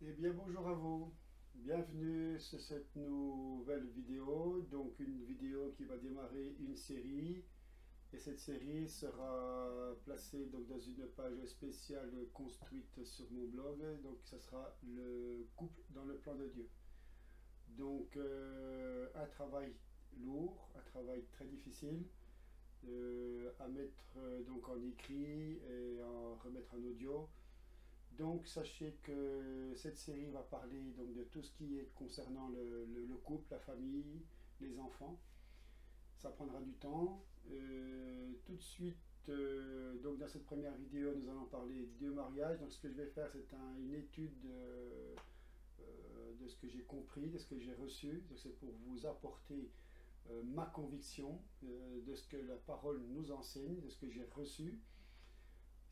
Eh bien bonjour à vous, bienvenue sur cette nouvelle vidéo, donc une vidéo qui va démarrer une série et cette série sera placée donc dans une page spéciale construite sur mon blog, donc ça sera le couple dans le plan de Dieu. Donc un travail lourd, un travail très difficile à mettre donc en écrit et en remettre en audio. Donc sachez que cette série va parler donc de tout ce qui est concernant le couple, la famille, les enfants. Ça prendra du temps. Tout de suite, donc dans cette première vidéo, nous allons parler du mariage. Donc ce que je vais faire, c'est une étude de ce que j'ai compris, de ce que j'ai reçu. Donc c'est pour vous apporter ma conviction de ce que la parole nous enseigne, de ce que j'ai reçu.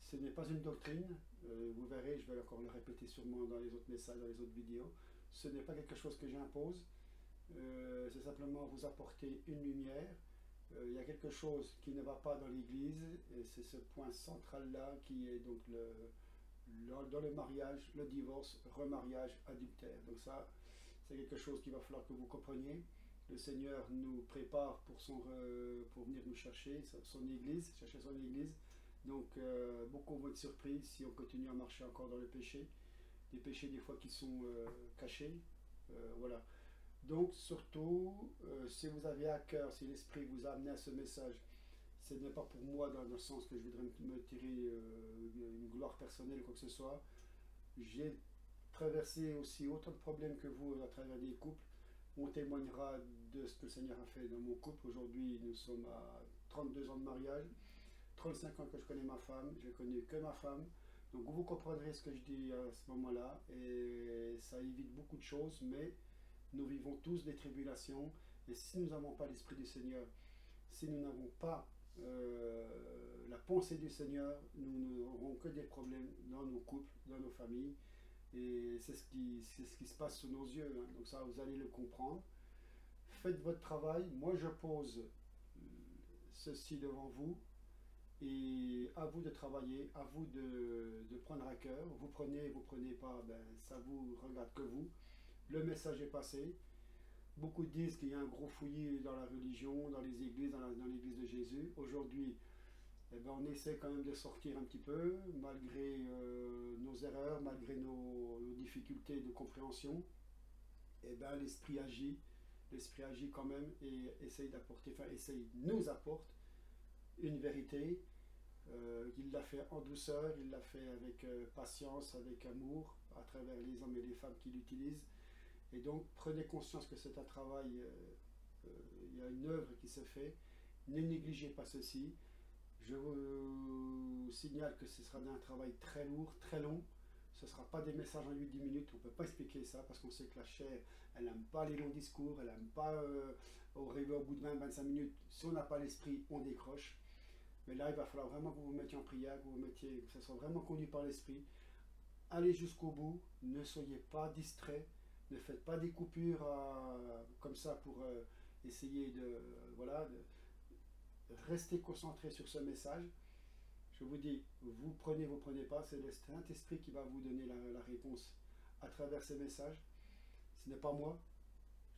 Ce n'est pas une doctrine, vous verrez, je vais encore le répéter sûrement dans les autres messages, dans les autres vidéos. Ce n'est pas quelque chose que j'impose, c'est simplement vous apporter une lumière. Il y a quelque chose qui ne va pas dans l'Église, et c'est ce point central-là qui est donc dans le mariage, le divorce, remariage, adultère. Donc ça, c'est quelque chose qu'il va falloir que vous compreniez. Le Seigneur nous prépare pour venir nous chercher son Église, chercher son Église. Donc beaucoup vont être surpris si on continue à marcher encore dans le péché. Des péchés des fois qui sont cachés. Voilà. Donc surtout, si vous avez à cœur, si l'Esprit vous a amené à ce message, ce n'est pas pour moi dans le sens que je voudrais me tirer une gloire personnelle ou quoi que ce soit. J'ai traversé aussi autant de problèmes que vous à travers des couples. On témoignera de ce que le Seigneur a fait dans mon couple. Aujourd'hui, nous sommes à 32 ans de mariage. 35 ans que je connais ma femme, je n'ai connu que ma femme. Donc vous comprendrez ce que je dis à ce moment-là et ça évite beaucoup de choses, mais nous vivons tous des tribulations et si nous n'avons pas l'Esprit du Seigneur, si nous n'avons pas la pensée du Seigneur, nous n'aurons que des problèmes dans nos couples, dans nos familles et c'est ce qui se passe sous nos yeux. Hein. Donc ça, vous allez le comprendre. Faites votre travail. Moi, je pose ceci devant vous. Et à vous de travailler, à vous de prendre à cœur. Vous prenez pas, ben, ça vous regarde que vous. Le message est passé. Beaucoup disent qu'il y a un gros fouillis dans la religion, dans les églises, dans l'église de Jésus. Aujourd'hui, eh ben, on essaie quand même de sortir un petit peu, malgré nos erreurs, malgré nos difficultés de compréhension. Eh ben, l'esprit agit quand même et essaye d'apporter, enfin essaye, nous apporte une vérité. Il l'a fait en douceur, il l'a fait avec patience, avec amour, à travers les hommes et les femmes qui l'utilisent. Et donc, prenez conscience que c'est un travail, il y a une œuvre qui se fait. Ne négligez pas ceci. Je vous signale que ce sera un travail très lourd, très long. Ce ne sera pas des messages en 8-10 minutes, on ne peut pas expliquer ça parce qu'on sait que la chair, elle n'aime pas les longs discours, elle n'aime pas arriver au bout de 20-25 minutes. Si on n'a pas l'esprit, on décroche. Mais là, il va falloir vraiment que vous vous mettiez en prière, que ça soit vraiment conduit par l'esprit. Allez jusqu'au bout, ne soyez pas distrait, ne faites pas des coupures comme ça pour essayer voilà, de rester concentré sur ce message. Je vous dis, vous prenez pas, c'est le Saint-Esprit qui va vous donner la réponse à travers ces messages. Ce n'est pas moi,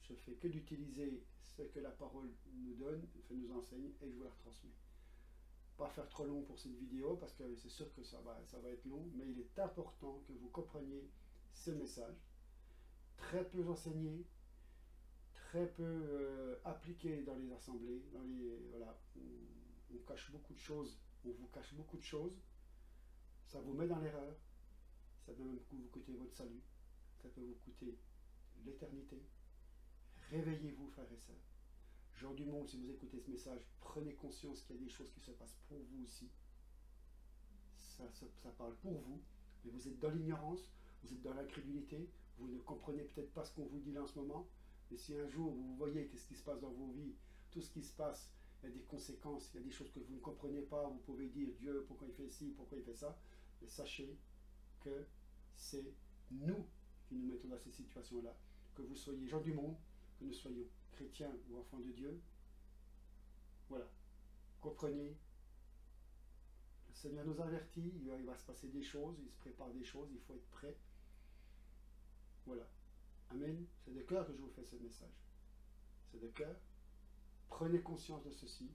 je fais que d'utiliser ce que la parole nous donne, nous enseigne et je vous la transmets. Pas faire trop long pour cette vidéo parce que c'est sûr que ça va être long, mais il est important que vous compreniez ce message. Très peu enseigné, très peu appliqué dans les assemblées, voilà, on cache beaucoup de choses, on vous cache beaucoup de choses, ça vous met dans l'erreur, ça peut même vous coûter votre salut, ça peut vous coûter l'éternité. Réveillez-vous, frères et sœurs. Gens du monde, si vous écoutez ce message, prenez conscience qu'il y a des choses qui se passent pour vous aussi. Ça parle pour vous, mais vous êtes dans l'ignorance, vous êtes dans l'incrédulité, vous ne comprenez peut-être pas ce qu'on vous dit là en ce moment, mais si un jour vous voyez qu'est-ce qui se passe dans vos vies, tout ce qui se passe, il y a des conséquences, il y a des choses que vous ne comprenez pas, vous pouvez dire Dieu, pourquoi il fait ci, pourquoi il fait ça, mais sachez que c'est nous qui nous mettons dans ces situations-là, que vous soyez gens du monde, que nous soyons chrétiens ou enfants de Dieu, voilà, comprenez. Le Seigneur nous avertit, il va se passer des choses, il se prépare des choses, il faut être prêt. Amen. C'est de cœur que je vous fais ce message. C'est de cœur. Prenez conscience de ceci.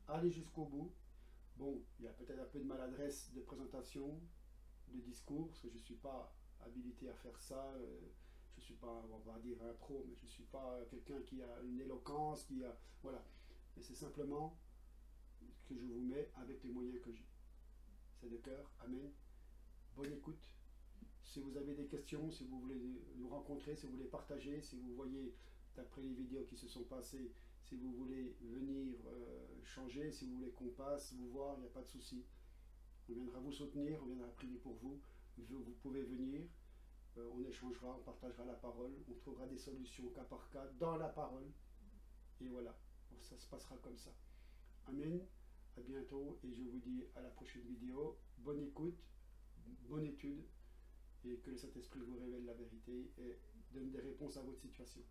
Allez jusqu'au bout. Bon, il y a peut-être un peu de maladresse de présentation, de discours, parce que je ne suis pas habilité à faire ça. Je ne suis pas, on va dire un pro, mais je ne suis pas quelqu'un qui a une éloquence, qui a... Voilà. Mais c'est simplement que je vous mets avec les moyens que j'ai. C'est de cœur. Amen. Bonne écoute. Si vous avez des questions, si vous voulez nous rencontrer, si vous voulez partager, si vous voyez, d'après les vidéos qui se sont passées, si vous voulez venir changer, si vous voulez qu'on passe, vous voir, il n'y a pas de souci. On viendra vous soutenir, on viendra prier pour vous. Vous pouvez venir, on échangera, on partagera la parole, on trouvera des solutions cas par cas dans la parole. Et voilà, ça se passera comme ça. Amen. À bientôt et je vous dis à la prochaine vidéo. Bonne écoute, bonne étude et que le Saint-Esprit vous révèle la vérité et donne des réponses à votre situation.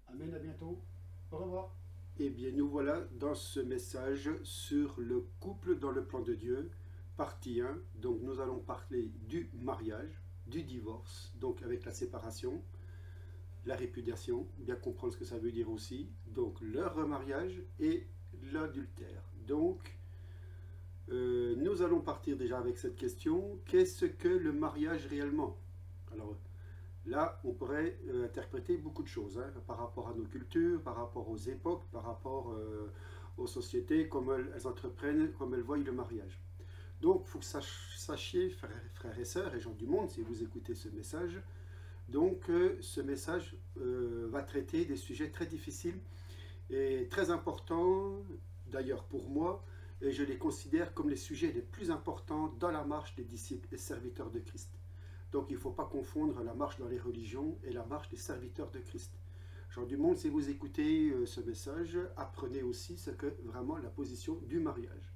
Amen, à bientôt. Au revoir. Eh bien, nous voilà dans ce message sur le couple dans le plan de Dieu, partie 1. Donc, nous allons parler du mariage, du divorce, donc avec la séparation, la répudiation, bien comprendre ce que ça veut dire aussi, donc le remariage et l'adultère. Donc, nous allons partir déjà avec cette question. Qu'est-ce que le mariage réellement? Alors, là, on pourrait interpréter beaucoup de choses hein, par rapport à nos cultures, par rapport aux époques, par rapport aux sociétés, comment elles entreprennent, comment elles voient le mariage. Donc, il faut que sachiez, frères et sœurs et gens du monde, si vous écoutez ce message, donc ce message va traiter des sujets très difficiles et très importants, d'ailleurs pour moi, et je les considère comme les sujets les plus importants dans la marche des disciples et serviteurs de Christ. Donc il ne faut pas confondre la marche dans les religions et la marche des serviteurs de Christ. Gens du monde, si vous écoutez ce message, apprenez aussi ce que vraiment la position du mariage.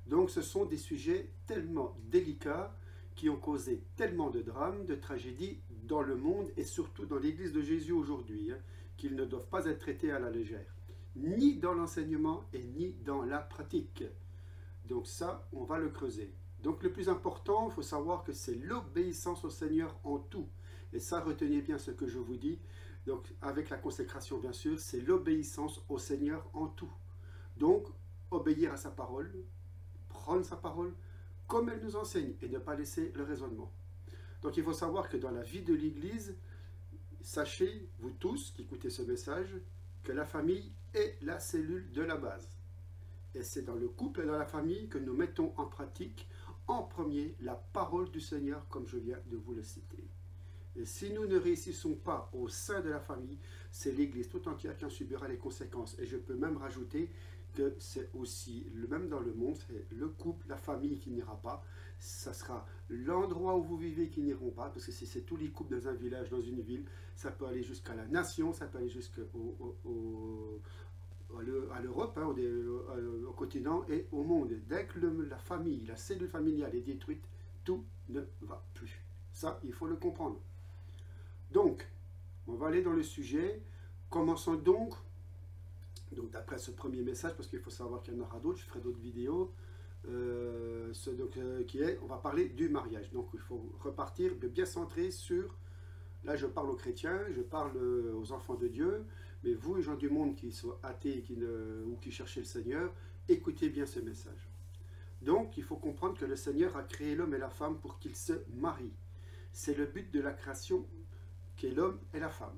Donc ce sont des sujets tellement délicats qui ont causé tellement de drames, de tragédies dans le monde et surtout dans l'Église de Jésus aujourd'hui, hein, qu'ils ne doivent pas être traités à la légère, ni dans l'enseignement et ni dans la pratique. Donc ça, on va le creuser. Donc le plus important, il faut savoir que c'est l'obéissance au Seigneur en tout. Et ça, retenez bien ce que je vous dis. Donc avec la consécration, bien sûr, c'est l'obéissance au Seigneur en tout. Donc, obéir à sa parole, prendre sa parole comme elle nous enseigne et ne pas laisser le raisonnement. Donc il faut savoir que dans la vie de l'Église, sachez, vous tous qui écoutez ce message, que la famille est la cellule de la base. Et c'est dans le couple et dans la famille que nous mettons en pratique en premier la parole du Seigneur, comme je viens de vous le citer. Et si nous ne réussissons pas au sein de la famille, c'est l'Église tout entière qui en subira les conséquences. Et je peux même rajouter que c'est aussi, même dans le monde, c'est le couple, la famille qui n'ira pas. Ça sera l'endroit où vous vivez qui n'iront pas, parce que si c'est tous les couples dans un village, dans une ville, ça peut aller jusqu'à la nation, ça peut aller jusqu'à à l'Europe, hein, au continent et au monde. Dès que la famille, la cellule familiale est détruite, tout ne va plus. Ça, il faut le comprendre. Donc, on va aller dans le sujet. Commençons donc d'après ce premier message, parce qu'il faut savoir qu'il y en aura d'autres, je ferai d'autres vidéos, on va parler du mariage. Donc, il faut repartir bien centré sur, là je parle aux chrétiens, je parle aux enfants de Dieu, mais vous, les gens du monde qui sont athées ou qui cherchez le Seigneur, écoutez bien ce message. Donc, il faut comprendre que le Seigneur a créé l'homme et la femme pour qu'ils se marient. C'est le but de la création qui est l'homme et la femme.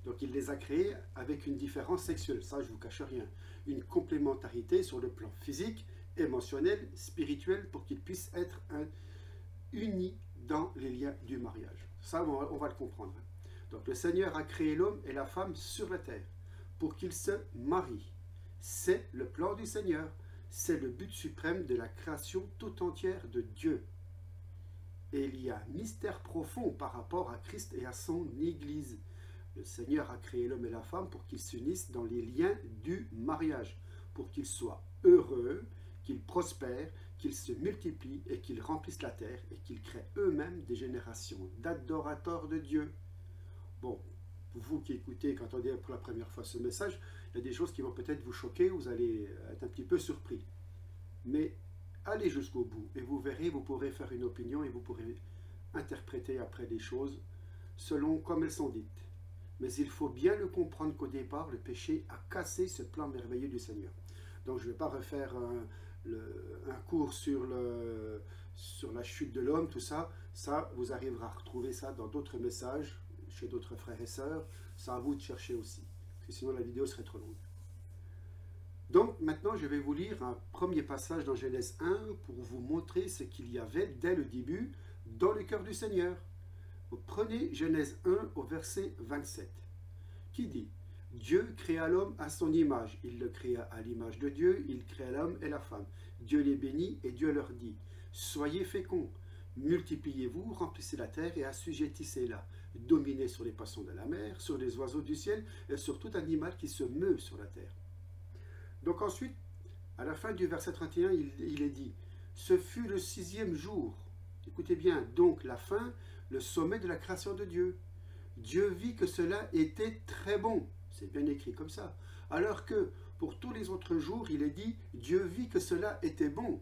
Donc, il les a créés avec une différence sexuelle, ça je ne vous cache rien. Une complémentarité sur le plan physique, émotionnel, spirituel, pour qu'ils puissent être unis dans les liens du mariage. Ça, on va le comprendre. Donc, le Seigneur a créé l'homme et la femme sur la terre pour qu'ils se marient. C'est le plan du Seigneur. C'est le but suprême de la création tout entière de Dieu. Et il y a un mystère profond par rapport à Christ et à son Église. Le Seigneur a créé l'homme et la femme pour qu'ils s'unissent dans les liens du mariage, pour qu'ils soient heureux, qu'ils prospèrent, qu'ils se multiplient et qu'ils remplissent la terre et qu'ils créent eux-mêmes des générations d'adorateurs de Dieu. Bon, vous qui écoutez, qui entendez pour la première fois ce message, il y a des choses qui vont peut-être vous choquer, vous allez être un petit peu surpris. Mais allez jusqu'au bout et vous verrez, vous pourrez faire une opinion et vous pourrez interpréter après les choses selon comme elles sont dites. Mais il faut bien le comprendre qu'au départ, le péché a cassé ce plan merveilleux du Seigneur. Donc je ne vais pas refaire un cours sur la chute de l'homme, tout ça. Ça, vous arriverez à retrouver ça dans d'autres messages, chez d'autres frères et sœurs. C'est à vous de chercher aussi, parce que sinon la vidéo serait trop longue. Donc maintenant, je vais vous lire un premier passage dans Genèse 1 pour vous montrer ce qu'il y avait dès le début dans le cœur du Seigneur. Vous prenez Genèse 1 au verset 27, qui dit « Dieu créa l'homme à son image. Il le créa à l'image de Dieu, il créa l'homme et la femme. Dieu les bénit et Dieu leur dit « Soyez féconds, multipliez-vous, remplissez la terre et assujettissez-la. Dominez sur les poissons de la mer, sur les oiseaux du ciel et sur tout animal qui se meut sur la terre. » Donc ensuite, à la fin du verset 31, il est dit « Ce fut le 6e jour. » Écoutez bien, donc la fin, le sommet de la création de Dieu. Dieu vit que cela était très bon. C'est bien écrit comme ça. Alors que pour tous les autres jours, il est dit « Dieu vit que cela était bon ».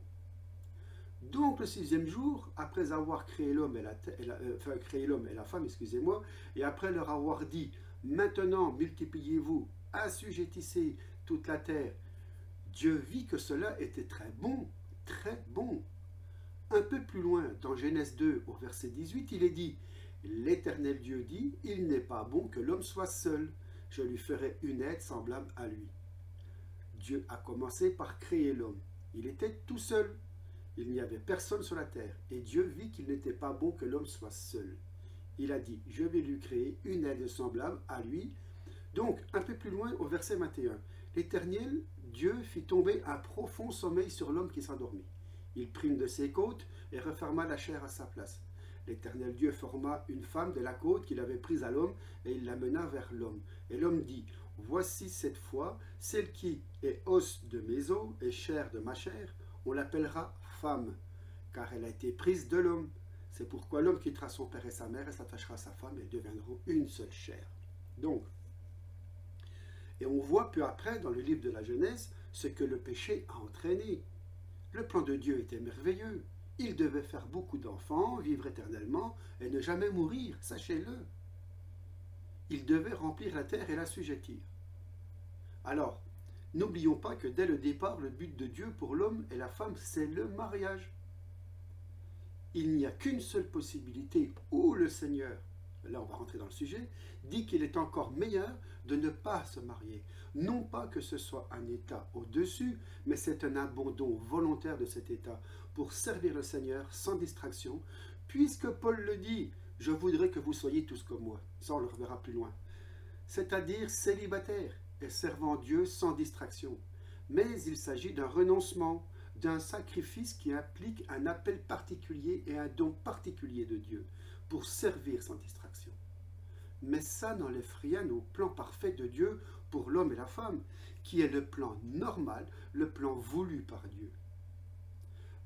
Donc le 6e jour, après avoir créé l'homme et la femme, excusez-moi, et après leur avoir dit « Maintenant multipliez-vous, assujettissez toute la terre », Dieu vit que cela était très bon, très bon. Un peu plus loin, dans Genèse 2, au verset 18, il est dit « L'Éternel Dieu dit, il n'est pas bon que l'homme soit seul. Je lui ferai une aide semblable à lui. » Dieu a commencé par créer l'homme. Il était tout seul. Il n'y avait personne sur la terre. Et Dieu vit qu'il n'était pas bon que l'homme soit seul. Il a dit « Je vais lui créer une aide semblable à lui. » Donc, un peu plus loin, au verset 21, l'Éternel Dieu fit tomber un profond sommeil sur l'homme qui s'endormit. Il prit une de ses côtes et referma la chair à sa place. L'Éternel Dieu forma une femme de la côte qu'il avait prise à l'homme et il la mena vers l'homme. Et l'homme dit, « Voici cette fois, celle qui est os de mes os et chair de ma chair, on l'appellera femme, car elle a été prise de l'homme. C'est pourquoi l'homme quittera son père et sa mère et s'attachera à sa femme et deviendront une seule chair. » Donc, et on voit peu après dans le livre de la Genèse ce que le péché a entraîné. Le plan de Dieu était merveilleux. Il devait faire beaucoup d'enfants, vivre éternellement et ne jamais mourir, sachez-le. Il devait remplir la terre et l'assujettir. Alors, n'oublions pas que dès le départ, le but de Dieu pour l'homme et la femme, c'est le mariage. Il n'y a qu'une seule possibilité où le Seigneur, là on va rentrer dans le sujet, dit qu'il est encore meilleur de ne pas se marier. Non pas que ce soit un état au-dessus, mais c'est un abandon volontaire de cet état pour servir le Seigneur sans distraction, puisque Paul le dit, « Je voudrais que vous soyez tous comme moi ». Ça, on le reverra plus loin. C'est-à-dire célibataire et servant Dieu sans distraction. Mais il s'agit d'un renoncement, d'un sacrifice qui implique un appel particulier et un don particulier de Dieu pour servir sans distraction. Mais ça n'enlève rien au plan parfait de Dieu pour l'homme et la femme, qui est le plan normal, le plan voulu par Dieu.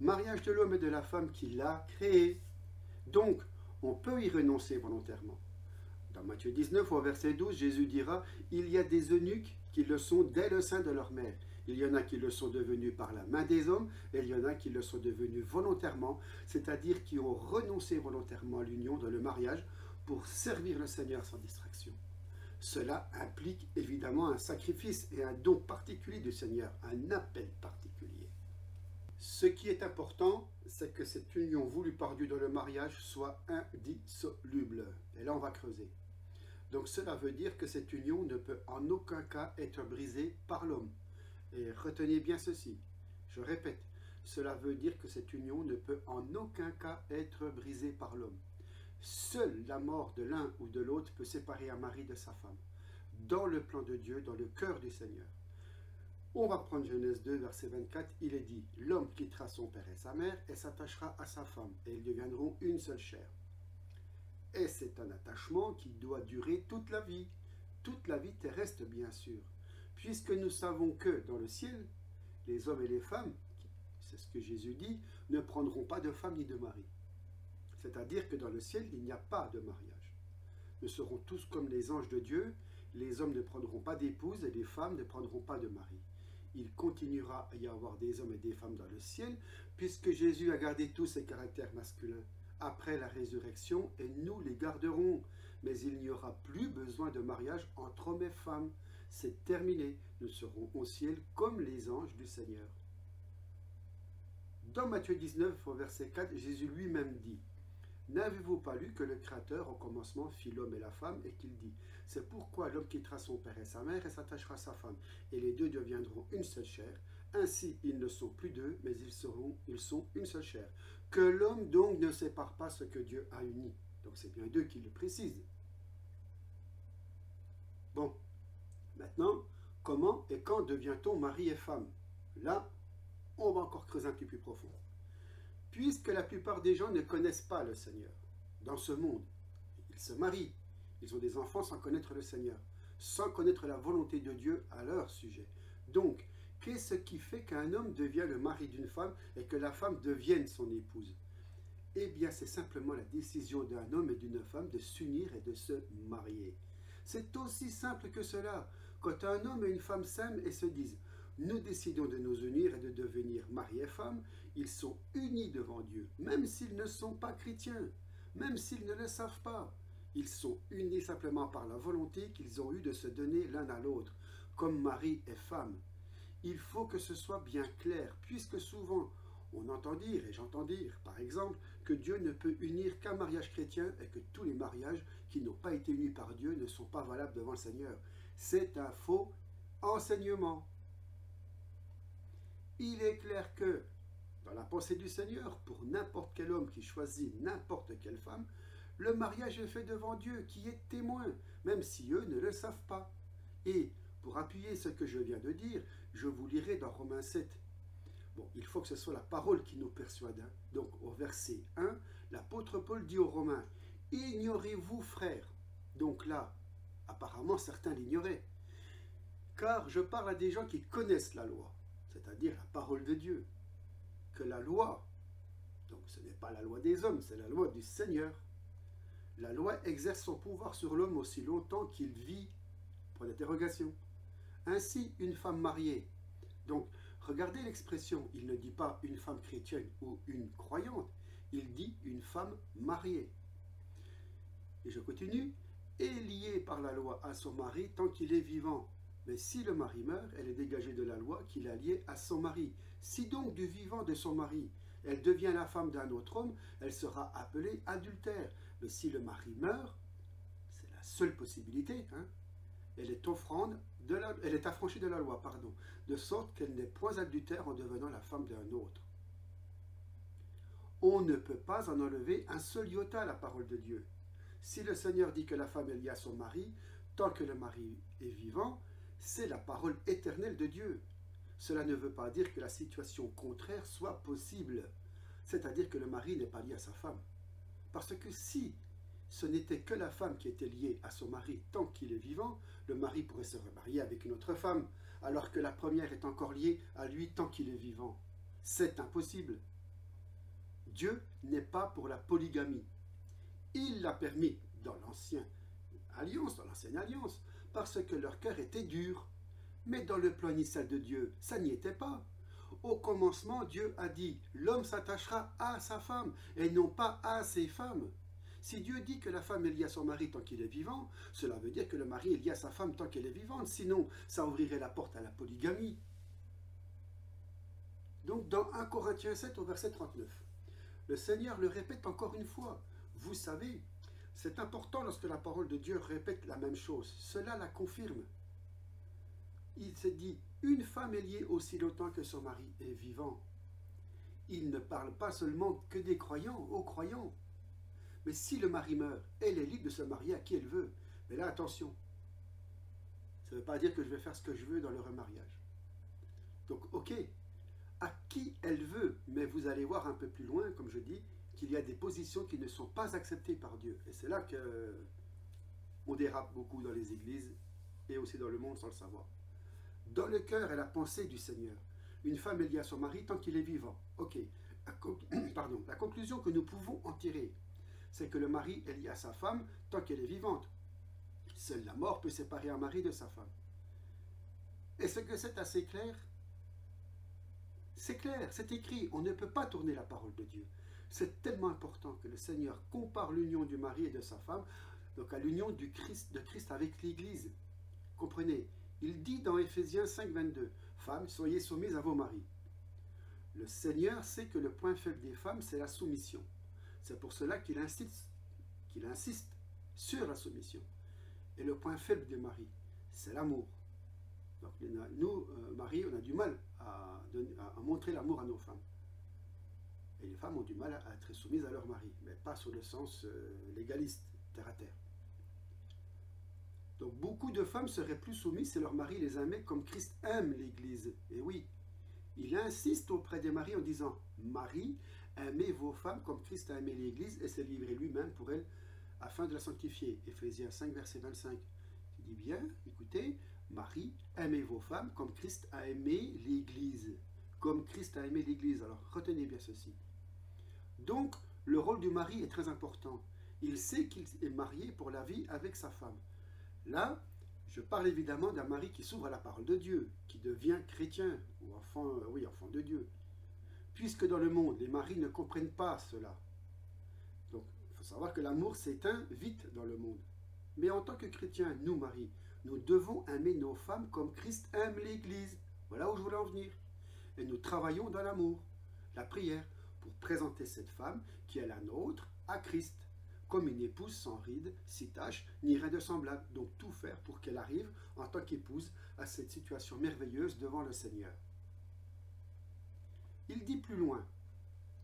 Mariage de l'homme et de la femme qu'il a créé. Donc, on peut y renoncer volontairement. Dans Matthieu 19, au verset 12, Jésus dira « Il y a des eunuques qui le sont dès le sein de leur mère. Il y en a qui le sont devenus par la main des hommes, et il y en a qui le sont devenus volontairement, c'est-à-dire qui ont renoncé volontairement à l'union dans le mariage pour servir le Seigneur sans distraction. Cela implique évidemment un sacrifice et un don particulier du Seigneur, un appel particulier. Ce qui est important, c'est que cette union voulue par Dieu dans le mariage soit indissoluble. Et là, on va creuser. Donc cela veut dire que cette union ne peut en aucun cas être brisée par l'homme. Et retenez bien ceci, je répète, cela veut dire que cette union ne peut en aucun cas être brisée par l'homme. Seule la mort de l'un ou de l'autre peut séparer un mari de sa femme, dans le plan de Dieu, dans le cœur du Seigneur. On va prendre Genèse 2, verset 24, il est dit « L'homme quittera son père et sa mère et s'attachera à sa femme, et ils deviendront une seule chair. » Et c'est un attachement qui doit durer toute la vie terrestre bien sûr, puisque nous savons que dans le ciel, les hommes et les femmes, c'est ce que Jésus dit, ne prendront pas de femme ni de mari. C'est-à-dire que dans le ciel, il n'y a pas de mariage. Nous serons tous comme les anges de Dieu, les hommes ne prendront pas d'épouse et les femmes ne prendront pas de mari. Il continuera à y avoir des hommes et des femmes dans le ciel, puisque Jésus a gardé tous ses caractères masculins après la résurrection, et nous les garderons. Mais il n'y aura aura plus besoin de mariage entre hommes et femmes. C'est terminé. Nous serons au ciel comme les anges du Seigneur. Dans Matthieu 19, au verset 4, Jésus lui-même dit: N'avez-vous pas lu que le Créateur, au commencement, fit l'homme et la femme, et qu'il dit: C'est pourquoi l'homme quittera son père et sa mère et s'attachera à sa femme, et les deux deviendront une seule chair. Ainsi, ils ne sont plus deux, mais ils sont une seule chair. Que l'homme donc ne sépare pas ce que Dieu a uni. Donc c'est bien Dieu qui le précise. Bon, maintenant, comment et quand devient-on mari et femme? Là, on va encore creuser un petit peu plus profond. Puisque la plupart des gens ne connaissent pas le Seigneur dans ce monde, ils se marient, ils ont des enfants sans connaître le Seigneur, sans connaître la volonté de Dieu à leur sujet. Donc, qu'est-ce qui fait qu'un homme devient le mari d'une femme et que la femme devienne son épouse? Eh bien, c'est simplement la décision d'un homme et d'une femme de s'unir et de se marier. C'est aussi simple que cela. Quand un homme et une femme s'aiment et se disent: nous décidons de nous unir et de devenir mari et femme, ils sont unis devant Dieu, même s'ils ne sont pas chrétiens, même s'ils ne le savent pas. Ils sont unis simplement par la volonté qu'ils ont eue de se donner l'un à l'autre, comme mari et femme. Il faut que ce soit bien clair, puisque souvent on entend dire, et j'entends dire, par exemple, que Dieu ne peut unir qu'un mariage chrétien et que tous les mariages qui n'ont pas été unis par Dieu ne sont pas valables devant le Seigneur. C'est un faux enseignement. Il est clair que, dans la pensée du Seigneur, pour n'importe quel homme qui choisit n'importe quelle femme, le mariage est fait devant Dieu, qui est témoin, même si eux ne le savent pas. Et, pour appuyer ce que je viens de dire, je vous lirai dans Romains 7. Bon, il faut que ce soit la parole qui nous persuade. Donc, au verset 1, l'apôtre Paul dit aux Romains: « Ignorez-vous, frères ?» Donc là, apparemment, certains l'ignoraient. Car je parle à des gens qui connaissent la loi, c'est-à-dire la parole de Dieu. Que la loi, donc ce n'est pas la loi des hommes, c'est la loi du Seigneur. La loi exerce son pouvoir sur l'homme aussi longtemps qu'il vit, point d'interrogation. Ainsi, une femme mariée. Donc, regardez l'expression, il ne dit pas une femme chrétienne ou une croyante, il dit une femme mariée. Et je continue, est liée par la loi à son mari tant qu'il est vivant. Mais si le mari meurt, elle est dégagée de la loi qui l'a liée à son mari. Si donc du vivant de son mari, elle devient la femme d'un autre homme, elle sera appelée adultère. Mais si le mari meurt, c'est la seule possibilité, elle est affranchie de la loi, de sorte qu'elle n'est point adultère en devenant la femme d'un autre. On ne peut pas en enlever un seul iota à la parole de Dieu. Si le Seigneur dit que la femme est liée à son mari, tant que le mari est vivant, c'est la parole éternelle de Dieu. Cela ne veut pas dire que la situation contraire soit possible, c'est-à-dire que le mari n'est pas lié à sa femme. Parce que si ce n'était que la femme qui était liée à son mari tant qu'il est vivant, le mari pourrait se remarier avec une autre femme, alors que la première est encore liée à lui tant qu'il est vivant. C'est impossible. Dieu n'est pas pour la polygamie. Il l'a permis dans l'ancienne alliance, parce que leur cœur était dur. Mais dans le plan initial de Dieu, ça n'y était pas. Au commencement, Dieu a dit: l'homme s'attachera à sa femme et non pas à ses femmes. Si Dieu dit que la femme est liée à son mari tant qu'il est vivant, cela veut dire que le mari est lié à sa femme tant qu'elle est vivante, sinon ça ouvrirait la porte à la polygamie. Donc dans 1 Corinthiens 7 au verset 39, le Seigneur le répète encore une fois. Vous savez, c'est important lorsque la parole de Dieu répète la même chose. Cela la confirme. Il s'est dit: une femme est liée aussi longtemps que son mari est vivant. Il ne parle pas seulement que des croyants, aux croyants. Mais si le mari meurt, elle est libre de se marier à qui elle veut. Mais là, attention, ça ne veut pas dire que je vais faire ce que je veux dans le remariage. Donc, ok, à qui elle veut, mais vous allez voir un peu plus loin, comme je dis, qu'il y a des positions qui ne sont pas acceptées par Dieu. Et c'est là qu'on dérape beaucoup dans les églises et aussi dans le monde sans le savoir. Dans le cœur et la pensée du Seigneur, une femme est liée à son mari tant qu'il est vivant. Ok, la conclusion que nous pouvons en tirer, c'est que le mari est lié à sa femme tant qu'elle est vivante. Seule la mort peut séparer un mari de sa femme. Est-ce que c'est assez clair? C'est clair, c'est écrit, on ne peut pas tourner la parole de Dieu. C'est tellement important que le Seigneur compare l'union du mari et de sa femme donc à l'union de Christ avec l'Église. Comprenez, il dit dans Éphésiens 5, 22, « Femmes, soyez soumises à vos maris. » Le Seigneur sait que le point faible des femmes, c'est la soumission. C'est pour cela qu'il insiste sur la soumission. Et le point faible des maris, c'est l'amour. Donc nous, maris, on a du mal à montrer l'amour à nos femmes. Et les femmes ont du mal à être soumises à leur mari, mais pas sur le sens légaliste, terre à terre. Donc beaucoup de femmes seraient plus soumises si leur mari les aimait comme Christ aime l'Église. Et oui, il insiste auprès des maris en disant « Marie, aimez vos femmes comme Christ a aimé l'Église et s'est livré lui-même pour elle afin de la sanctifier. » Éphésiens 5, verset 25. Il dit bien, écoutez, Marie, aimez vos femmes comme Christ a aimé l'Église. Comme Christ a aimé l'Église. Alors retenez bien ceci. Donc, le rôle du mari est très important. Il sait qu'il est marié pour la vie avec sa femme. Là, je parle évidemment d'un mari qui s'ouvre à la parole de Dieu, qui devient chrétien, ou enfant de Dieu. Puisque dans le monde, les maris ne comprennent pas cela. Donc, il faut savoir que l'amour s'éteint vite dans le monde. Mais en tant que chrétiens, nous, maris, nous devons aimer nos femmes comme Christ aime l'Église. Voilà où je voulais en venir. Et nous travaillons dans l'amour, la prière, pour présenter cette femme qui est la nôtre à Christ, comme une épouse sans rides, si taches, ni rien de semblable. Donc tout faire pour qu'elle arrive, en tant qu'épouse, à cette situation merveilleuse devant le Seigneur. Il dit plus loin,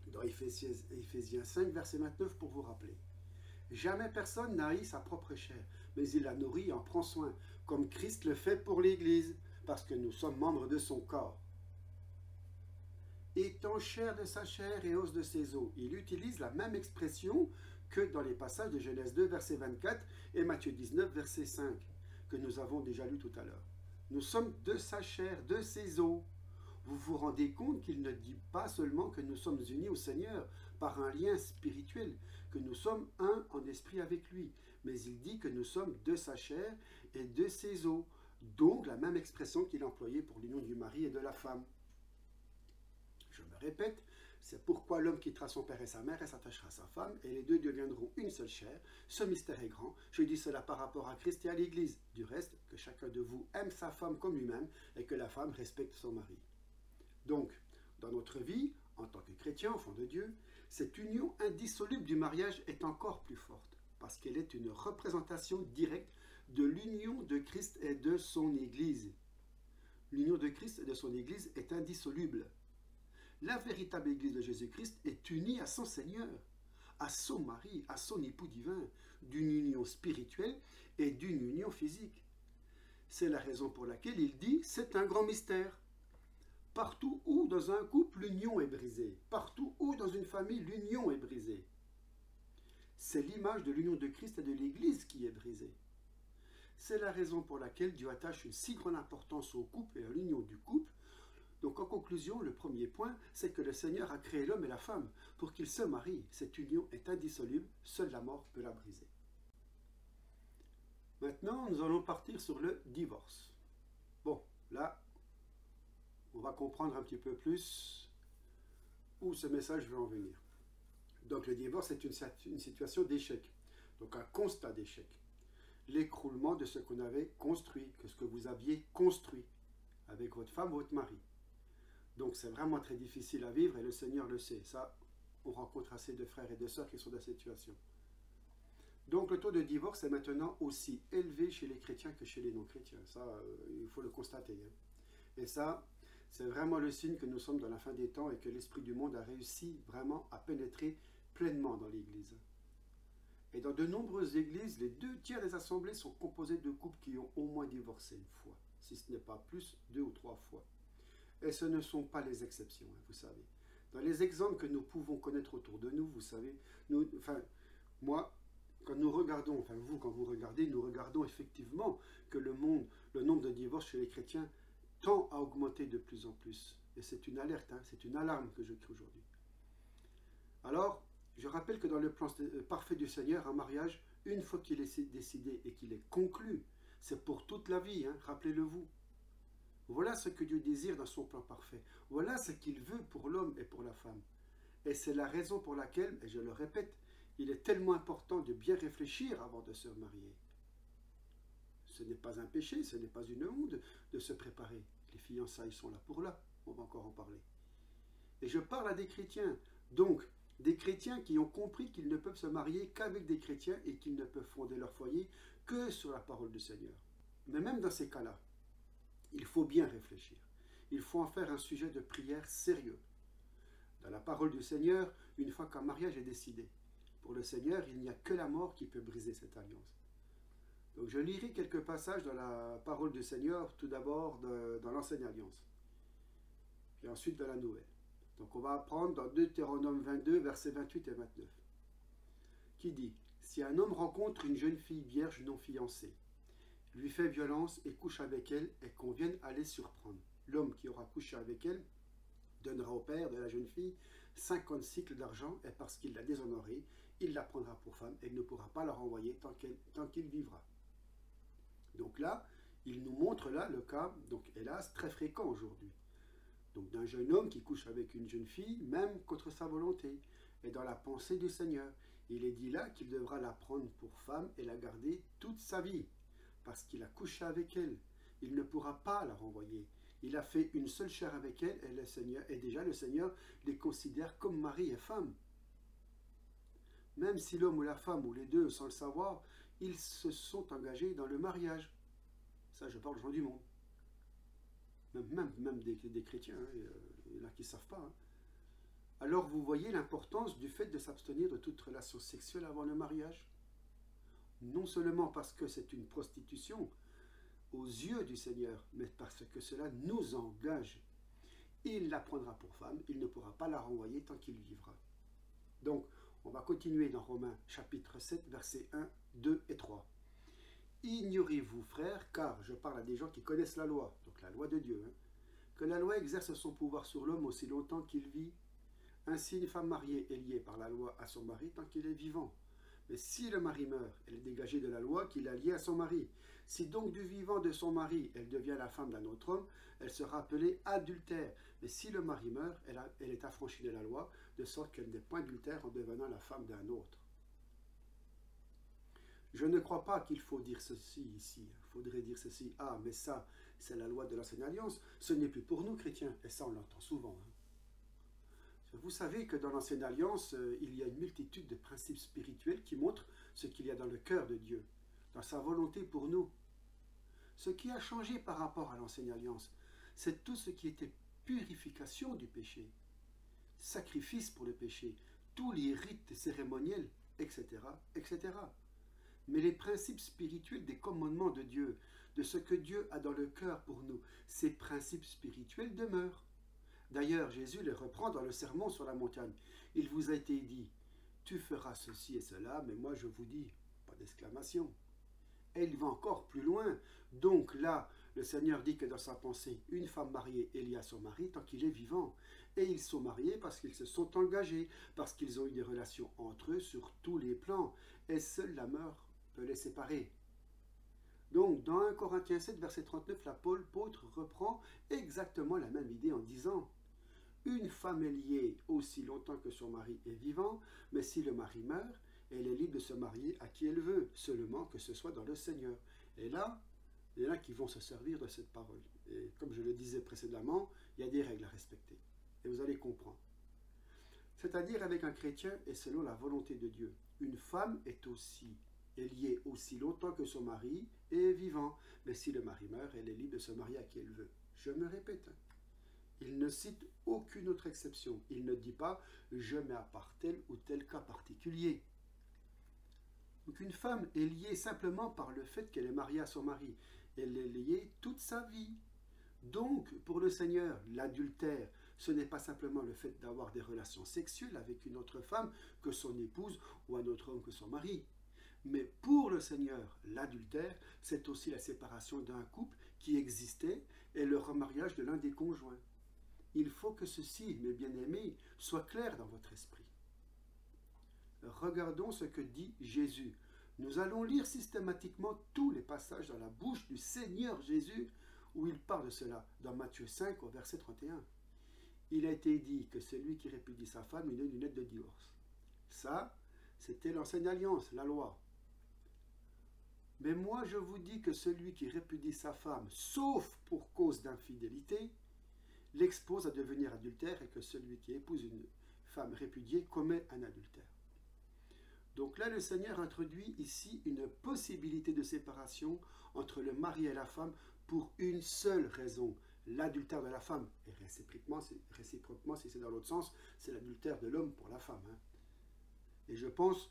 dans Éphésiens 5, verset 29, pour vous rappeler. « Jamais personne n'a haï sa propre chair, mais il la nourrit et en prend soin, comme Christ le fait pour l'Église, parce que nous sommes membres de son corps. » Étant chair de sa chair et os de ses os. Il utilise la même expression que dans les passages de Genèse 2, verset 24 et Matthieu 19, verset 5, que nous avons déjà lu tout à l'heure. Nous sommes de sa chair, de ses os. Vous vous rendez compte qu'il ne dit pas seulement que nous sommes unis au Seigneur par un lien spirituel, que nous sommes un en esprit avec lui, mais il dit que nous sommes de sa chair et de ses os. Donc la même expression qu'il employait pour l'union du mari et de la femme. Je me répète, c'est pourquoi l'homme quittera son père et sa mère et s'attachera à sa femme, et les deux deviendront une seule chair. Ce mystère est grand. Je dis cela par rapport à Christ et à l'Église. Du reste, que chacun de vous aime sa femme comme lui-même, et que la femme respecte son mari. Donc, dans notre vie, en tant que chrétien, enfant de Dieu, cette union indissoluble du mariage est encore plus forte, parce qu'elle est une représentation directe de l'union de Christ et de son Église. L'union de Christ et de son Église est indissoluble. La véritable Église de Jésus-Christ est unie à son Seigneur, à son mari, à son époux divin, d'une union spirituelle et d'une union physique. C'est la raison pour laquelle il dit « c'est un grand mystère ». Partout où dans un couple l'union est brisée, partout où dans une famille l'union est brisée. C'est l'image de l'union de Christ et de l'Église qui est brisée. C'est la raison pour laquelle Dieu attache une si grande importance au couple et à l'union du couple. Donc en conclusion, le premier point, c'est que le Seigneur a créé l'homme et la femme pour qu'ils se marient. Cette union est indissoluble, seule la mort peut la briser. Maintenant, nous allons partir sur le divorce. Bon, là, on va comprendre un petit peu plus où ce message veut en venir. Donc le divorce est une situation d'échec, donc un constat d'échec. L'écroulement de ce qu'on avait construit, que ce que vous aviez construit avec votre femme ou votre mari. Donc c'est vraiment très difficile à vivre et le Seigneur le sait. Ça, on rencontre assez de frères et de sœurs qui sont dans cette situation. Donc le taux de divorce est maintenant aussi élevé chez les chrétiens que chez les non-chrétiens. Ça, il faut le constater. Hein. Et ça, c'est vraiment le signe que nous sommes dans la fin des temps et que l'esprit du monde a réussi vraiment à pénétrer pleinement dans l'Église. Et dans de nombreuses églises, les 2/3 des assemblées sont composées de couples qui ont au moins divorcé une fois, si ce n'est pas plus, 2 ou 3 fois. Et ce ne sont pas les exceptions, hein, vous savez. Dans les exemples que nous pouvons connaître autour de nous, vous savez, moi, quand nous regardons, enfin vous, quand vous regardez, nous regardons effectivement que le nombre de divorces chez les chrétiens tend à augmenter de plus en plus. Et c'est une alerte, hein, c'est une alarme que je crie aujourd'hui. Alors, je rappelle que dans le plan parfait du Seigneur, un mariage, une fois qu'il est décidé et qu'il est conclu, c'est pour toute la vie, hein, rappelez-le vous. Voilà ce que Dieu désire dans son plan parfait. Voilà ce qu'il veut pour l'homme et pour la femme. Et c'est la raison pour laquelle, et je le répète, il est tellement important de bien réfléchir avant de se marier. Ce n'est pas un péché, ce n'est pas une honte de se préparer. Les fiançailles sont là pour là, on va encore en parler. Et je parle à des chrétiens, donc des chrétiens qui ont compris qu'ils ne peuvent se marier qu'avec des chrétiens et qu'ils ne peuvent fonder leur foyer que sur la parole du Seigneur. Mais même dans ces cas-là, il faut bien réfléchir. Il faut en faire un sujet de prière sérieux. Dans la parole du Seigneur, une fois qu'un mariage est décidé, pour le Seigneur, il n'y a que la mort qui peut briser cette alliance. Donc je lirai quelques passages dans la parole du Seigneur, tout d'abord dans l'Ancienne Alliance, puis ensuite dans la Nouvelle. Donc on va apprendre dans Deutéronome 22, versets 28 et 29, qui dit « Si un homme rencontre une jeune fille vierge non fiancée, lui fait violence et couche avec elle, et qu'on vienne à les surprendre. L'homme qui aura couché avec elle donnera au père de la jeune fille 50 cycles d'argent, et parce qu'il l'a déshonorée, il la prendra pour femme, et il ne pourra pas la renvoyer tant qu'il vivra. » Donc là, il nous montre là le cas, donc hélas, très fréquent aujourd'hui. Donc d'un jeune homme qui couche avec une jeune fille, même contre sa volonté, et dans la pensée du Seigneur. Il est dit là qu'il devra la prendre pour femme et la garder toute sa vie, parce qu'il a couché avec elle. Il ne pourra pas la renvoyer. Il a fait une seule chair avec elle, et déjà le Seigneur les considère comme mari et femme. Même si l'homme ou la femme, ou les deux, sans le savoir, ils se sont engagés dans le mariage. Ça, je parle aux gens du monde. Même des chrétiens, hein, il y en a qui ne savent pas. Hein. Alors vous voyez l'importance du fait de s'abstenir de toute relation sexuelle avant le mariage. Non seulement parce que c'est une prostitution aux yeux du Seigneur, mais parce que cela nous engage. Il la prendra pour femme, il ne pourra pas la renvoyer tant qu'il vivra. Donc, on va continuer dans Romains chapitre 7, versets 1, 2 et 3. Ignorez-vous, frères, car je parle à des gens qui connaissent la loi, donc la loi de Dieu, hein, que la loi exerce son pouvoir sur l'homme aussi longtemps qu'il vit. Ainsi, une femme mariée est liée par la loi à son mari tant qu'il est vivant. Mais si le mari meurt, elle est dégagée de la loi qui l'a liée à son mari. Si donc du vivant de son mari, elle devient la femme d'un autre homme, elle sera appelée adultère. Mais si le mari meurt, elle est affranchie de la loi, de sorte qu'elle n'est point adultère en devenant la femme d'un autre. Je ne crois pas qu'il faut dire ceci ici. Il faudrait dire ceci. Ah, mais ça, c'est la loi de l'Ancienne Alliance. Ce n'est plus pour nous, chrétiens. Et ça, on l'entend souvent. Hein. Vous savez que dans l'Ancienne Alliance, il y a une multitude de principes spirituels qui montrent ce qu'il y a dans le cœur de Dieu, dans sa volonté pour nous. Ce qui a changé par rapport à l'Ancienne Alliance, c'est tout ce qui était purification du péché, sacrifice pour le péché, tous les rites cérémoniels, etc., etc. Mais les principes spirituels des commandements de Dieu, de ce que Dieu a dans le cœur pour nous, ces principes spirituels demeurent. D'ailleurs, Jésus les reprend dans le sermon sur la montagne. Il vous a été dit, tu feras ceci et cela, mais moi je vous dis, pas d'exclamation. Et il va encore plus loin. Donc là, le Seigneur dit que dans sa pensée, une femme mariée est liée à son mari tant qu'il est vivant. Et ils sont mariés parce qu'ils se sont engagés, parce qu'ils ont eu des relations entre eux sur tous les plans. Et seule la mort peut les séparer. Donc, dans 1 Corinthiens 7, verset 39, l'apôtre reprend exactement la même idée en disant « Une femme est liée aussi longtemps que son mari est vivant, mais si le mari meurt, elle est libre de se marier à qui elle veut, seulement que ce soit dans le Seigneur. » Et là, il y en a qui vont se servir de cette parole. Et comme je le disais précédemment, il y a des règles à respecter. Et vous allez comprendre. C'est-à-dire avec un chrétien et selon la volonté de Dieu. Une femme est liée aussi longtemps que son mari est vivant. Mais si le mari meurt, elle est libre de se marier à qui elle veut. Je me répète. Il ne cite aucune autre exception. Il ne dit pas « je mets à part tel ou tel cas particulier ». Donc une femme est liée simplement par le fait qu'elle est mariée à son mari. Elle est liée toute sa vie. Donc, pour le Seigneur, l'adultère, ce n'est pas simplement le fait d'avoir des relations sexuelles avec une autre femme que son épouse ou un autre homme que son mari. Mais pour le Seigneur, l'adultère, c'est aussi la séparation d'un couple qui existait et le remariage de l'un des conjoints. Il faut que ceci, mes bien-aimés, soit clair dans votre esprit. Regardons ce que dit Jésus. Nous allons lire systématiquement tous les passages dans la bouche du Seigneur Jésus où il parle de cela, dans Matthieu 5 au verset 31. Il a été dit que celui qui répudie sa femme, il a une lettre de divorce. Ça, C'était l'ancienne alliance, la loi. Mais moi je vous dis que celui qui répudie sa femme, sauf pour cause d'infidélité, l'expose à devenir adultère, et que celui qui épouse une femme répudiée commet un adultère. Donc là, le Seigneur introduit ici une possibilité de séparation entre le mari et la femme pour une seule raison, l'adultère de la femme. Et réciproquement, si c'est dans l'autre sens, c'est l'adultère de l'homme pour la femme. Et je pense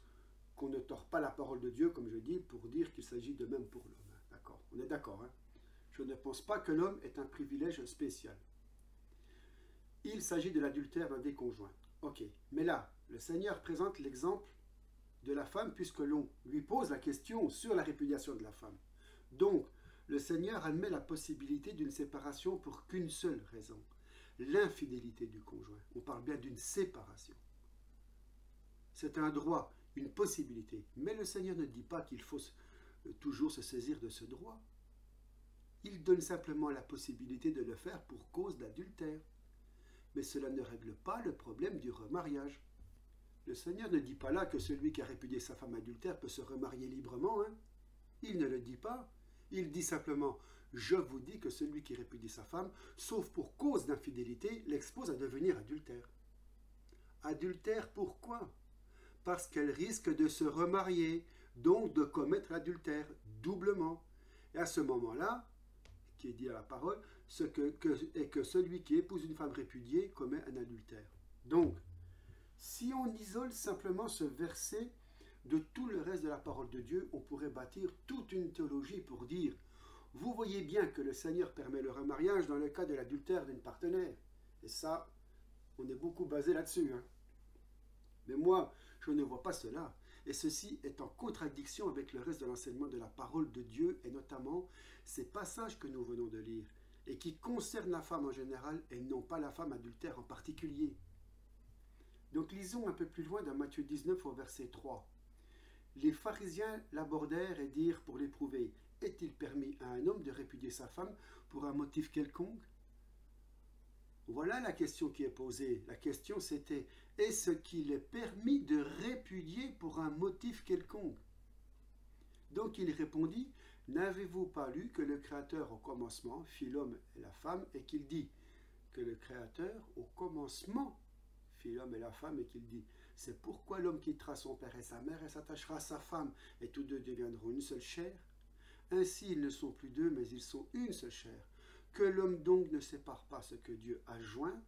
qu'on ne tord pas la parole de Dieu, comme je dis, pour dire qu'il s'agit de même pour l'homme. D'accord? On est d'accord. Je ne pense pas que l'homme est un privilège spécial. Il s'agit de l'adultère d'un des conjoints. Ok, mais là, le Seigneur présente l'exemple de la femme, puisque l'on lui pose la question sur la répudiation de la femme. Donc, le Seigneur admet la possibilité d'une séparation pour qu'une seule raison, l'infidélité du conjoint. On parle bien d'une séparation. C'est un droit, une possibilité. Mais le Seigneur ne dit pas qu'il faut toujours se saisir de ce droit. Il donne simplement la possibilité de le faire pour cause d'adultère. Mais cela ne règle pas le problème du remariage. Le Seigneur ne dit pas là que celui qui a répudié sa femme adultère peut se remarier librement. Il ne le dit pas. Il dit simplement, je vous dis que celui qui répudie sa femme, sauf pour cause d'infidélité, l'expose à devenir adultère. Adultère pourquoi? Parce qu'elle risque de se remarier, donc de commettre l'adultère doublement. Et à ce moment-là, qui est dit à la parole, est que celui qui épouse une femme répudiée commet un adultère. Donc, si on isole simplement ce verset de tout le reste de la parole de Dieu, on pourrait bâtir toute une théologie pour dire, vous voyez bien que le Seigneur permet le remariage dans le cas de l'adultère d'une partenaire. Et ça, on est beaucoup basé là-dessus. Mais moi, je ne vois pas cela. Et ceci est en contradiction avec le reste de l'enseignement de la parole de Dieu, et notamment ces passages que nous venons de lire, et qui concernent la femme en général, et non pas la femme adultère en particulier. Donc lisons un peu plus loin dans Matthieu 19 au verset 3. Les pharisiens l'abordèrent et dirent pour l'éprouver, est-il permis à un homme de répudier sa femme pour un motif quelconque? Voilà la question qui est posée. La question c'était, est-ce qu'il est permis de répudier pour un motif quelconque? Donc il répondit, n'avez-vous pas lu que le Créateur au commencement fit l'homme et la femme, et qu'il dit que le Créateur au commencement fit l'homme et la femme, et qu'il dit, c'est pourquoi l'homme quittera son père et sa mère et s'attachera à sa femme, et tous deux deviendront une seule chair. Ainsi ils ne sont plus deux, mais ils sont une seule chair. Que l'homme donc ne sépare pas ce que Dieu a joint.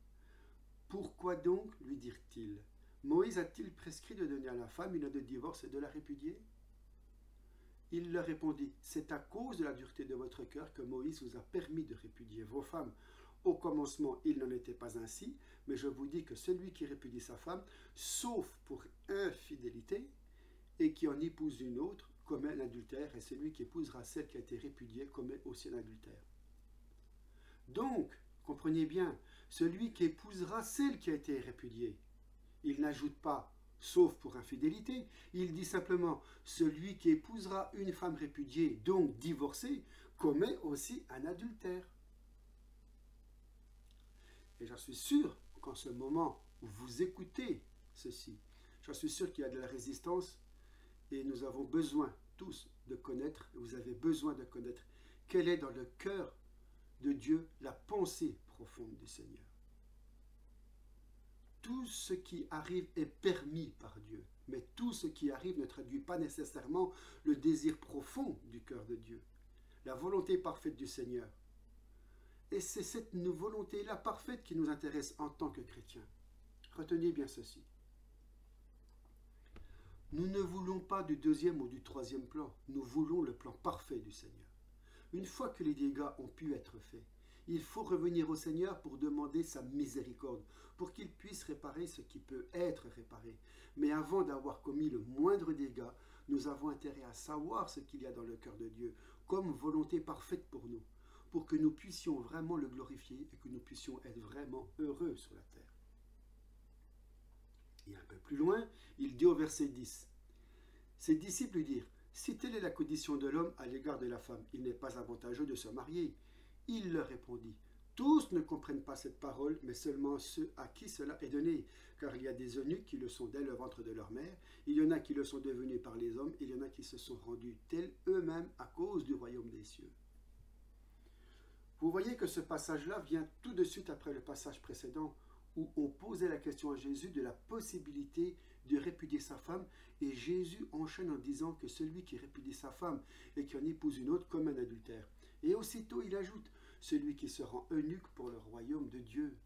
Pourquoi donc, lui dirent-ils, Moïse a-t-il prescrit de donner à la femme une note de divorce et de la répudier? Il leur répondit, c'est à cause de la dureté de votre cœur que Moïse vous a permis de répudier vos femmes. Au commencement, il n'en était pas ainsi, mais je vous dis que celui qui répudie sa femme, sauf pour infidélité, et qui en épouse une autre, commet un adultère, et celui qui épousera celle qui a été répudiée commet aussi un adultère. Donc, comprenez bien, celui qui épousera celle qui a été répudiée, il n'ajoute pas « sauf pour infidélité », il dit simplement « celui qui épousera une femme répudiée, donc divorcée, commet aussi un adultère ». Et j'en suis sûr qu'en ce moment où vous écoutez ceci, j'en suis sûr qu'il y a de la résistance, et nous avons besoin tous de connaître, vous avez besoin de connaître quelle est dans le cœur de Dieu la pensée profonde du Seigneur. Tout ce qui arrive est permis par Dieu, mais tout ce qui arrive ne traduit pas nécessairement le désir profond du cœur de Dieu, la volonté parfaite du Seigneur. Et c'est cette volonté-là parfaite qui nous intéresse en tant que chrétiens. Retenez bien ceci. Nous ne voulons pas du deuxième ou du troisième plan, nous voulons le plan parfait du Seigneur. Une fois que les dégâts ont pu être faits, il faut revenir au Seigneur pour demander sa miséricorde, pour qu'il puisse réparer ce qui peut être réparé. Mais avant d'avoir commis le moindre dégât, nous avons intérêt à savoir ce qu'il y a dans le cœur de Dieu, comme volonté parfaite pour nous, pour que nous puissions vraiment le glorifier et que nous puissions être vraiment heureux sur la terre. Et un peu plus loin, il dit au verset 10, ses disciples lui dirent, si telle est la condition de l'homme à l'égard de la femme, il n'est pas avantageux de se marier. Il leur répondit, Tous ne comprennent pas cette parole, mais seulement ceux à qui cela est donné. Car il y a des eunuques qui le sont dès le ventre de leur mère, il y en a qui le sont devenus par les hommes, il y en a qui se sont rendus tels eux-mêmes à cause du royaume des cieux. Vous voyez que ce passage-là vient tout de suite après le passage précédent, où on posait la question à Jésus de la possibilité de répudier sa femme, et Jésus enchaîne en disant que celui qui répudie sa femme et qui en épouse une autre comme un adultère. Et aussitôt il ajoute, celui qui se rend eunuque pour le royaume de Dieu.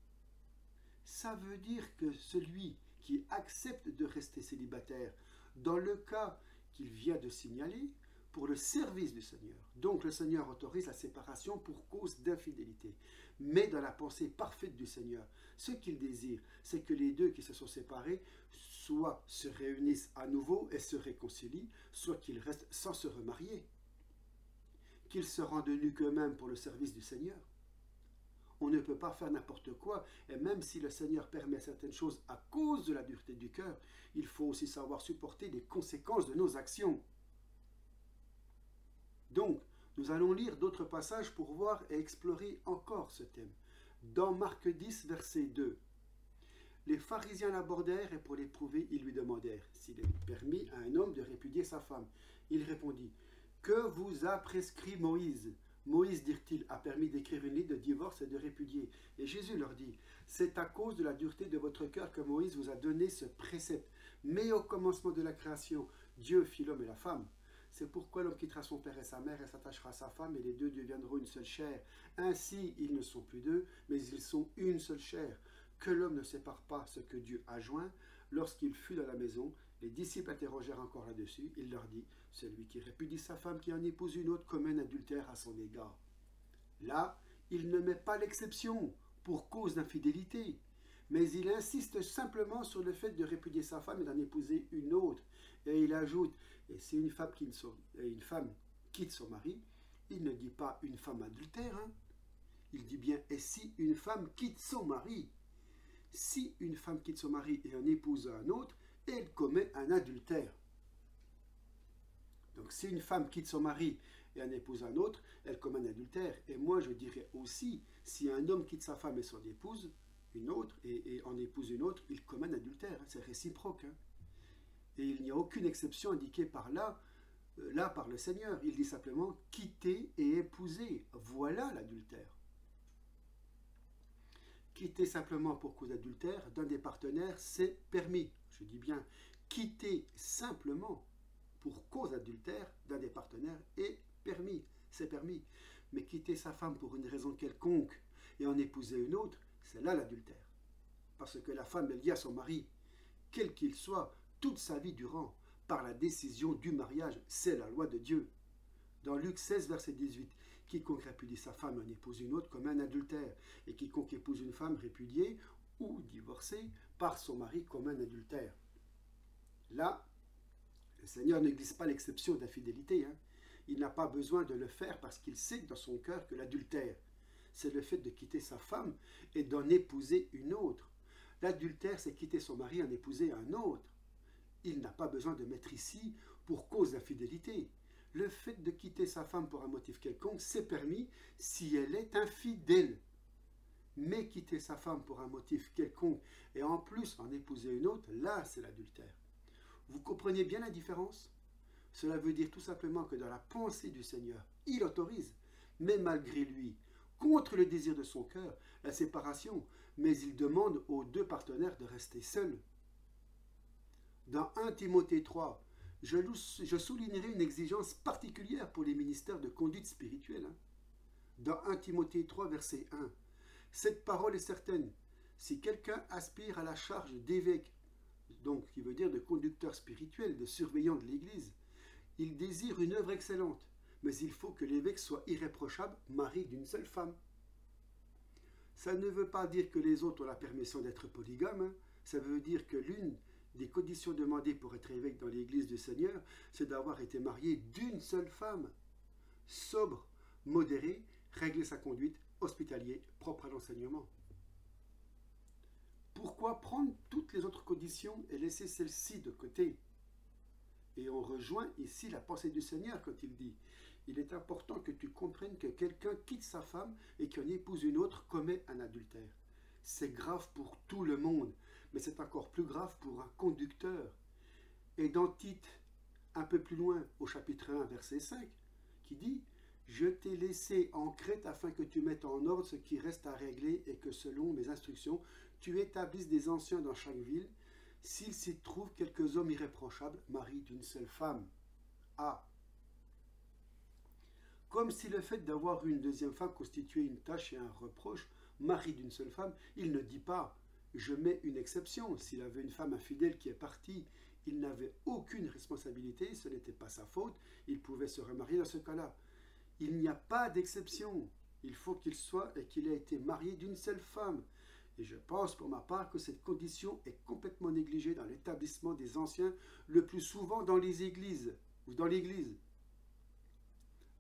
Ça veut dire que celui qui accepte de rester célibataire, dans le cas qu'il vient de signaler, pour le service du Seigneur. Donc le Seigneur autorise la séparation pour cause d'infidélité. Mais dans la pensée parfaite du Seigneur, ce qu'il désire, c'est que les deux qui se sont séparés soit se réunissent à nouveau et se réconcilient, soit qu'ils restent sans se remarier. Qu'ils se rendent nus eux-mêmes pour le service du Seigneur. On ne peut pas faire n'importe quoi, et même si le Seigneur permet certaines choses à cause de la dureté du cœur, il faut aussi savoir supporter les conséquences de nos actions. Donc, nous allons lire d'autres passages pour voir et explorer encore ce thème. Dans Marc 10, verset 2, les pharisiens l'abordèrent et pour l'éprouver, ils lui demandèrent s'il est permis à un homme de répudier sa femme. Il répondit, « Que vous a prescrit Moïse ?» Moïse, dirent-ils, a permis d'écrire une lettre de divorce et de répudier. Et Jésus leur dit, « C'est à cause de la dureté de votre cœur que Moïse vous a donné ce précepte. Mais au commencement de la création, Dieu fit l'homme et la femme. C'est pourquoi l'homme quittera son père et sa mère et s'attachera à sa femme, et les deux deviendront une seule chair. Ainsi, ils ne sont plus deux, mais ils sont une seule chair. Que l'homme ne sépare pas ce que Dieu a joint. » Lorsqu'il fut dans la maison, les disciples interrogèrent encore là-dessus. Il leur dit, « Celui qui répudie sa femme qui en épouse une autre commet un adultère à son égard. » Là, il ne met pas l'exception pour cause d'infidélité, mais il insiste simplement sur le fait de répudier sa femme et d'en épouser une autre. Et il ajoute, et si une femme quitte son mari, il ne dit pas une femme adultère, hein. Il dit bien, et si une femme quitte son mari. Si une femme quitte son mari et en épouse un autre, elle commet un adultère. Donc si une femme quitte son mari et en épouse un autre, elle commet un adultère. Et moi je dirais aussi, si un homme quitte sa femme et s'en épouse une autre, et en épouse une autre, il commet un adultère. C'est réciproque. Hein. Et il n'y a aucune exception indiquée par là par le Seigneur. Il dit simplement quitter et épouser. Voilà l'adultère. Quitter simplement pour cause d'adultère d'un des partenaires, c'est permis. Je dis bien, quitter simplement pour cause d'adultère d'un des partenaires est permis. C'est permis. Mais quitter sa femme pour une raison quelconque et en épouser une autre, c'est là l'adultère. Parce que la femme est liée à son mari, quel qu'il soit, toute sa vie durant, par la décision du mariage. C'est la loi de Dieu. Dans Luc 16, verset 18, « Quiconque répudie sa femme en épouse une autre comme un adultère, et quiconque épouse une femme répudiée ou divorcée par son mari comme un adultère. » Là, le Seigneur ne glisse pas l'exception d'infidélité. Hein. Il n'a pas besoin de le faire parce qu'il sait dans son cœur que l'adultère, c'est le fait de quitter sa femme et d'en épouser une autre. L'adultère, c'est quitter son mari et en épouser un autre. Il n'a pas besoin de mettre ici pour cause d'infidélité. Le fait de quitter sa femme pour un motif quelconque, c'est permis si elle est infidèle. Mais quitter sa femme pour un motif quelconque et en plus en épouser une autre, là c'est l'adultère. Vous comprenez bien la différence? Cela veut dire tout simplement que dans la pensée du Seigneur, il autorise, mais malgré lui, contre le désir de son cœur, la séparation, mais il demande aux deux partenaires de rester seuls. Dans 1 Timothée 3, je soulignerai une exigence particulière pour les ministères de conduite spirituelle. Hein. Dans 1 Timothée 3, verset 1, « Cette parole est certaine. Si quelqu'un aspire à la charge d'évêque, donc qui veut dire de conducteur spirituel, de surveillant de l'Église, il désire une œuvre excellente, mais il faut que l'évêque soit irréprochable, mari d'une seule femme. » Ça ne veut pas dire que les autres ont la permission d'être polygames, hein. Ça veut dire que l'une des conditions demandées pour être évêque dans l'Église du Seigneur, c'est d'avoir été marié d'une seule femme, sobre, modéré, régler sa conduite, hospitalier, propre à l'enseignement. Pourquoi prendre toutes les autres conditions et laisser celle-ci de côté? Et on rejoint ici la pensée du Seigneur quand il dit il est important que tu comprennes que quelqu'un quitte sa femme et qu'en épouse une autre commet un adultère. C'est grave pour tout le monde, mais c'est encore plus grave pour un conducteur. Et dans Tite, un peu plus loin, au chapitre 1, verset 5, qui dit « Je t'ai laissé en Crète afin que tu mettes en ordre ce qui reste à régler et que selon mes instructions, tu établisses des anciens dans chaque ville, s'il s'y trouve quelques hommes irréprochables, maris d'une seule femme. » Ah. Comme si le fait d'avoir une deuxième femme constituait une tâche et un reproche, mari d'une seule femme, il ne dit pas « je mets une exception ». S'il avait une femme infidèle qui est partie, il n'avait aucune responsabilité, ce n'était pas sa faute, il pouvait se remarier dans ce cas-là. Il n'y a pas d'exception. Il faut qu'il soit et qu'il ait été marié d'une seule femme. Et je pense pour ma part que cette condition est complètement négligée dans l'établissement des anciens, le plus souvent dans les églises ou dans l'église.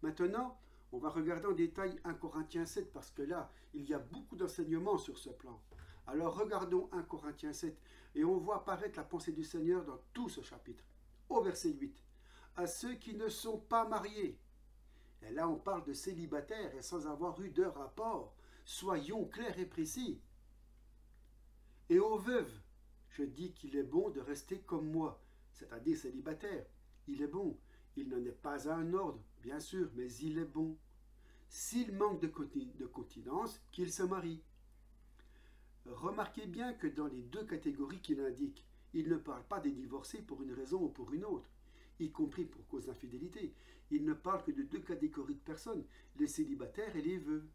Maintenant, on va regarder en détail 1 Corinthiens 7 parce que là, il y a beaucoup d'enseignements sur ce plan. Alors regardons 1 Corinthiens 7 et on voit apparaître la pensée du Seigneur dans tout ce chapitre. Au verset 8, « À ceux qui ne sont pas mariés ». Et là, on parle de célibataires et sans avoir eu de rapport. Soyons clairs et précis. « Et aux veuves, je dis qu'il est bon de rester comme moi, c'est-à-dire célibataire. Il est bon. Il n'en est pas à un ordre, bien sûr, mais il est bon. S'il manque de continence, qu'il se marie. » Remarquez bien que dans les deux catégories qu'il indique, il ne parle pas des divorcés pour une raison ou pour une autre, y compris pour cause d'infidélité. Il ne parle que de deux catégories de personnes, les célibataires et les veuves.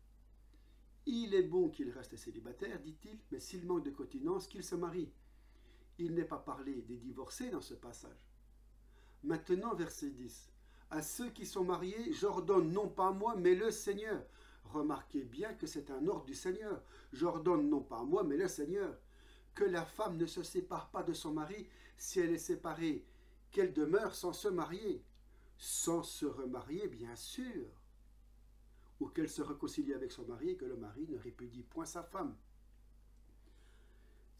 Il est bon qu'il reste célibataire, dit-il, mais s'il manque de continence, qu'il se marie. Il n'est pas parlé des divorcés dans ce passage. Maintenant, verset 10. « À ceux qui sont mariés, j'ordonne non pas moi, mais le Seigneur. » Remarquez bien que c'est un ordre du Seigneur. J'ordonne non pas moi, mais le Seigneur. Que la femme ne se sépare pas de son mari si elle est séparée, qu'elle demeure sans se marier. Sans se remarier, bien sûr. Ou qu'elle se réconcilie avec son mari et que le mari ne répudie point sa femme.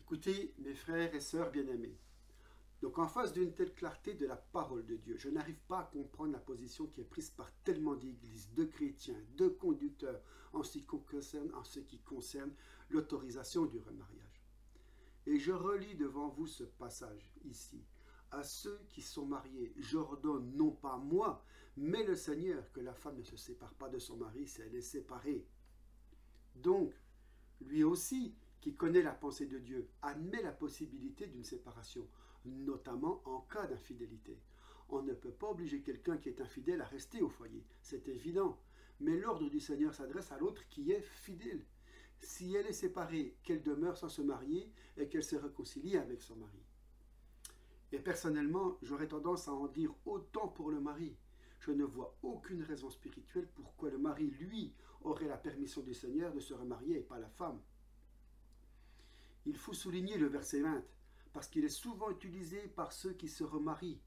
Écoutez, mes frères et sœurs bien-aimés. Donc en face d'une telle clarté de la parole de Dieu, je n'arrive pas à comprendre la position qui est prise par tellement d'églises, de chrétiens, de conducteurs en ce qui concerne l'autorisation du remariage. Et je relis devant vous ce passage ici. À ceux qui sont mariés, j'ordonne non pas moi, mais le Seigneur, que la femme ne se sépare pas de son mari si elle est séparée. Donc, lui aussi, qui connaît la pensée de Dieu, admet la possibilité d'une séparation, notamment en cas d'infidélité. On ne peut pas obliger quelqu'un qui est infidèle à rester au foyer, c'est évident. Mais l'ordre du Seigneur s'adresse à l'autre qui est fidèle. Si elle est séparée, qu'elle demeure sans se marier et qu'elle se réconcilie avec son mari. Et personnellement, j'aurais tendance à en dire autant pour le mari. Je ne vois aucune raison spirituelle pourquoi le mari, lui, aurait la permission du Seigneur de se remarier et pas la femme. Il faut souligner le verset 20, parce qu'il est souvent utilisé par ceux qui se remarient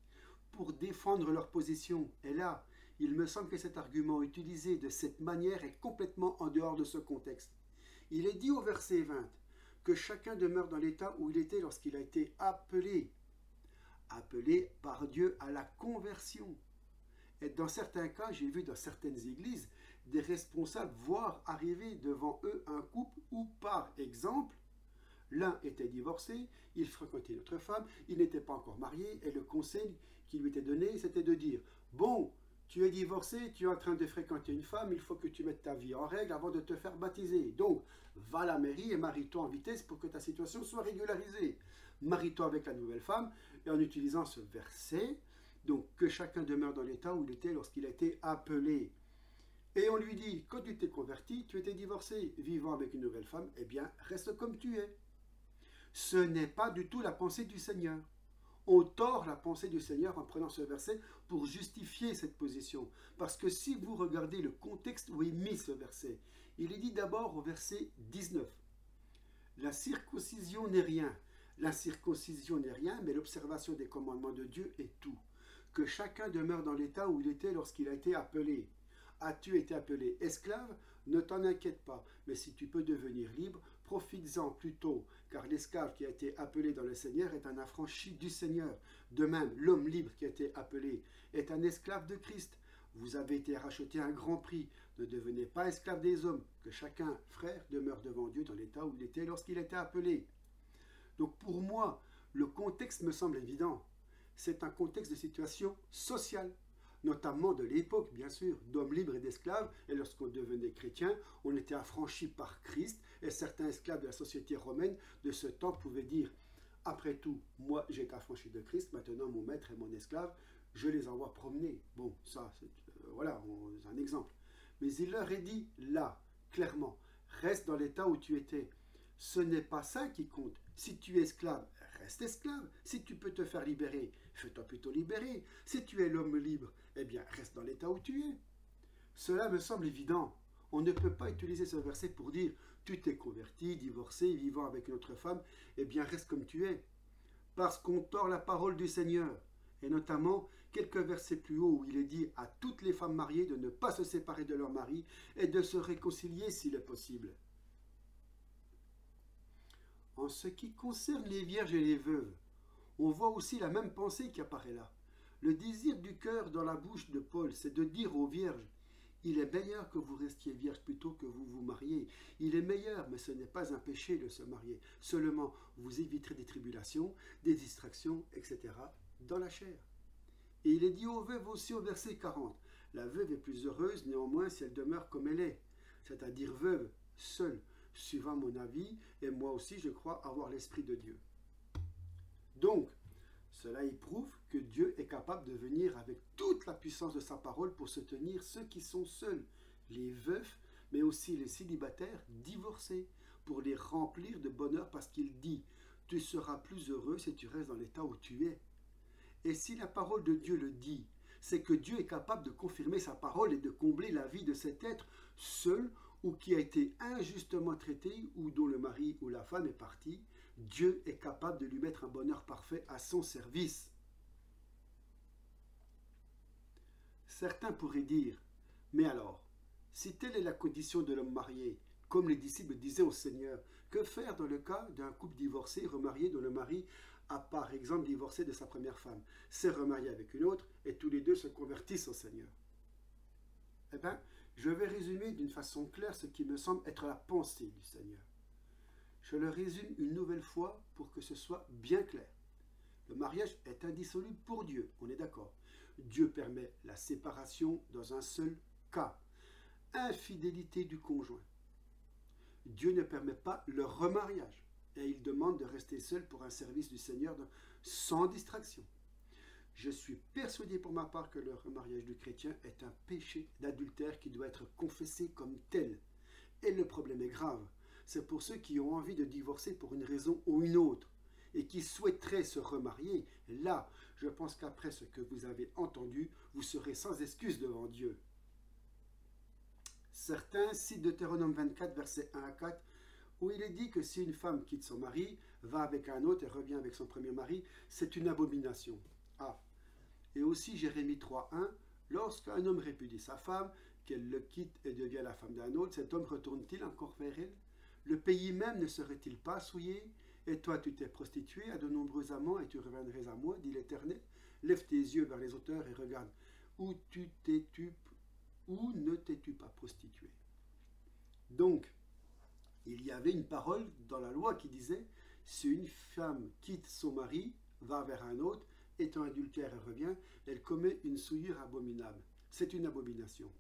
pour défendre leur position. Et là, il me semble que cet argument utilisé de cette manière est complètement en dehors de ce contexte. Il est dit au verset 20 que chacun demeure dans l'état où il était lorsqu'il a été appelé par Dieu à la conversion. Et dans certains cas, j'ai vu dans certaines églises des responsables voir arriver devant eux un couple où, par exemple, l'un était divorcé, il fréquentait une autre femme, il n'était pas encore marié, et le conseil qui lui était donné, c'était de dire « Bon, tu es divorcé, tu es en train de fréquenter une femme, il faut que tu mettes ta vie en règle avant de te faire baptiser. Donc, va à la mairie et marie-toi en vitesse pour que ta situation soit régularisée. Marie-toi avec la nouvelle femme, et en utilisant ce verset, donc que chacun demeure dans l'état où il était lorsqu'il a été appelé. Et on lui dit, quand tu t'es converti, tu étais divorcé, vivant avec une nouvelle femme, eh bien, reste comme tu es. » Ce n'est pas du tout la pensée du Seigneur. On tord la pensée du Seigneur en prenant ce verset pour justifier cette position. Parce que si vous regardez le contexte où est mis ce verset, il est dit d'abord au verset 19. La circoncision n'est rien. La circoncision n'est rien, mais l'observation des commandements de Dieu est tout. Que chacun demeure dans l'état où il était lorsqu'il a été appelé. As-tu été appelé esclave? Ne t'en inquiète pas, mais si tu peux devenir libre, profites-en plutôt, car l'esclave qui a été appelé dans le Seigneur est un affranchi du Seigneur. De même, l'homme libre qui a été appelé est un esclave de Christ. Vous avez été rachetés à un grand prix. Ne devenez pas esclaves des hommes, que chacun, frère, demeure devant Dieu dans l'état où il était lorsqu'il était appelé. Donc pour moi, le contexte me semble évident. C'est un contexte de situation sociale, notamment de l'époque, bien sûr, d'hommes libres et d'esclaves. Et lorsqu'on devenait chrétien, on était affranchi par Christ. Et certains esclaves de la société romaine de ce temps pouvaient dire, après tout, moi j'ai été affranchi de Christ, maintenant mon maître et mon esclave, je les envoie promener. Bon, ça, c'est voilà, c'est un exemple. Mais il leur est dit, là, clairement, reste dans l'état où tu étais. Ce n'est pas ça qui compte. Si tu es esclave, reste esclave. Si tu peux te faire libérer, fais-toi plutôt libérer. Si tu es l'homme libre, eh bien, reste dans l'état où tu es. Cela me semble évident. On ne peut pas utiliser ce verset pour dire, tu t'es converti, divorcé, vivant avec une autre femme, eh bien, reste comme tu es. Parce qu'on tord la parole du Seigneur. Et notamment, quelques versets plus haut, où il est dit à toutes les femmes mariées de ne pas se séparer de leur mari et de se réconcilier s'il est possible. En ce qui concerne les vierges et les veuves, on voit aussi la même pensée qui apparaît là. Le désir du cœur dans la bouche de Paul, c'est de dire aux vierges, il est meilleur que vous restiez vierge plutôt que vous vous mariez. Il est meilleur, mais ce n'est pas un péché de se marier. Seulement, vous éviterez des tribulations, des distractions, etc. dans la chair. Et il est dit aux veuves aussi au verset 40, la veuve est plus heureuse néanmoins si elle demeure comme elle est, c'est-à-dire veuve, seule, suivant mon avis, et moi aussi je crois avoir l'Esprit de Dieu. Donc, cela éprouve que Dieu est capable de venir avec toute la puissance de sa parole pour soutenir ceux qui sont seuls, les veufs, mais aussi les célibataires divorcés, pour les remplir de bonheur parce qu'il dit « Tu seras plus heureux si tu restes dans l'état où tu es ». Et si la parole de Dieu le dit, c'est que Dieu est capable de confirmer sa parole et de combler la vie de cet être seul ou qui a été injustement traité ou dont le mari ou la femme est parti. Dieu est capable de lui mettre un bonheur parfait à son service. Certains pourraient dire, mais alors, si telle est la condition de l'homme marié, comme les disciples disaient au Seigneur, que faire dans le cas d'un couple divorcé, remarié, dont le mari a par exemple divorcé de sa première femme, s'est remarié avec une autre et tous les deux se convertissent au Seigneur? Eh bien, je vais résumer d'une façon claire ce qui me semble être la pensée du Seigneur. Je le résume une nouvelle fois pour que ce soit bien clair. Le mariage est indissoluble pour Dieu, on est d'accord. Dieu permet la séparation dans un seul cas, infidélité du conjoint. Dieu ne permet pas le remariage et il demande de rester seul pour un service du Seigneur sans distraction. Je suis persuadé pour ma part que le remariage du chrétien est un péché d'adultère qui doit être confessé comme tel. Et le problème est grave. C'est pour ceux qui ont envie de divorcer pour une raison ou une autre et qui souhaiteraient se remarier. Là, je pense qu'après ce que vous avez entendu, vous serez sans excuse devant Dieu. Certains citent Deutéronome 24, versets 1 à 4, où il est dit que si une femme quitte son mari, va avec un autre et revient avec son premier mari, c'est une abomination. Ah. Et aussi Jérémie 3, 1, lorsqu'un homme répudie sa femme, qu'elle le quitte et devient la femme d'un autre, cet homme retourne-t-il encore vers elle? Le pays même ne serait-il pas souillé? Et toi, tu t'es prostitué à de nombreux amants et tu reviendrais à moi, dit l'Éternel. Lève tes yeux vers les auteurs et regarde. Où ne t'es-tu pas prostitué? Donc, il y avait une parole dans la loi qui disait, si une femme quitte son mari, va vers un autre, étant adultère et revient, elle commet une souillure abominable. C'est une abomination.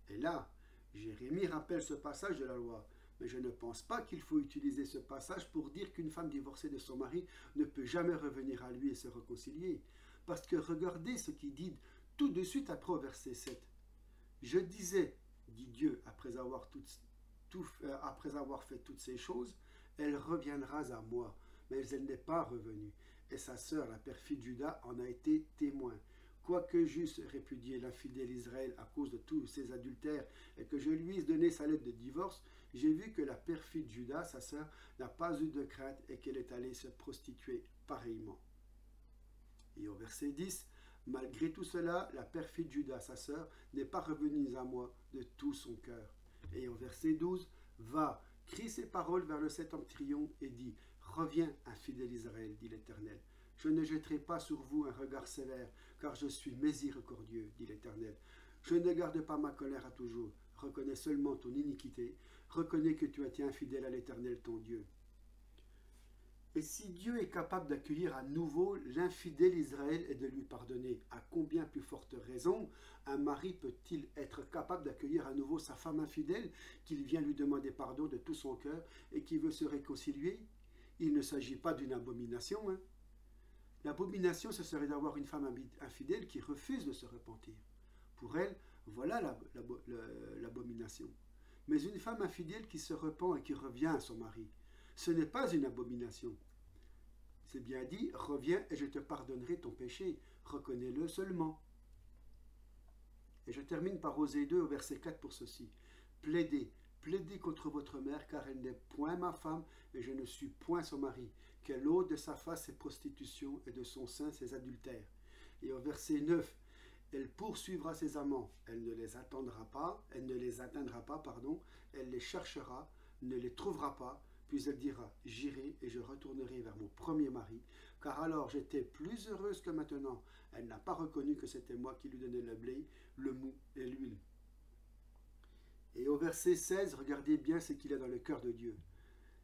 Et là, Jérémie rappelle ce passage de la loi. Mais je ne pense pas qu'il faut utiliser ce passage pour dire qu'une femme divorcée de son mari ne peut jamais revenir à lui et se réconcilier. Parce que regardez ce qu'il dit tout de suite après au verset 7. Je disais, dit Dieu, après avoir fait toutes ces choses, elle reviendra à moi. Mais elle n'est pas revenue. Et sa sœur, la perfide Juda, en a été témoin. Quoique j'eusse répudié l'infidèle Israël à cause de tous ses adultères et que je lui eusse donné sa lettre de divorce, j'ai vu que la perfide Juda, sa sœur, n'a pas eu de crainte et qu'elle est allée se prostituer pareillement. Et au verset 10, malgré tout cela, la perfide Juda, sa sœur, n'est pas revenue à moi de tout son cœur. Et au verset 12, va, crie ces paroles vers le septentrion et dit, reviens, infidèle Israël, dit l'Éternel. Je ne jetterai pas sur vous un regard sévère, car je suis miséricordieux, dit l'Éternel. Je ne garde pas ma colère à toujours. Reconnais seulement ton iniquité. Reconnais que tu as été infidèle à l'Éternel ton Dieu. Et si Dieu est capable d'accueillir à nouveau l'infidèle Israël et de lui pardonner, à combien plus forte raison un mari peut-il être capable d'accueillir à nouveau sa femme infidèle qu'il vient lui demander pardon de tout son cœur et qui veut se réconcilier? Il ne s'agit pas d'une abomination. Hein. L'abomination, ce serait d'avoir une femme infidèle qui refuse de se repentir. Pour elle, voilà l'abomination. Mais une femme infidèle qui se repent et qui revient à son mari, ce n'est pas une abomination. C'est bien dit, reviens et je te pardonnerai ton péché. Reconnais-le seulement. Et je termine par Osée 2 au verset 4 pour ceci. Plaidez, plaidez contre votre mère, car elle n'est point ma femme et je ne suis point son mari. Qu'elle ôte de sa face ses prostitutions et de son sein ses adultères. Et au verset 9, elle poursuivra ses amants, elle ne les atteindra pas, elle les cherchera, ne les trouvera pas, puis elle dira, j'irai et je retournerai vers mon premier mari, car alors j'étais plus heureuse que maintenant. Elle n'a pas reconnu que c'était moi qui lui donnais le blé, le mou et l'huile. Et au verset 16, regardez bien ce qu'il y a dans le cœur de Dieu.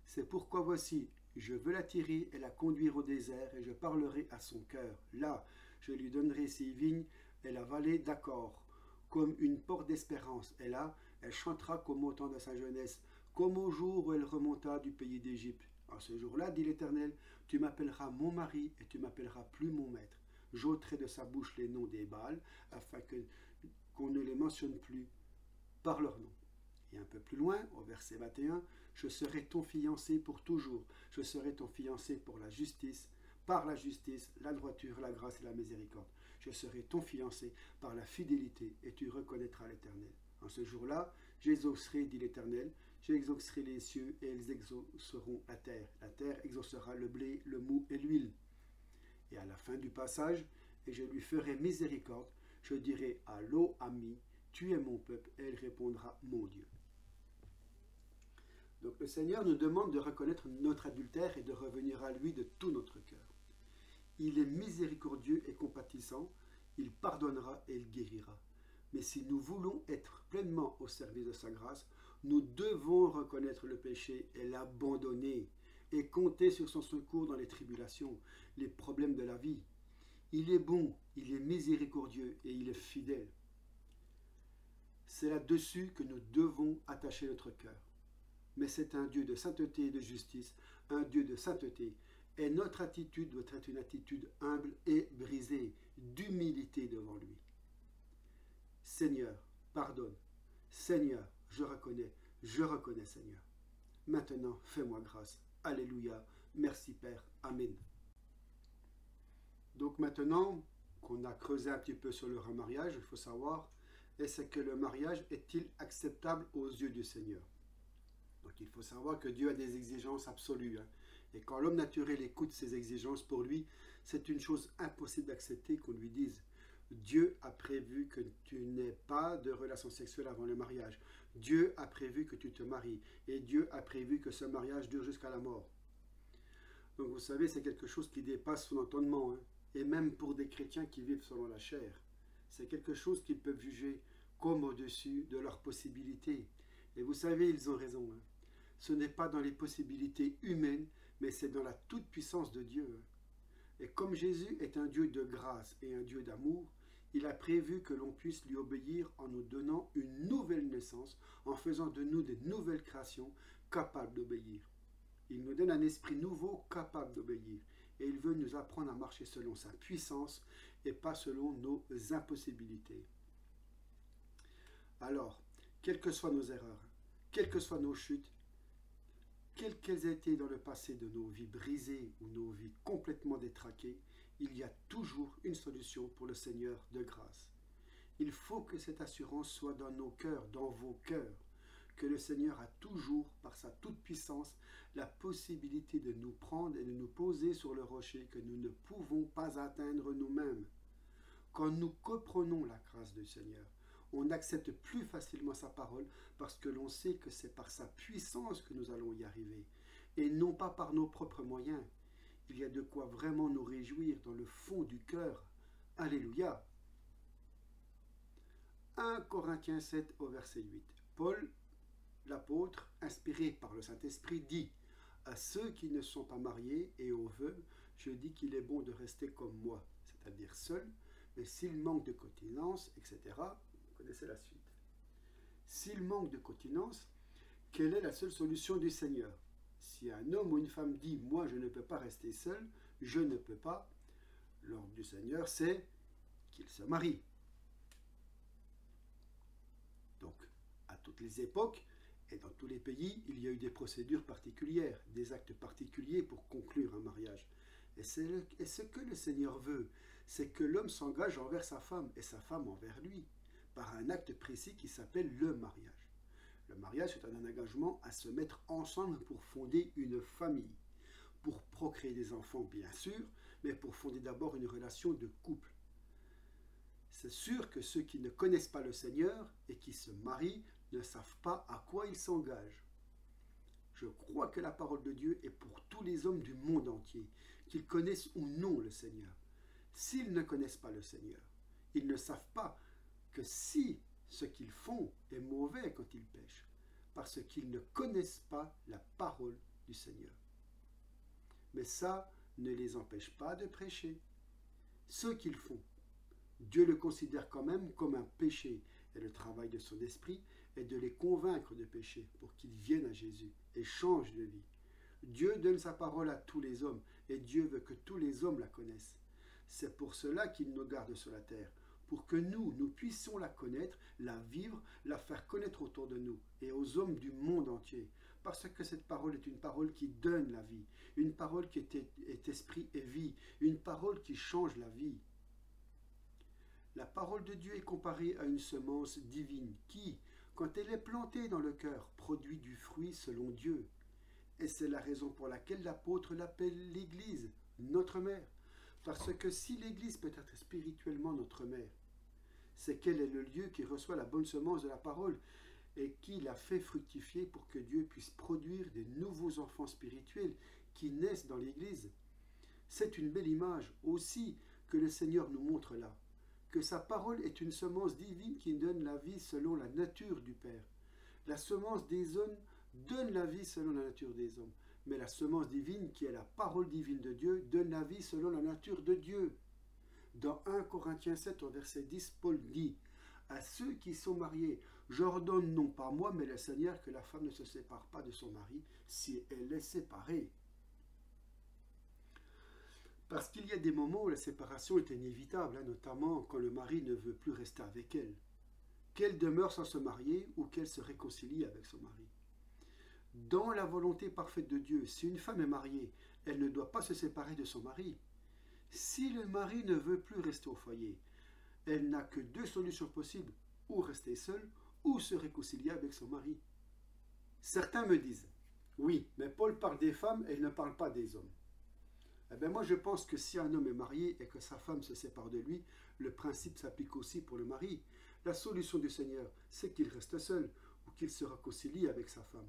C'est pourquoi voici, je veux l'attirer et la conduire au désert, et je parlerai à son cœur. Là, je lui donnerai ses vignes et la vallée d'Accor, comme une porte d'espérance. Et là, elle chantera comme au temps de sa jeunesse, comme au jour où elle remonta du pays d'Égypte. En ce jour-là, dit l'Éternel, tu m'appelleras mon mari et tu m'appelleras plus mon maître. J'ôterai de sa bouche les noms des Baals, afin qu'on ne les mentionne plus par leur nom. Et un peu plus loin, au verset 21, je serai ton fiancé pour toujours. Je serai ton fiancé pour la justice, par la justice, la droiture, la grâce et la miséricorde. Je serai ton fiancé par la fidélité et tu reconnaîtras l'Éternel. En ce jour-là, j'exaucerai, dit l'Éternel, j'exaucerai les cieux et ils exauceront la terre. La terre exaucera le blé, le mou et l'huile. Et à la fin du passage, et je lui ferai miséricorde, je dirai à l'eau amie, tu es mon peuple, et elle répondra, mon Dieu. Donc le Seigneur nous demande de reconnaître notre adultère et de revenir à lui de tout notre cœur. Il est miséricordieux et compatissant, il pardonnera et il guérira. Mais si nous voulons être pleinement au service de sa grâce, nous devons reconnaître le péché et l'abandonner et compter sur son secours dans les tribulations, les problèmes de la vie. Il est bon, il est miséricordieux et il est fidèle. C'est là-dessus que nous devons attacher notre cœur. Mais c'est un Dieu de sainteté et de justice, un Dieu de sainteté. Et notre attitude doit être une attitude humble et brisée, d'humilité devant lui. Seigneur, pardonne. Seigneur, je reconnais Seigneur. Maintenant, fais-moi grâce. Alléluia. Merci Père. Amen. Donc maintenant qu'on a creusé un petit peu sur le remariage, il faut savoir, est-ce que le mariage est-il acceptable aux yeux du Seigneur? Donc il faut savoir que Dieu a des exigences absolues. Et quand l'homme naturel écoute ces exigences, pour lui, c'est une chose impossible d'accepter qu'on lui dise Dieu a prévu que tu n'aies pas de relation sexuelle avant le mariage. Dieu a prévu que tu te maries. Et Dieu a prévu que ce mariage dure jusqu'à la mort. Donc vous savez, c'est quelque chose qui dépasse son entendement. Et même pour des chrétiens qui vivent selon la chair. C'est quelque chose qu'ils peuvent juger comme au-dessus de leurs possibilités. Et vous savez, ils ont raison. Ce n'est pas dans les possibilités humaines, mais c'est dans la toute-puissance de Dieu. Et comme Jésus est un Dieu de grâce et un Dieu d'amour, il a prévu que l'on puisse lui obéir en nous donnant une nouvelle naissance, en faisant de nous des nouvelles créations capables d'obéir. Il nous donne un esprit nouveau capable d'obéir. Et il veut nous apprendre à marcher selon sa puissance et pas selon nos impossibilités. Alors, quelles que soient nos erreurs, quelles que soient nos chutes, quelles qu'elles aient été dans le passé de nos vies brisées ou nos vies complètement détraquées, il y a toujours une solution pour le Seigneur de grâce. Il faut que cette assurance soit dans nos cœurs, dans vos cœurs, que le Seigneur a toujours, par sa toute-puissance, la possibilité de nous prendre et de nous poser sur le rocher que nous ne pouvons pas atteindre nous-mêmes. Quand nous comprenons la grâce du Seigneur, on accepte plus facilement sa parole parce que l'on sait que c'est par sa puissance que nous allons y arriver et non pas par nos propres moyens. Il y a de quoi vraiment nous réjouir dans le fond du cœur. Alléluia! 1 Corinthiens 7 au verset 8. Paul, l'apôtre, inspiré par le Saint-Esprit, dit « À ceux qui ne sont pas mariés et aux veuves, je dis qu'il est bon de rester comme moi, c'est-à-dire seul, mais s'il manque de continence, etc. » Vous connaissez la suite. S'il manque de continence, quelle est la seule solution du Seigneur? Si un homme ou une femme dit « Moi, je ne peux pas rester seul, je ne peux pas », l'ordre du Seigneur, c'est qu'il se marie. Donc, à toutes les époques et dans tous les pays, il y a eu des procédures particulières, des actes particuliers pour conclure un mariage. Et ce que le Seigneur veut, c'est que l'homme s'engage envers sa femme et sa femme envers lui, par un acte précis qui s'appelle le mariage. Le mariage est un engagement à se mettre ensemble pour fonder une famille, pour procréer des enfants bien sûr, mais pour fonder d'abord une relation de couple. C'est sûr que ceux qui ne connaissent pas le Seigneur et qui se marient ne savent pas à quoi ils s'engagent. Je crois que la parole de Dieu est pour tous les hommes du monde entier, qu'ils connaissent ou non le Seigneur. S'ils ne connaissent pas le Seigneur, ils ne savent pas que si ce qu'ils font est mauvais quand ils pêchent, parce qu'ils ne connaissent pas la parole du Seigneur. Mais ça ne les empêche pas de prêcher. Ce qu'ils font, Dieu le considère quand même comme un péché, et le travail de son esprit est de les convaincre de péché pour qu'ils viennent à Jésus et changent de vie. Dieu donne sa parole à tous les hommes, et Dieu veut que tous les hommes la connaissent. C'est pour cela qu'il nous garde sur la terre, pour que nous puissions la connaître, la vivre, la faire connaître autour de nous et aux hommes du monde entier. Parce que cette parole est une parole qui donne la vie, une parole qui est esprit et vie, une parole qui change la vie. La parole de Dieu est comparée à une semence divine qui, quand elle est plantée dans le cœur, produit du fruit selon Dieu. Et c'est la raison pour laquelle l'apôtre l'appelle l'Église, notre mère. Parce que si l'Église peut être spirituellement notre mère, c'est qu'elle est le lieu qui reçoit la bonne semence de la parole et qui la fait fructifier pour que Dieu puisse produire des nouveaux enfants spirituels qui naissent dans l'Église. C'est une belle image aussi que le Seigneur nous montre là, que sa parole est une semence divine qui donne la vie selon la nature du Père. La semence des hommes donne la vie selon la nature des hommes, mais la semence divine, qui est la parole divine de Dieu, donne la vie selon la nature de Dieu. Dans 1 Corinthiens 7, au verset 10, Paul dit « À ceux qui sont mariés, j'ordonne non pas moi, mais le Seigneur, que la femme ne se sépare pas de son mari si elle est séparée. » Parce qu'il y a des moments où la séparation est inévitable, notamment quand le mari ne veut plus rester avec elle. Qu'elle demeure sans se marier ou qu'elle se réconcilie avec son mari. Dans la volonté parfaite de Dieu, si une femme est mariée, elle ne doit pas se séparer de son mari. Si le mari ne veut plus rester au foyer, elle n'a que deux solutions possibles, ou rester seule, ou se réconcilier avec son mari. Certains me disent, oui, mais Paul parle des femmes et il ne parle pas des hommes. Eh bien moi je pense que si un homme est marié et que sa femme se sépare de lui, le principe s'applique aussi pour le mari. La solution du Seigneur, c'est qu'il reste seul, ou qu'il se réconcilie avec sa femme.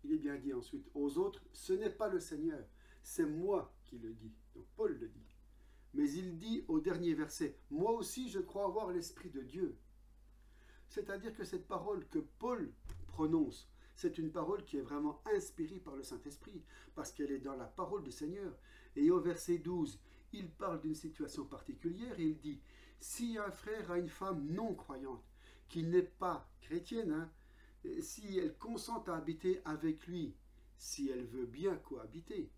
Il est bien dit ensuite aux autres, ce n'est pas le Seigneur, c'est moi qui le dis. Donc Paul le dit. Mais il dit au dernier verset, moi aussi je crois avoir l'Esprit de Dieu. C'est-à-dire que cette parole que Paul prononce, c'est une parole qui est vraiment inspirée par le Saint-Esprit, parce qu'elle est dans la parole du Seigneur. Et au verset 12, il parle d'une situation particulière et il dit, si un frère a une femme non croyante, qui n'est pas chrétienne, si elle consent à habiter avec lui, si elle veut bien cohabiter,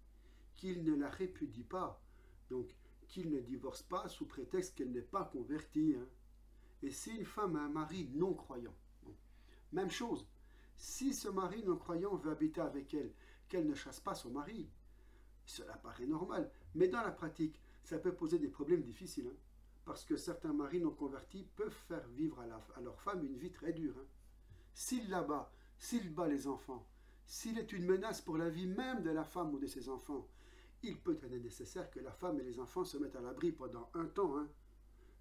qu'il ne la répudie pas, donc qu'il ne divorce pas sous prétexte qu'elle n'est pas convertie. Et si une femme a un mari non croyant, même chose, si ce mari non croyant veut habiter avec elle, qu'elle ne chasse pas son mari, cela paraît normal, mais dans la pratique, ça peut poser des problèmes difficiles, parce que certains maris non convertis peuvent faire vivre à leur femme une vie très dure. S'il la bat, s'il bat les enfants, s'il est une menace pour la vie même de la femme ou de ses enfants, il peut être nécessaire que la femme et les enfants se mettent à l'abri pendant un temps.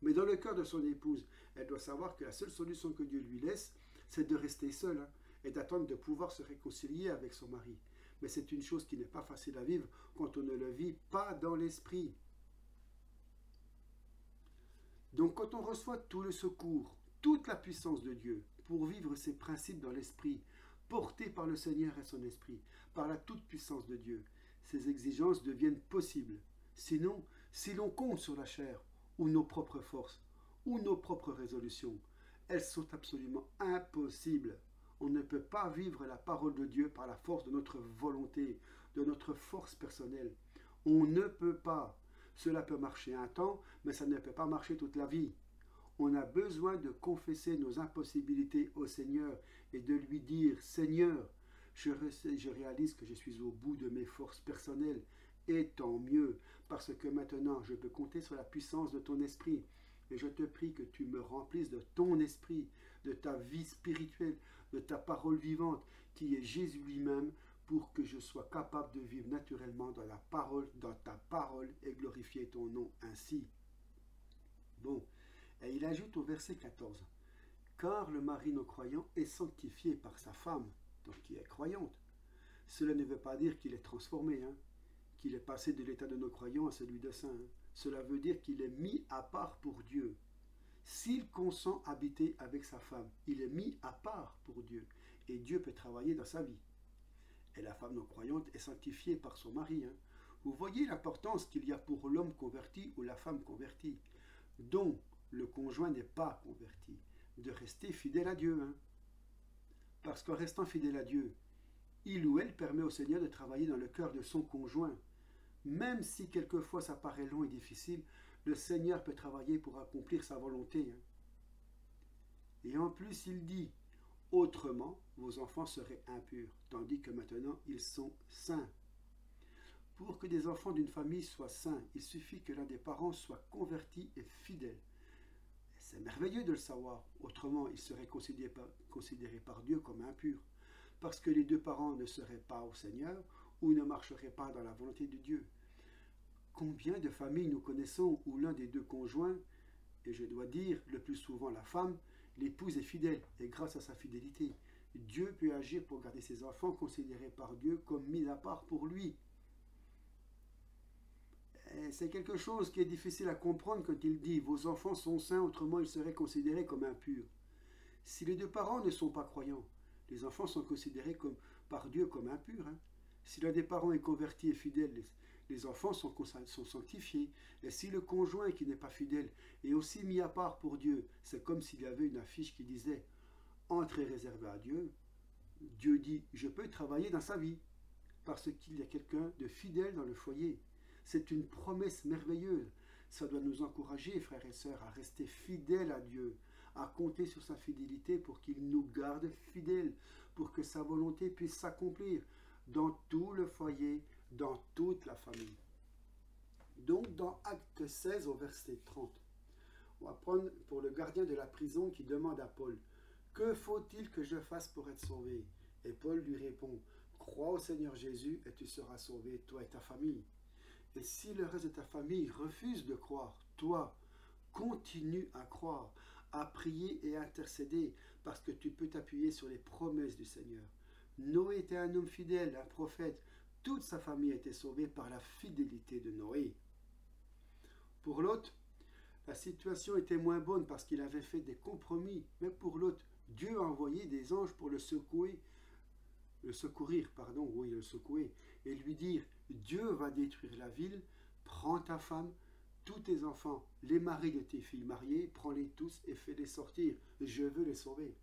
Mais dans le cœur de son épouse, elle doit savoir que la seule solution que Dieu lui laisse, c'est de rester seule et d'attendre de pouvoir se réconcilier avec son mari. Mais c'est une chose qui n'est pas facile à vivre quand on ne le vit pas dans l'esprit. Donc quand on reçoit tout le secours, toute la puissance de Dieu pour vivre ses principes dans l'esprit, portés par le Seigneur et son esprit, par la toute-puissance de Dieu. Ces exigences deviennent possibles. Sinon, si l'on compte sur la chair, ou nos propres forces, ou nos propres résolutions, elles sont absolument impossibles. On ne peut pas vivre la parole de Dieu par la force de notre volonté, de notre force personnelle. On ne peut pas. Cela peut marcher un temps, mais ça ne peut pas marcher toute la vie. On a besoin de confesser nos impossibilités au Seigneur et de lui dire « Seigneur, je réalise que je suis au bout de mes forces personnelles, et tant mieux, parce que maintenant je peux compter sur la puissance de ton esprit. Et je te prie que tu me remplisses de ton esprit, de ta vie spirituelle, de ta parole vivante, qui est Jésus lui-même, pour que je sois capable de vivre naturellement dans ta parole et glorifier ton nom ainsi. » Bon, et il ajoute au verset 14, « Car le mari non croyant est sanctifié par sa femme, donc qui est croyante. » Cela ne veut pas dire qu'il est transformé, qu'il est passé de l'état de non croyant à celui de saint. Cela veut dire qu'il est mis à part pour Dieu. S'il consent habiter avec sa femme, il est mis à part pour Dieu, et Dieu peut travailler dans sa vie. Et la femme non croyante est sanctifiée par son mari. Vous voyez l'importance qu'il y a pour l'homme converti ou la femme convertie, dont le conjoint n'est pas converti, de rester fidèle à Dieu. Parce qu'en restant fidèle à Dieu, il ou elle permet au Seigneur de travailler dans le cœur de son conjoint. Même si quelquefois ça paraît long et difficile, le Seigneur peut travailler pour accomplir sa volonté. Et en plus, il dit, autrement, vos enfants seraient impurs, tandis que maintenant, ils sont saints. Pour que des enfants d'une famille soient saints, il suffit que l'un des parents soit converti et fidèle. C'est merveilleux de le savoir, autrement, ils seraient considérés par Dieu comme impurs, parce que les deux parents ne seraient pas au Seigneur ou ne marcheraient pas dans la volonté de Dieu. Combien de familles nous connaissons où l'un des deux conjoints, et je dois dire le plus souvent la femme, l'épouse est fidèle, et grâce à sa fidélité, Dieu peut agir pour garder ses enfants considérés par Dieu comme mis à part pour lui. C'est quelque chose qui est difficile à comprendre quand il dit « Vos enfants sont saints, autrement ils seraient considérés comme impurs ». Si les deux parents ne sont pas croyants, les enfants sont considérés par Dieu comme impurs. Si l'un des parents est converti et fidèle, les enfants sont sanctifiés. Et si le conjoint qui n'est pas fidèle est aussi mis à part pour Dieu, c'est comme s'il y avait une affiche qui disait « Entrée réservée à Dieu ». Dieu dit « Je peux travailler dans sa vie » parce qu'il y a quelqu'un de fidèle dans le foyer. C'est une promesse merveilleuse. Ça doit nous encourager, frères et sœurs, à rester fidèles à Dieu, à compter sur sa fidélité pour qu'il nous garde fidèles, pour que sa volonté puisse s'accomplir dans tout le foyer, dans toute la famille. Donc, dans Acte 16, au verset 30, on va prendre pour le gardien de la prison qui demande à Paul, « Que faut-il que je fasse pour être sauvé ?» Et Paul lui répond, « Crois au Seigneur Jésus et tu seras sauvé, toi et ta famille. » Et si le reste de ta famille refuse de croire, toi, continue à croire, à prier et à intercéder, parce que tu peux t'appuyer sur les promesses du Seigneur. Noé était un homme fidèle, un prophète. Toute sa famille a été sauvée par la fidélité de Noé. Pour Lot, la situation était moins bonne parce qu'il avait fait des compromis. Mais pour Lot, Dieu a envoyé des anges pour le secourir, et lui dire, Dieu va détruire la ville, prends ta femme, tous tes enfants, les maris de tes filles mariées, prends-les tous et fais-les sortir, je veux les sauver.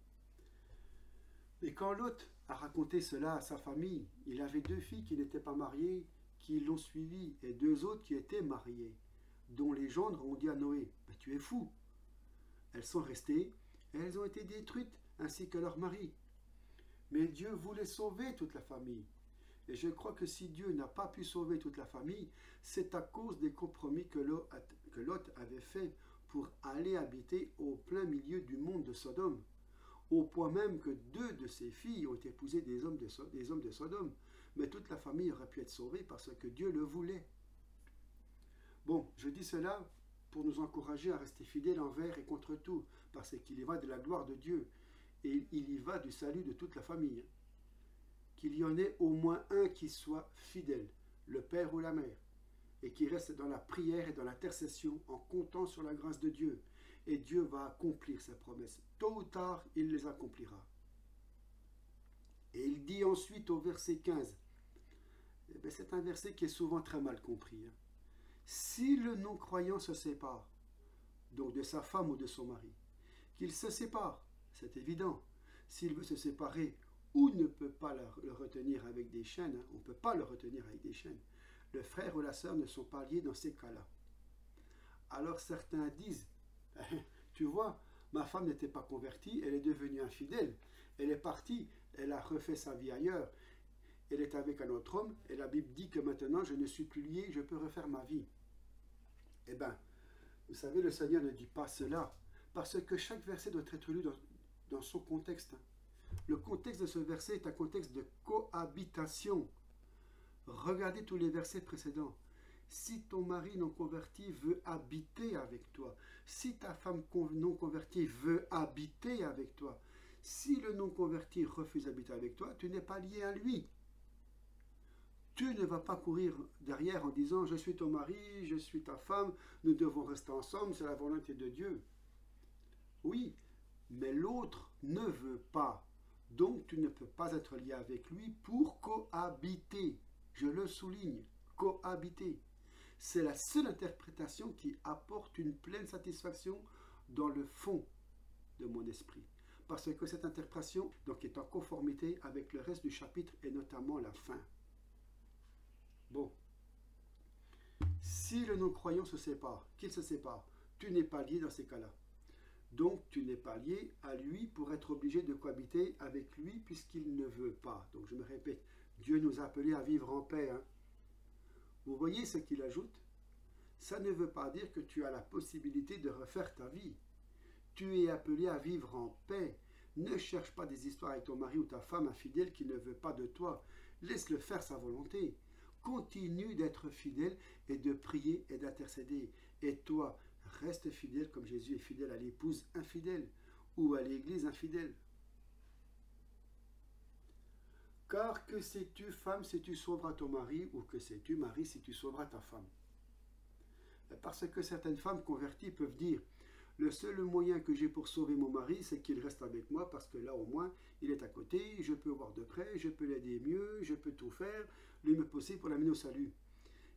Mais quand Lot a raconté cela à sa famille, il avait 2 filles qui n'étaient pas mariées, qui l'ont suivi, et 2 autres qui étaient mariées, dont les gendres ont dit à Noé, « Tu es fou !» Elles sont restées, et elles ont été détruites, ainsi que leurs maris. Mais Dieu voulait sauver toute la famille. Et je crois que si Dieu n'a pas pu sauver toute la famille, c'est à cause des compromis que Lot avait fait pour aller habiter au plein milieu du monde de Sodome, au point même que 2 de ses filles ont épousé des hommes de Sodome. Mais toute la famille aurait pu être sauvée parce que Dieu le voulait. Bon, je dis cela pour nous encourager à rester fidèles envers et contre tout, parce qu'il y va de la gloire de Dieu, et il y va du salut de toute la famille. Qu'il y en ait au moins un qui soit fidèle, le père ou la mère, et qui reste dans la prière et dans l'intercession en comptant sur la grâce de Dieu. et Dieu va accomplir ses promesses. Tôt ou tard, il les accomplira. Et il dit ensuite au verset 15, c'est un verset qui est souvent très mal compris. Si le non-croyant se sépare, donc de sa femme ou de son mari, qu'il se sépare, c'est évident. S'il veut se séparer ou ne peut pas le retenir avec des chaînes, on ne peut pas le retenir avec des chaînes, le frère ou la sœur ne sont pas liés dans ces cas-là. Alors certains disent, tu vois, ma femme n'était pas convertie, elle est devenue infidèle, elle est partie, elle a refait sa vie ailleurs, elle est avec un autre homme, et la Bible dit que maintenant je ne suis plus lié, je peux refaire ma vie. Eh bien, vous savez, le Seigneur ne dit pas cela, parce que chaque verset doit être lu dans son contexte. Le contexte de ce verset est un contexte de cohabitation. Regardez tous les versets précédents. Si ton mari non converti veut habiter avec toi, si ta femme non convertie veut habiter avec toi, si le non converti refuse d'habiter avec toi, tu n'es pas lié à lui. Tu ne vas pas courir derrière en disant « Je suis ton mari, je suis ta femme, nous devons rester ensemble, c'est la volonté de Dieu. » Oui, mais l'autre ne veut pas. Donc tu ne peux pas être lié avec lui pour cohabiter. Je le souligne, cohabiter. C'est la seule interprétation qui apporte une pleine satisfaction dans le fond de mon esprit. Parce que cette interprétation donc, est en conformité avec le reste du chapitre et notamment la fin. Bon, si le non-croyant se sépare, qu'il se sépare, tu n'es pas lié dans ces cas-là. Donc, tu n'es pas lié à lui pour être obligé de cohabiter avec lui puisqu'il ne veut pas. Donc, je me répète, Dieu nous a appelés à vivre en paix. Vous voyez ce qu'il ajoute? Ça ne veut pas dire que tu as la possibilité de refaire ta vie. Tu es appelé à vivre en paix. Ne cherche pas des histoires avec ton mari ou ta femme infidèle qui ne veut pas de toi. Laisse-le faire sa volonté. Continue d'être fidèle et de prier et d'intercéder. Et toi, reste fidèle comme Jésus est fidèle à l'épouse infidèle ou à l'église infidèle. Car que sais-tu, femme, si tu sauveras ton mari, ou que sais-tu, mari, si tu sauveras ta femme? Parce que certaines femmes converties peuvent dire « Le seul moyen que j'ai pour sauver mon mari, c'est qu'il reste avec moi, parce que là, au moins, il est à côté, je peux voir de près, je peux l'aider mieux, je peux tout faire, lui me pousser pour l'amener au salut. »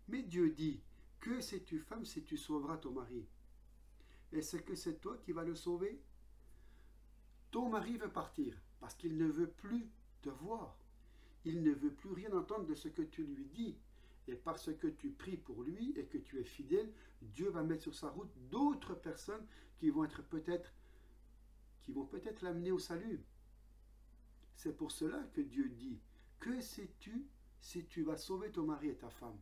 Mais Dieu dit « Que sais-tu, femme, si tu sauveras ton mari? » Est-ce que c'est toi qui vas le sauver? Ton mari veut partir, parce qu'il ne veut plus te voir. Il ne veut plus rien entendre de ce que tu lui dis. Et parce que tu pries pour lui et que tu es fidèle, Dieu va mettre sur sa route d'autres personnes qui vont peut-être l'amener au salut. C'est pour cela que Dieu dit, que sais-tu si tu vas sauver ton mari et ta femme?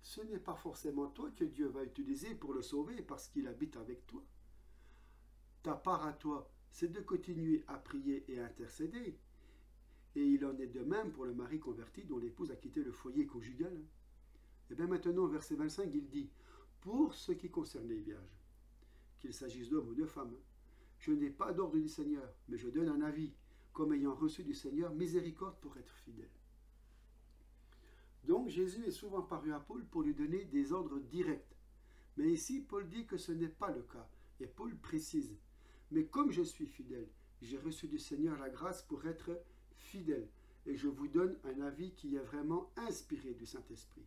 Ce n'est pas forcément toi que Dieu va utiliser pour le sauver parce qu'il habite avec toi. Ta part à toi, c'est de continuer à prier et à intercéder. Et il en est de même pour le mari converti dont l'épouse a quitté le foyer conjugal. Et bien maintenant, au verset 25, il dit « Pour ce qui concerne les vierges, qu'il s'agisse d'hommes ou de femmes, je n'ai pas d'ordre du Seigneur, mais je donne un avis, comme ayant reçu du Seigneur miséricorde pour être fidèle. » Donc Jésus est souvent paru à Paul pour lui donner des ordres directs. Mais ici, Paul dit que ce n'est pas le cas. Et Paul précise « Mais comme je suis fidèle, j'ai reçu du Seigneur la grâce pour être fidèle. Et je vous donne un avis qui est vraiment inspiré du Saint-Esprit.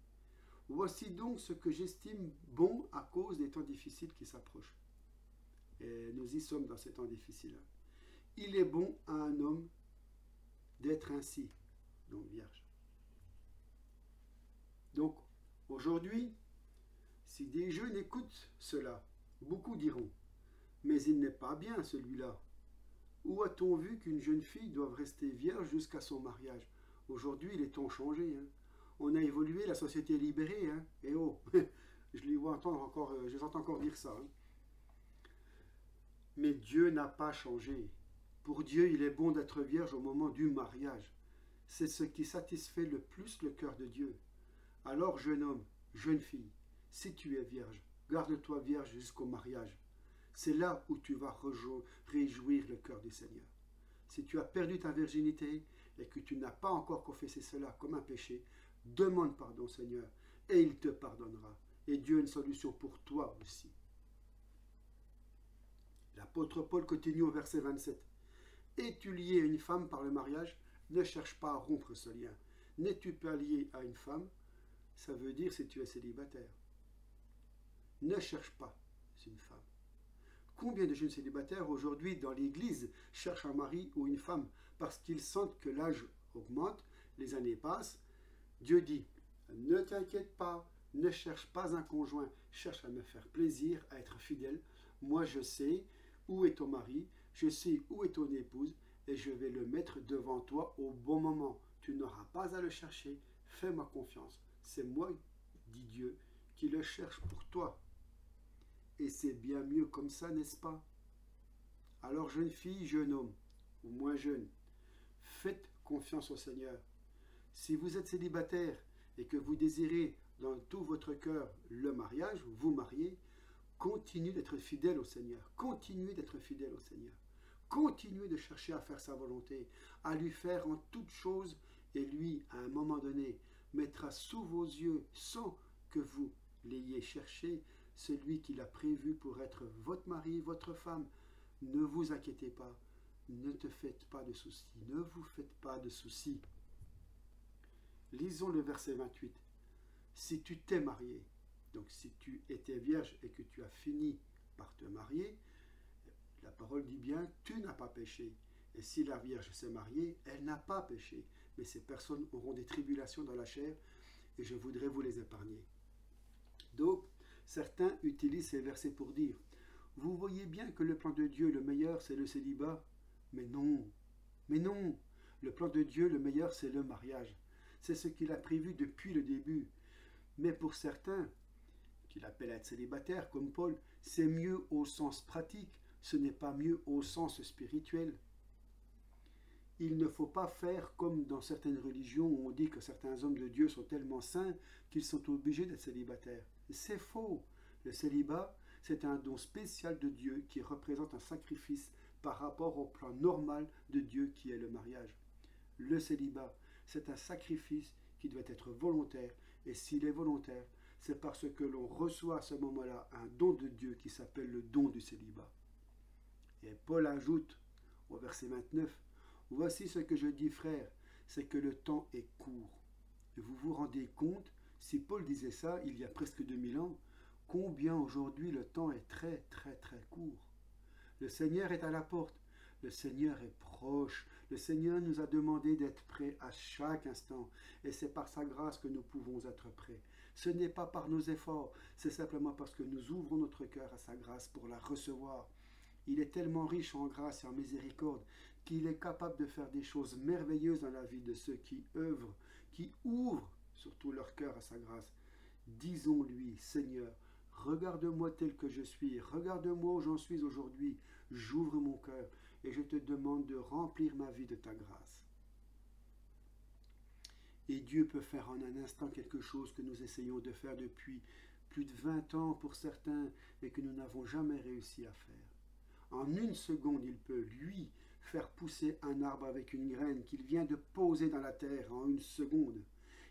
Voici donc ce que j'estime bon à cause des temps difficiles qui s'approchent. » Et nous y sommes dans ces temps difficiles-là. Il est bon à un homme d'être ainsi, donc vierge. Donc, aujourd'hui, si des jeunes écoutent cela, beaucoup diront « Mais il n'est pas bien celui-là. Où a-t-on vu qu'une jeune fille doive rester vierge jusqu'à son mariage? Aujourd'hui, les temps ont changé. On a évolué, la société est libérée. Et oh, je les entends encore dire ça. Mais Dieu n'a pas changé. Pour Dieu, il est bon d'être vierge au moment du mariage. C'est ce qui satisfait le plus le cœur de Dieu. Alors, jeune homme, jeune fille, si tu es vierge, garde-toi vierge jusqu'au mariage. C'est là où tu vas réjouir le cœur du Seigneur. Si tu as perdu ta virginité et que tu n'as pas encore confessé cela comme un péché, demande pardon au Seigneur et il te pardonnera. Et Dieu a une solution pour toi aussi. L'apôtre Paul continue au verset 27. Es-tu lié à une femme par le mariage? Ne cherche pas à rompre ce lien. N'es-tu pas lié à une femme? Ça veut dire si tu es célibataire. Ne cherche pas une femme. Combien de jeunes célibataires aujourd'hui dans l'église cherchent un mari ou une femme parce qu'ils sentent que l'âge augmente, les années passent. Dieu dit, ne t'inquiète pas, ne cherche pas un conjoint, cherche à me faire plaisir, à être fidèle. Moi je sais où est ton mari, je sais où est ton épouse et je vais le mettre devant toi au bon moment. Tu n'auras pas à le chercher, fais-moi confiance. C'est moi, dit Dieu, qui le cherche pour toi. Et c'est bien mieux comme ça, n'est-ce pas? Alors, jeune fille, jeune homme, ou moins jeune, faites confiance au Seigneur. Si vous êtes célibataire et que vous désirez dans tout votre cœur le mariage, vous mariez, continuez d'être fidèle au Seigneur. Continuez d'être fidèle au Seigneur. Continuez de chercher à faire sa volonté, à lui faire en toutes choses, et lui, à un moment donné, mettra sous vos yeux, sans que vous l'ayez cherché, celui qu'il a prévu pour être votre mari, votre femme. Ne vous inquiétez pas, ne te faites pas de soucis, ne vous faites pas de soucis. Lisons le verset 28. Si tu t'es marié, donc si tu étais vierge et que tu as fini par te marier, la parole dit bien, tu n'as pas péché. Et si la Vierge s'est mariée, elle n'a pas péché. Mais ces personnes auront des tribulations dans la chair et je voudrais vous les épargner. Donc, certains utilisent ces versets pour dire, vous voyez bien que le plan de Dieu, le meilleur, c'est le célibat. Mais non, le plan de Dieu, le meilleur, c'est le mariage. C'est ce qu'il a prévu depuis le début. Mais pour certains, qu'il appelle à être célibataires, comme Paul, c'est mieux au sens pratique, ce n'est pas mieux au sens spirituel. Il ne faut pas faire comme dans certaines religions où on dit que certains hommes de Dieu sont tellement saints qu'ils sont obligés d'être célibataires. C'est faux. Le célibat, c'est un don spécial de Dieu qui représente un sacrifice par rapport au plan normal de Dieu qui est le mariage. Le célibat, c'est un sacrifice qui doit être volontaire, et s'il est volontaire, c'est parce que l'on reçoit à ce moment-là un don de Dieu qui s'appelle le don du célibat. Et Paul ajoute au verset 29, « Voici ce que je dis, frères, c'est que le temps est court. » Et vous vous rendez compte, si Paul disait ça il y a presque 2000 ans, combien aujourd'hui le temps est très court. Le Seigneur est à la porte, le Seigneur est proche, le Seigneur nous a demandé d'être prêts à chaque instant, et c'est par sa grâce que nous pouvons être prêts. Ce n'est pas par nos efforts, c'est simplement parce que nous ouvrons notre cœur à sa grâce pour la recevoir. Il est tellement riche en grâce et en miséricorde qu'il est capable de faire des choses merveilleuses dans la vie de ceux qui œuvrent, qui ouvrent surtout leur cœur à sa grâce. Disons-lui, Seigneur, regarde-moi tel que je suis, regarde-moi où j'en suis aujourd'hui, j'ouvre mon cœur et je te demande de remplir ma vie de ta grâce. Et Dieu peut faire en un instant quelque chose que nous essayons de faire depuis plus de 20 ans pour certains et que nous n'avons jamais réussi à faire. En une seconde, il peut, lui, faire pousser un arbre avec une graine qu'il vient de poser dans la terre en une seconde.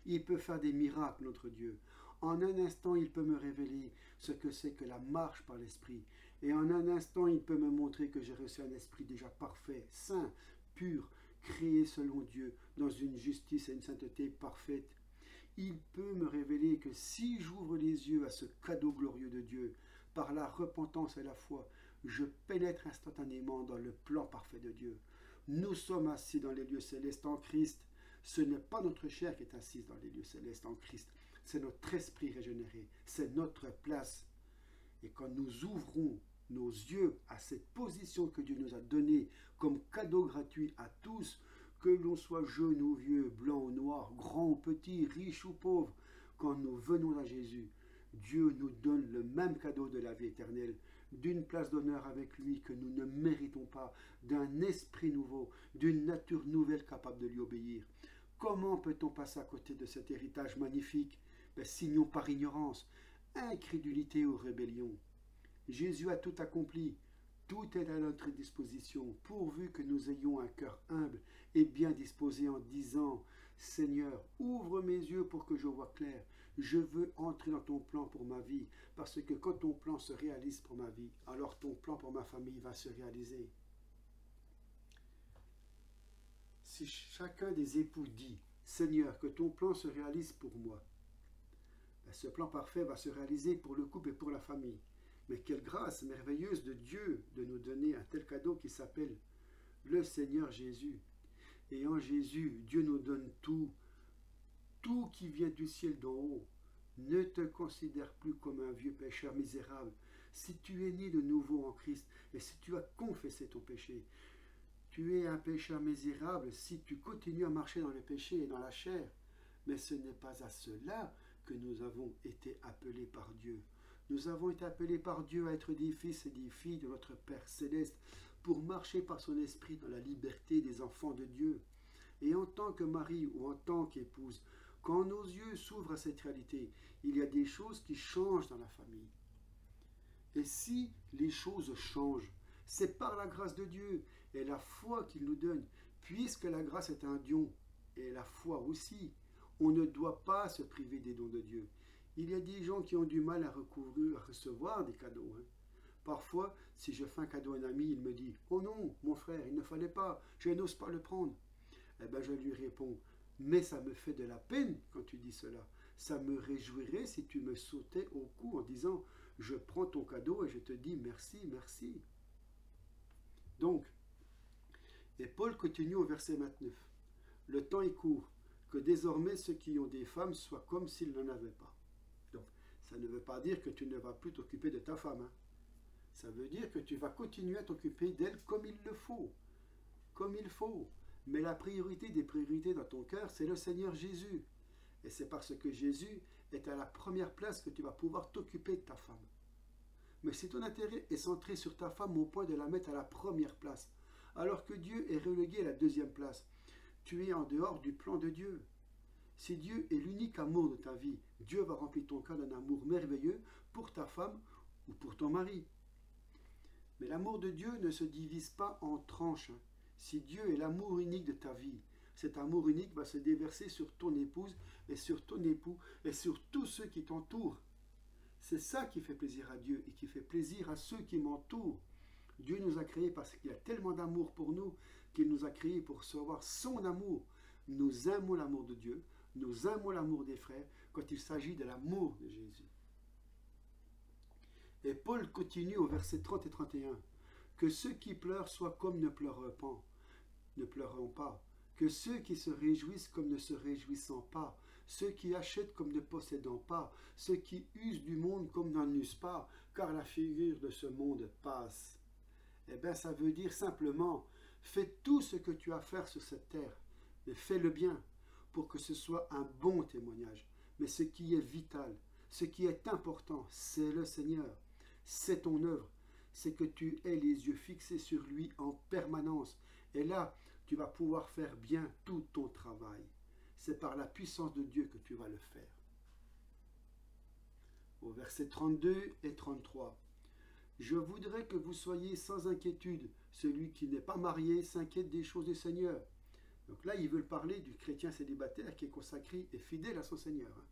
Il peut faire des miracles, notre Dieu. En un instant, il peut me révéler ce que c'est que la marche par l'esprit. Et en un instant, il peut me montrer que j'ai reçu un esprit déjà parfait, saint, pur, créé selon Dieu, dans une justice et une sainteté parfaite. Il peut me révéler que si j'ouvre les yeux à ce cadeau glorieux de Dieu, par la repentance et la foi, je pénètre instantanément dans le plan parfait de Dieu. Nous sommes assis dans les lieux célestes en Christ. Ce n'est pas notre chair qui est assise dans les lieux célestes en Christ. C'est notre esprit régénéré. C'est notre place. Et quand nous ouvrons nos yeux à cette position que Dieu nous a donnée comme cadeau gratuit à tous, que l'on soit jeune ou vieux, blanc ou noir, grand ou petit, riche ou pauvre, quand nous venons à Jésus, Dieu nous donne le même cadeau de la vie éternelle, d'une place d'honneur avec lui que nous ne méritons pas, d'un esprit nouveau, d'une nature nouvelle capable de lui obéir. Comment peut-on passer à côté de cet héritage magnifique? Sinon par ignorance, incrédulité ou rébellion. Jésus a tout accompli. Tout est à notre disposition, pourvu que nous ayons un cœur humble et bien disposé en disant Seigneur, ouvre mes yeux pour que je vois clair. Je veux entrer dans ton plan pour ma vie, parce que quand ton plan se réalise pour ma vie, alors ton plan pour ma famille va se réaliser. Si chacun des époux dit, Seigneur, que ton plan se réalise pour moi, ce plan parfait va se réaliser pour le couple et pour la famille. Mais quelle grâce merveilleuse de Dieu de nous donner un tel cadeau qui s'appelle le Seigneur Jésus. Et en Jésus, Dieu nous donne tout, tout qui vient du ciel d'en haut. Ne te considère plus comme un vieux pécheur misérable. Si tu es né de nouveau en Christ et si tu as confessé ton péché, tu es un pécheur misérable si tu continues à marcher dans le péché et dans la chair. Mais ce n'est pas à cela que nous avons été appelés par Dieu. Nous avons été appelés par Dieu à être des fils et des filles de notre Père Céleste pour marcher par son esprit dans la liberté des enfants de Dieu. Et en tant que mari ou en tant qu'épouse, quand nos yeux s'ouvrent à cette réalité, il y a des choses qui changent dans la famille. Et si les choses changent, c'est par la grâce de Dieu et la foi qu'il nous donne, puisque la grâce est un don et la foi aussi. On ne doit pas se priver des dons de Dieu. Il y a des gens qui ont du mal à recevoir des cadeaux. Parfois, si je fais un cadeau à un ami, il me dit « Oh non, mon frère, il ne fallait pas, je n'ose pas le prendre. » Eh bien, je lui réponds « Mais ça me fait de la peine quand tu dis cela. Ça me réjouirait si tu me sautais au cou en disant « Je prends ton cadeau et je te dis merci, merci. » Donc, et Paul continue au verset 29. « Le temps est court, que désormais ceux qui ont des femmes soient comme s'ils n'en avaient pas. » Donc, ça ne veut pas dire que tu ne vas plus t'occuper de ta femme. Ça veut dire que tu vas continuer à t'occuper d'elle comme il le faut. Comme il faut. Mais la priorité des priorités dans ton cœur, c'est le Seigneur Jésus. Et c'est parce que Jésus est à la première place que tu vas pouvoir t'occuper de ta femme. Mais si ton intérêt est centré sur ta femme au point de la mettre à la première place, alors que Dieu est relégué à la deuxième place, tu es en dehors du plan de Dieu. Si Dieu est l'unique amour de ta vie, Dieu va remplir ton cœur d'un amour merveilleux pour ta femme ou pour ton mari. Mais l'amour de Dieu ne se divise pas en tranches. Si Dieu est l'amour unique de ta vie, cet amour unique va se déverser sur ton épouse et sur ton époux et sur tous ceux qui t'entourent. C'est ça qui fait plaisir à Dieu et qui fait plaisir à ceux qui m'entourent. Dieu nous a créés parce qu'il a tellement d'amour pour nous qu'il nous a créés pour recevoir son amour. Nous aimons l'amour de Dieu, nous aimons l'amour des frères quand il s'agit de l'amour de Jésus. Et Paul continue au verset 30 et 31. Que ceux qui pleurent soient comme ne pleureront pas. Que ceux qui se réjouissent comme ne se réjouissant pas. Ceux qui achètent comme ne possédant pas. Ceux qui usent du monde comme n'en usent pas. Car la figure de ce monde passe. Eh bien, ça veut dire simplement, fais tout ce que tu as à faire sur cette terre. Mais fais-le bien pour que ce soit un bon témoignage. Mais ce qui est vital, ce qui est important, c'est le Seigneur. C'est ton œuvre. C'est que tu aies les yeux fixés sur lui en permanence. Et là, tu vas pouvoir faire bien tout ton travail. C'est par la puissance de Dieu que tu vas le faire. Au verset 32 et 33. Je voudrais que vous soyez sans inquiétude. Celui qui n'est pas marié s'inquiète des choses du Seigneur. Donc là, ils veulent parler du chrétien célibataire qui est consacré et fidèle à son Seigneur.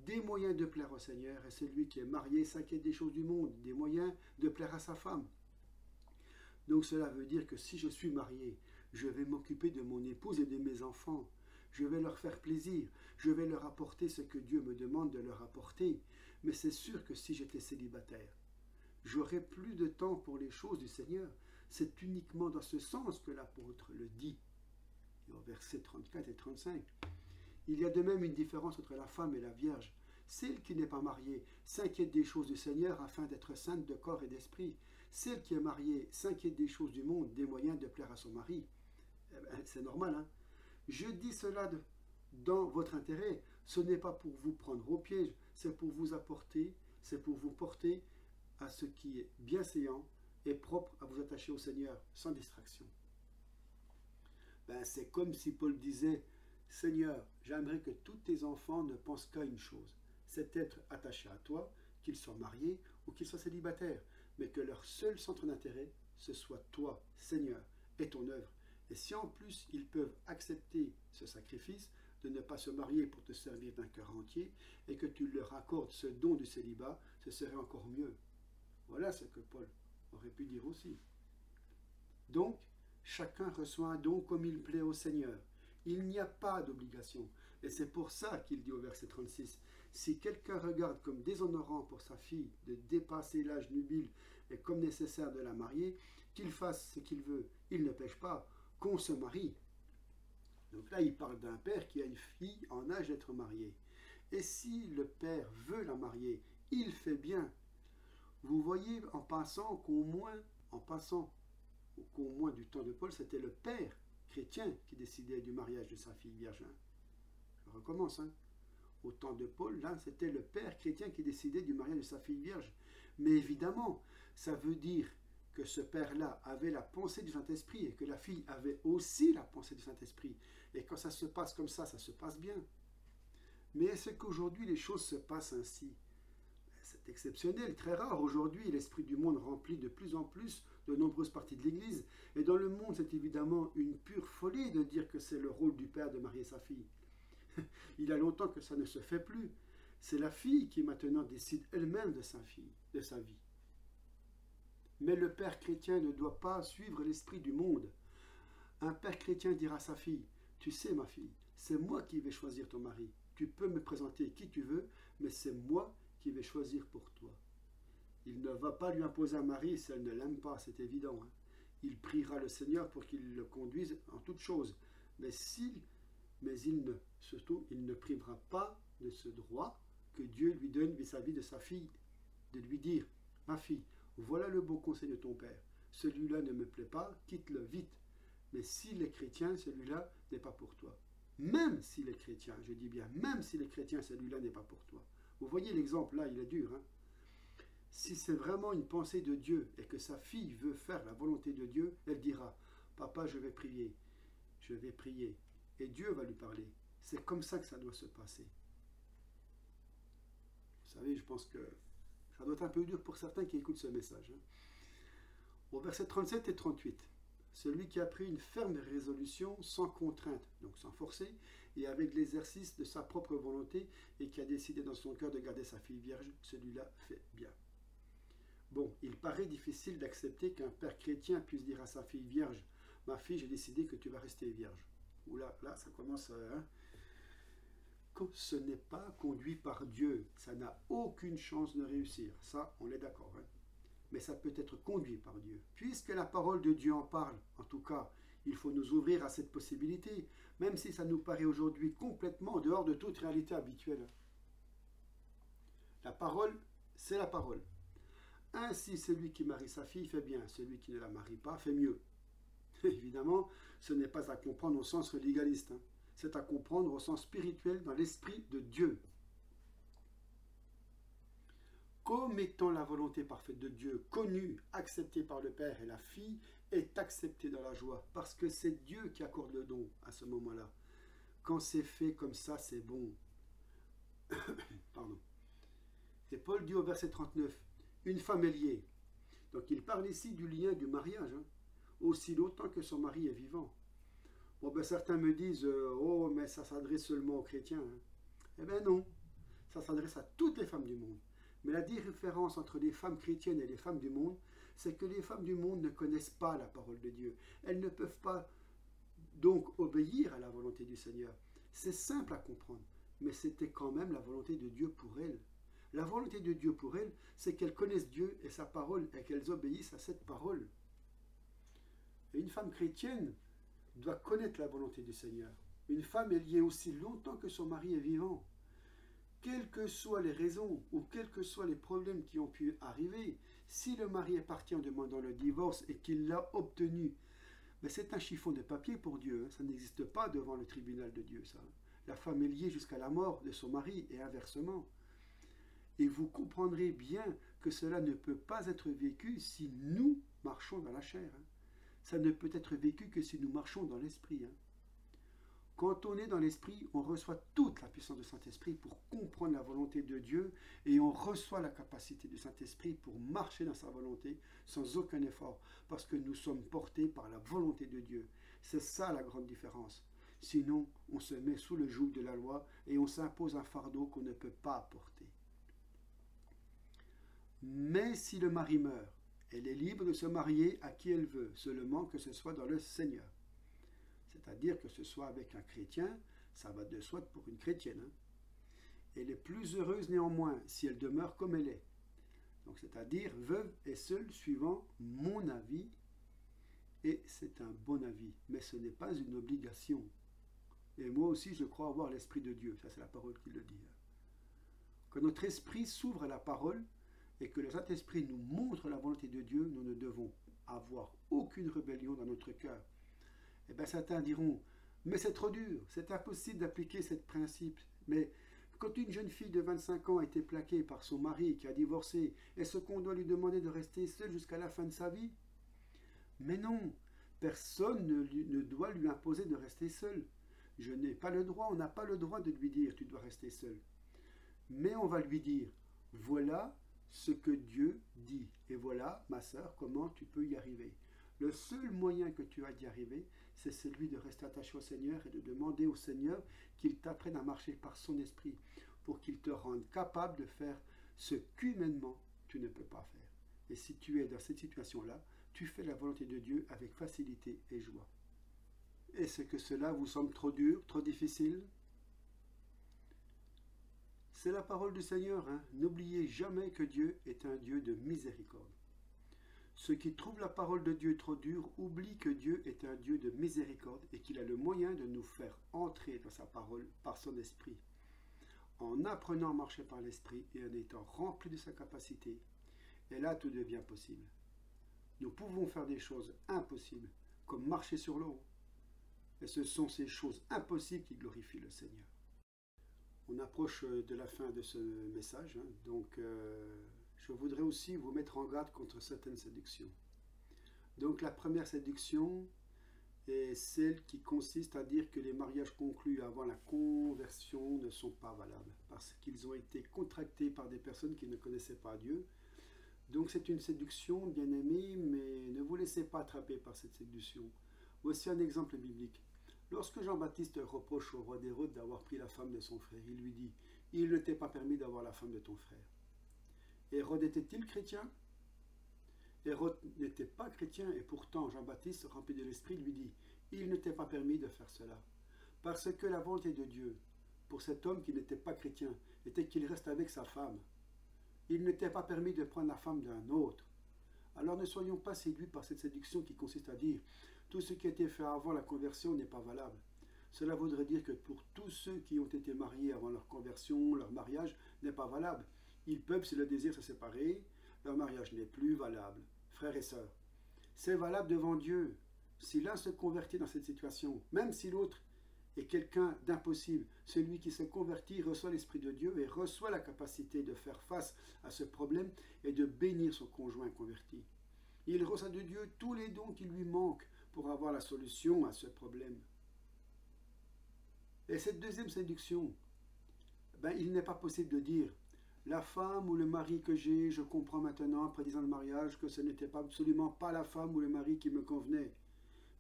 Des moyens de plaire au Seigneur, et celui qui est marié s'inquiète des choses du monde, des moyens de plaire à sa femme. Donc cela veut dire que si je suis marié, je vais m'occuper de mon épouse et de mes enfants. Je vais leur faire plaisir, je vais leur apporter ce que Dieu me demande de leur apporter. Mais c'est sûr que si j'étais célibataire, j'aurais plus de temps pour les choses du Seigneur. C'est uniquement dans ce sens que l'apôtre le dit. Et au verset 34 et 35. Il y a de même une différence entre la femme et la vierge. Celle qui n'est pas mariée s'inquiète des choses du Seigneur afin d'être sainte de corps et d'esprit. Celle qui est mariée s'inquiète des choses du monde, des moyens de plaire à son mari. Eh ben, c'est normal, hein? Je dis cela dans votre intérêt. Ce n'est pas pour vous prendre au piège, c'est pour vous apporter, c'est pour vous porter à ce qui est bienséant et propre à vous attacher au Seigneur, sans distraction. Ben, c'est comme si Paul disait, Seigneur, j'aimerais que tous tes enfants ne pensent qu'à une chose, c'est d'être attachés à toi, qu'ils soient mariés ou qu'ils soient célibataires, mais que leur seul centre d'intérêt, ce soit toi, Seigneur, et ton œuvre. Et si en plus ils peuvent accepter ce ce sacrifice, de ne pas se marier pour te servir d'un cœur entier, et que tu leur accordes ce don du célibat, ce serait encore mieux. Voilà ce que Paul aurait pu dire aussi. Donc, chacun reçoit un don comme il plaît au Seigneur. Il n'y a pas d'obligation. Et c'est pour ça qu'il dit au verset 36, « Si quelqu'un regarde comme déshonorant pour sa fille de dépasser l'âge nubile et comme nécessaire de la marier, qu'il fasse ce qu'il veut. Il ne pêche pas, qu'on se marie. » Donc là, il parle d'un père qui a une fille en âge d'être mariée. Et si le père veut la marier, il fait bien. Vous voyez en passant qu'au moins du temps de Paul, c'était le père chrétien qui décidait du mariage de sa fille vierge. Je recommence. Au temps de Paul, là, c'était le père chrétien qui décidait du mariage de sa fille vierge. Mais évidemment, ça veut dire que ce père-là avait la pensée du Saint-Esprit et que la fille avait aussi la pensée du Saint-Esprit. Et quand ça se passe comme ça se passe bien. Mais est-ce qu'aujourd'hui les choses se passent ainsi? C'est exceptionnel, très rare. Aujourd'hui, l'esprit du monde remplit de plus en plus de nombreuses parties de l'Église. Et dans le monde, c'est évidemment une pure folie de dire que c'est le rôle du père de marier sa fille. Il y a longtemps que ça ne se fait plus. C'est la fille qui maintenant décide elle-même de sa vie. Mais le père chrétien ne doit pas suivre l'esprit du monde. Un père chrétien dira à sa fille, « Tu sais ma fille, c'est moi qui vais choisir ton mari. Tu peux me présenter qui tu veux, mais c'est moi qui vais choisir pour toi. » Il ne va pas lui imposer un mari si elle ne l'aime pas, c'est évident. Il priera le Seigneur pour qu'il le conduise en toutes choses. Mais il ne privera pas de ce droit que Dieu lui donne vis-à-vis de sa fille, de lui dire, « Ma fille, voilà le beau conseil de ton père. Celui-là ne me plaît pas, quitte-le vite. Mais s'il est chrétien, celui-là n'est pas pour toi. » Même s'il est chrétien, je dis bien, même s'il est chrétien, celui-là n'est pas pour toi. Vous voyez l'exemple là, il est dur. Si c'est vraiment une pensée de Dieu et que sa fille veut faire la volonté de Dieu, elle dira, « Papa, je vais prier. Et Dieu va lui parler. C'est comme ça que ça doit se passer. Vous savez, je pense que ça doit être un peu dur pour certains qui écoutent ce message. Au verset 37 et 38, celui qui a pris une ferme résolution sans contrainte, donc sans forcer, et avec l'exercice de sa propre volonté, et qui a décidé dans son cœur de garder sa fille vierge, celui-là fait bien. Bon, il paraît difficile d'accepter qu'un père chrétien puisse dire à sa fille vierge, « Ma fille, j'ai décidé que tu vas rester vierge. » Oula, là, ça commence à... Ce n'est pas conduit par Dieu, ça n'a aucune chance de réussir. Ça, on est d'accord. Mais ça peut être conduit par Dieu. Puisque la parole de Dieu en parle, en tout cas, il faut nous ouvrir à cette possibilité, même si ça nous paraît aujourd'hui complètement en dehors de toute réalité habituelle. La parole, c'est la parole. Ainsi, celui qui marie sa fille fait bien, celui qui ne la marie pas fait mieux. Évidemment, ce n'est pas à comprendre au sens légaliste, c'est à comprendre au sens spirituel dans l'esprit de Dieu. Comme étant la volonté parfaite de Dieu, connue, acceptée par le Père, et la fille est acceptée dans la joie, parce que c'est Dieu qui accorde le don à ce moment-là. Quand c'est fait comme ça, c'est bon. Pardon. Et Paul dit au verset 39, une femme est liée. Donc il parle ici du lien du mariage, aussi longtemps que son mari est vivant. Bon, ben certains me disent, oh, mais ça s'adresse seulement aux chrétiens. Eh bien non, ça s'adresse à toutes les femmes du monde. Mais la différence entre les femmes chrétiennes et les femmes du monde, c'est que les femmes du monde ne connaissent pas la parole de Dieu. Elles ne peuvent pas donc obéir à la volonté du Seigneur. C'est simple à comprendre, mais c'était quand même la volonté de Dieu pour elles. La volonté de Dieu pour elles, c'est qu'elles connaissent Dieu et sa parole et qu'elles obéissent à cette parole. Et une femme chrétienne doit connaître la volonté du Seigneur. Une femme est liée aussi longtemps que son mari est vivant. Quelles que soient les raisons ou quels que soient les problèmes qui ont pu arriver, si le mari est parti en demandant le divorce et qu'il l'a obtenu, mais c'est un chiffon de papier pour Dieu, ça n'existe pas devant le tribunal de Dieu, ça. La femme est liée jusqu'à la mort de son mari et inversement. Et vous comprendrez bien que cela ne peut pas être vécu si nous marchons dans la chair. Ça ne peut être vécu que si nous marchons dans l'esprit. Quand on est dans l'esprit, on reçoit toute la puissance du Saint-Esprit pour comprendre la volonté de Dieu et on reçoit la capacité du Saint-Esprit pour marcher dans sa volonté sans aucun effort parce que nous sommes portés par la volonté de Dieu. C'est ça la grande différence. Sinon, on se met sous le joug de la loi et on s'impose un fardeau qu'on ne peut pas porter. Mais si le mari meurt, elle est libre de se marier à qui elle veut, seulement que ce soit dans le Seigneur. C'est-à-dire que ce soit avec un chrétien, ça va de soi pour une chrétienne. Hein. Elle est plus heureuse néanmoins si elle demeure comme elle est. Donc c'est-à-dire veuve et seule suivant mon avis, et c'est un bon avis, mais ce n'est pas une obligation. Et moi aussi je crois avoir l'Esprit de Dieu, ça c'est la parole qui le dit. Que notre esprit s'ouvre à la parole et que le Saint-Esprit nous montre la volonté de Dieu, nous ne devons avoir aucune rébellion dans notre cœur. Eh bien certains diront, mais c'est trop dur, c'est impossible d'appliquer ce principe. Mais quand une jeune fille de 25 ans a été plaquée par son mari qui a divorcé, est-ce qu'on doit lui demander de rester seule jusqu'à la fin de sa vie? Mais non, personne ne doit lui imposer de rester seul. Je n'ai pas le droit, on n'a pas le droit de lui dire tu dois rester seul. Mais on va lui dire, voilà ce que Dieu dit. Et voilà, ma sœur, comment tu peux y arriver. Le seul moyen que tu as d'y arriver, c'est celui de rester attaché au Seigneur et de demander au Seigneur qu'il t'apprenne à marcher par son esprit pour qu'il te rende capable de faire ce qu'humainement tu ne peux pas faire. Et si tu es dans cette situation-là, tu fais la volonté de Dieu avec facilité et joie. Est-ce que cela vous semble trop dur, trop difficile? C'est la parole du Seigneur. Hein? N'oubliez jamais que Dieu est un Dieu de miséricorde. Ceux qui trouvent la parole de Dieu trop dure oublient que Dieu est un Dieu de miséricorde et qu'il a le moyen de nous faire entrer dans sa parole par son esprit. En apprenant à marcher par l'esprit et en étant rempli de sa capacité, et là tout devient possible. Nous pouvons faire des choses impossibles, comme marcher sur l'eau. Et ce sont ces choses impossibles qui glorifient le Seigneur. On approche de la fin de ce message, hein, donc je voudrais aussi vous mettre en garde contre certaines séductions. Donc la première séduction est celle qui consiste à dire que les mariages conclus avant la conversion ne sont pas valables, parce qu'ils ont été contractés par des personnes qui ne connaissaient pas Dieu. Donc c'est une séduction, bien aimée, mais ne vous laissez pas attraper par cette séduction. Voici un exemple biblique. Lorsque Jean-Baptiste reproche au roi d'Hérode d'avoir pris la femme de son frère, il lui dit « Il ne t'est pas permis d'avoir la femme de ton frère ». Hérode était-il chrétien? Hérode n'était pas chrétien et pourtant Jean-Baptiste, rempli de l'esprit, lui dit « Il ne t'est pas permis de faire cela ». Parce que la volonté de Dieu, pour cet homme qui n'était pas chrétien, était qu'il reste avec sa femme. Il ne t'est pas permis de prendre la femme d'un autre. Alors ne soyons pas séduits par cette séduction qui consiste à dire « Tout ce qui a été fait avant la conversion n'est pas valable ». Cela voudrait dire que pour tous ceux qui ont été mariés avant leur conversion, leur mariage n'est pas valable. Ils peuvent, si le désir, se séparer, leur mariage n'est plus valable. Frères et sœurs, c'est valable devant Dieu. Si l'un se convertit dans cette situation, même si l'autre est quelqu'un d'impossible, celui qui se convertit reçoit l'Esprit de Dieu et reçoit la capacité de faire face à ce problème et de bénir son conjoint converti. Il reçoit de Dieu tous les dons qui lui manquent pour avoir la solution à ce problème. Et cette deuxième séduction, il n'est pas possible de dire la femme ou le mari que j'ai, je comprends maintenant, après 10 ans de mariage, que ce n'était absolument pas la femme ou le mari qui me convenait.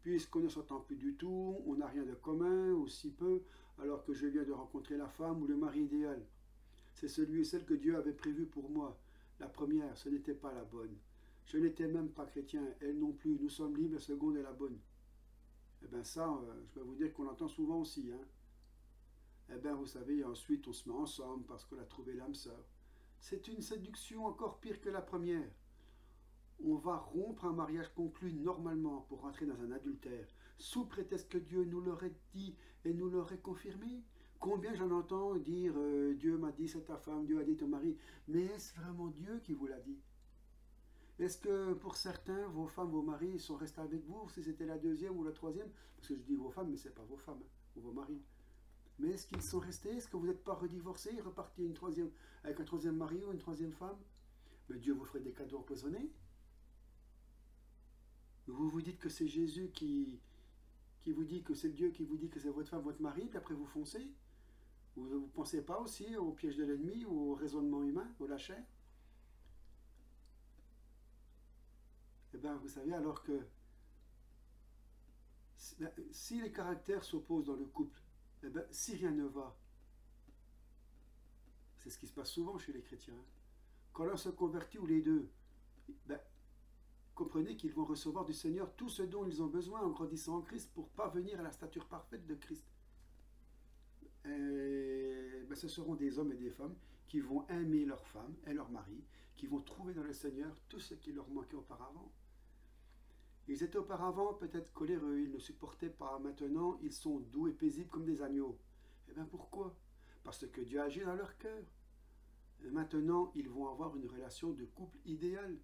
Puisqu'on ne s'entend plus du tout, on n'a rien de commun, ou si peu, alors que je viens de rencontrer la femme ou le mari idéal. C'est celui et celle que Dieu avait prévu pour moi. La première, ce n'était pas la bonne. Je n'étais même pas chrétien, elle non plus. Nous sommes libres, la seconde est la bonne. Eh bien ça, je vais vous dire qu'on l'entend souvent aussi. Hein. Eh bien vous savez, ensuite on se met ensemble parce qu'on a trouvé l'âme sœur. C'est une séduction encore pire que la première. On va rompre un mariage conclu normalement pour entrer dans un adultère, sous prétexte que Dieu nous l'aurait dit et nous l'aurait confirmé. Combien j'en entends dire Dieu m'a dit c'est ta femme, Dieu a dit ton mari, mais est-ce vraiment Dieu qui vous l'a dit? Est-ce que pour certains, vos femmes, vos maris sont restés avec vous, si c'était la deuxième ou la troisième? Parce que je dis vos femmes, mais ce n'est pas vos femmes, ou vos maris. Mais est-ce qu'ils sont restés? Est-ce que vous n'êtes pas redivorcés, repartis avec un troisième mari ou une troisième femme? Mais Dieu vous ferait des cadeaux empoisonnés. Vous vous dites que c'est Jésus qui vous dit que c'est Dieu qui vous dit que c'est votre femme, votre mari, puis après vous foncez. Vous ne pensez pas aussi au piège de l'ennemi ou au raisonnement humain, au la chair? Eh bien, vous savez, alors que Si les caractères s'opposent dans le couple, eh ben, si rien ne va, c'est ce qui se passe souvent chez les chrétiens. Quand l'un se convertit ou les deux, ben, comprenez qu'ils vont recevoir du Seigneur tout ce dont ils ont besoin en grandissant en Christ pour parvenir à la stature parfaite de Christ. Et, ben, ce seront des hommes et des femmes qui vont aimer leur femme et leur mari, qui vont trouver dans le Seigneur tout ce qui leur manquait auparavant. Ils étaient auparavant peut-être coléreux, ils ne supportaient pas. Maintenant, ils sont doux et paisibles comme des agneaux. Et bien pourquoi? Parce que Dieu agit dans leur cœur. Et maintenant, ils vont avoir une relation de couple idéale.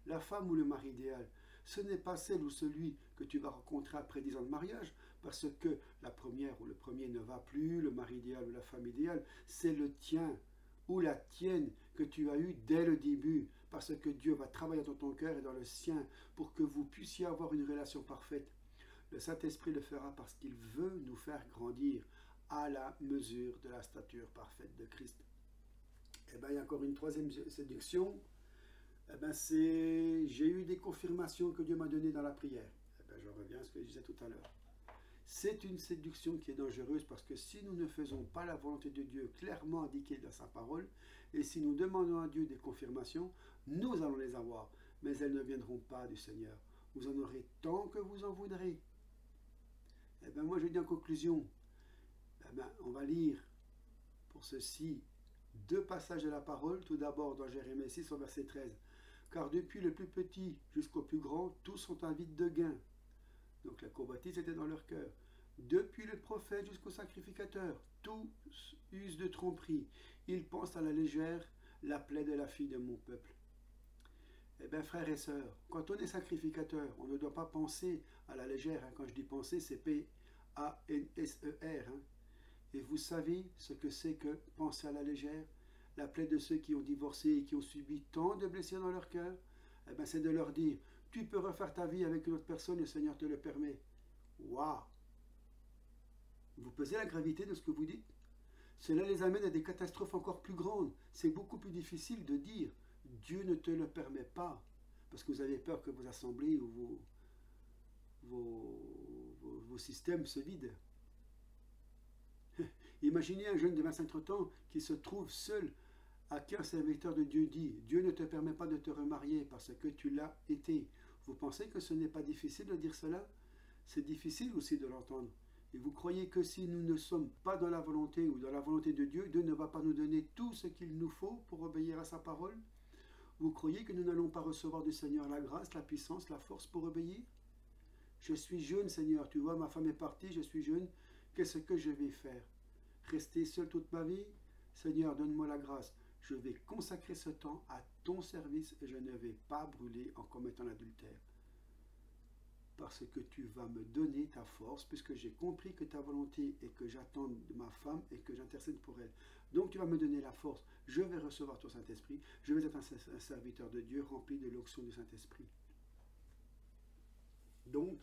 La femme ou le mari idéal, ce n'est pas celle ou celui que tu vas rencontrer après 10 ans de mariage, parce que la première ou le premier ne va plus, le mari idéal ou la femme idéale, c'est le tien ou la tienne que tu as eu dès le début, parce que Dieu va travailler dans ton cœur et dans le sien pour que vous puissiez avoir une relation parfaite. Le Saint-Esprit le fera parce qu'il veut nous faire grandir à la mesure de la stature parfaite de Christ. Et bien, il y a encore une troisième séduction. Eh ben, j'ai eu des confirmations que Dieu m'a données dans la prière. Eh ben, je reviens à ce que je disais tout à l'heure. C'est une séduction qui est dangereuse parce que si nous ne faisons pas la volonté de Dieu clairement indiquée dans sa parole, et si nous demandons à Dieu des confirmations, nous allons les avoir, mais elles ne viendront pas du Seigneur. Vous en aurez tant que vous en voudrez. Eh bien, moi je dis en conclusion, eh ben, on va lire pour ceci 2 passages de la parole, tout d'abord dans Jérémie 6 au verset 13. Car depuis le plus petit jusqu'au plus grand, tous sont avides de gain. Donc la convoitise était dans leur cœur. Depuis le prophète jusqu'au sacrificateur, tous usent de tromperie. Ils pensent à la légère la plaie de la fille de mon peuple. Eh bien, frères et sœurs, quand on est sacrificateur, on ne doit pas penser à la légère. Hein. Quand je dis penser, c'est P-A-N-S-E-R. Hein. Et vous savez ce que c'est que penser à la légère? La plaie de ceux qui ont divorcé et qui ont subi tant de blessures dans leur cœur, eh bien, c'est de leur dire, tu peux refaire ta vie avec une autre personne, le Seigneur te le permet. Waouh! Vous pesez la gravité de ce que vous dites? Cela les amène à des catastrophes encore plus grandes. C'est beaucoup plus difficile de dire, Dieu ne te le permet pas, parce que vous avez peur que vos assemblées ou vos systèmes se vident. Imaginez un jeune de 25-30 ans qui se trouve seul, à qui un serviteur de Dieu dit « Dieu ne te permet pas de te remarier parce que tu l'as été ». Vous pensez que ce n'est pas difficile de dire cela? C'est difficile aussi de l'entendre. Et vous croyez que si nous ne sommes pas dans la volonté ou dans la volonté de Dieu, Dieu ne va pas nous donner tout ce qu'il nous faut pour obéir à sa parole? Vous croyez que nous n'allons pas recevoir du Seigneur la grâce, la puissance, la force pour obéir? Je suis jeune, Seigneur, tu vois, ma femme est partie, je suis jeune, qu'est-ce que je vais faire? Rester seul toute ma vie? Seigneur, donne-moi la grâce. Je vais consacrer ce temps à ton service et je ne vais pas brûler en commettant l'adultère. Parce que tu vas me donner ta force, puisque j'ai compris que ta volonté est que j'attende de ma femme et que j'intercède pour elle. Donc tu vas me donner la force. Je vais recevoir ton Saint-Esprit. Je vais être un serviteur de Dieu rempli de l'onction du Saint-Esprit. Donc,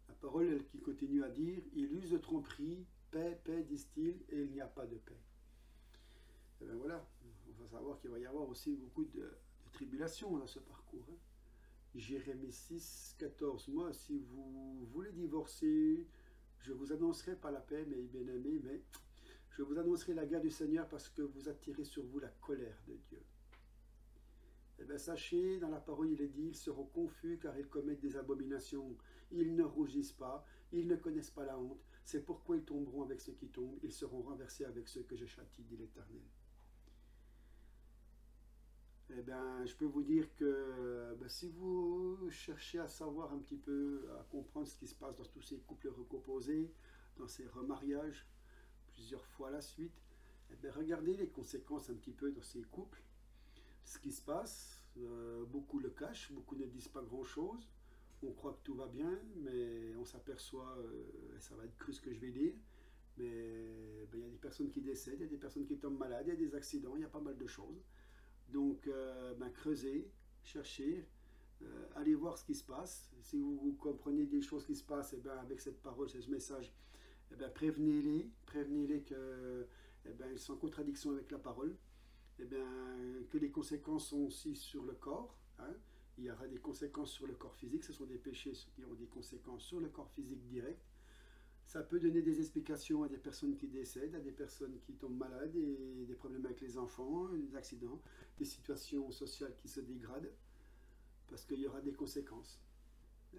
la parole elle, qui continue à dire, il use de tromperie, paix, paix, disent-ils, et il n'y a pas de paix. Et bien voilà, on va savoir qu'il va y avoir aussi beaucoup de tribulations dans ce parcours. Hein. Jérémie 6, 14. Moi, si vous voulez divorcer, je vous annoncerai pas la paix, mes bien-aimés, mais je vous annoncerai la guerre du Seigneur parce que vous attirez sur vous la colère de Dieu. Eh bien, sachez, dans la parole, il est dit, ils seront confus car ils commettent des abominations. Ils ne rougissent pas, ils ne connaissent pas la honte. C'est pourquoi ils tomberont avec ceux qui tombent, ils seront renversés avec ceux que je châtie, dit l'Éternel. Eh bien, je peux vous dire que si vous cherchez à savoir un petit peu, à comprendre ce qui se passe dans tous ces couples recomposés, dans ces remariages, plusieurs fois à la suite, eh bien, regardez les conséquences un petit peu dans ces couples, ce qui se passe. Beaucoup le cachent, beaucoup ne disent pas grand-chose. On croit que tout va bien, mais on s'aperçoit, ça va être cru ce que je vais dire, mais il y a des personnes qui décèdent, il y a des personnes qui tombent malades, il y a des accidents, il y a pas mal de choses. Donc, creusez, cherchez, allez voir ce qui se passe. Si vous comprenez des choses qui se passent, avec cette parole, ce message, prévenez-les qu'ils sont en contradiction avec la parole, que les conséquences sont aussi sur le corps, hein, Il y aura des conséquences sur le corps physique. Ce sont des péchés qui ont des conséquences sur le corps physique direct. Ça peut donner des explications à des personnes qui décèdent, à des personnes qui tombent malades, et des problèmes avec les enfants, des accidents, des situations sociales qui se dégradent, parce qu'il y aura des conséquences.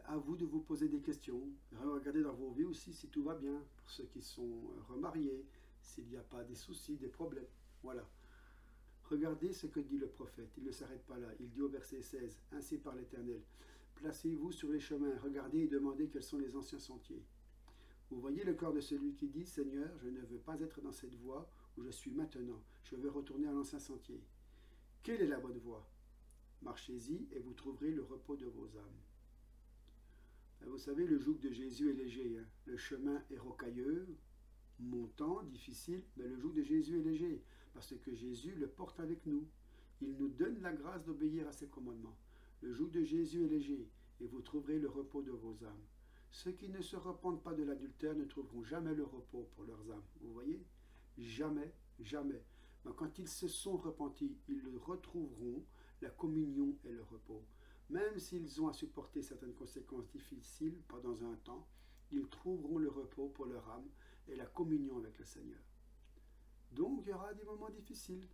À vous de vous poser des questions. Regardez dans vos vies aussi si tout va bien, pour ceux qui sont remariés, s'il n'y a pas des soucis, des problèmes. Voilà. Regardez ce que dit le prophète. Il ne s'arrête pas là. Il dit au verset 16, « Ainsi par l'Éternel, placez-vous sur les chemins, regardez et demandez quels sont les anciens sentiers. » Vous voyez le cœur de celui qui dit, « Seigneur, je ne veux pas être dans cette voie où je suis maintenant. Je veux retourner à l'ancien sentier. » Quelle est la bonne voie? Marchez-y et vous trouverez le repos de vos âmes. Vous savez, le joug de Jésus est léger. Hein? Le chemin est rocailleux, montant, difficile, mais le joug de Jésus est léger, parce que Jésus le porte avec nous. Il nous donne la grâce d'obéir à ses commandements. Le joug de Jésus est léger, et vous trouverez le repos de vos âmes. Ceux qui ne se repentent pas de l'adultère ne trouveront jamais le repos pour leurs âmes. Vous voyez? Jamais, jamais. Mais quand ils se sont repentis, ils retrouveront la communion et le repos. Même s'ils ont à supporter certaines conséquences difficiles pendant un temps, ils trouveront le repos pour leur âme et la communion avec le Seigneur. Donc, il y aura des moments difficiles.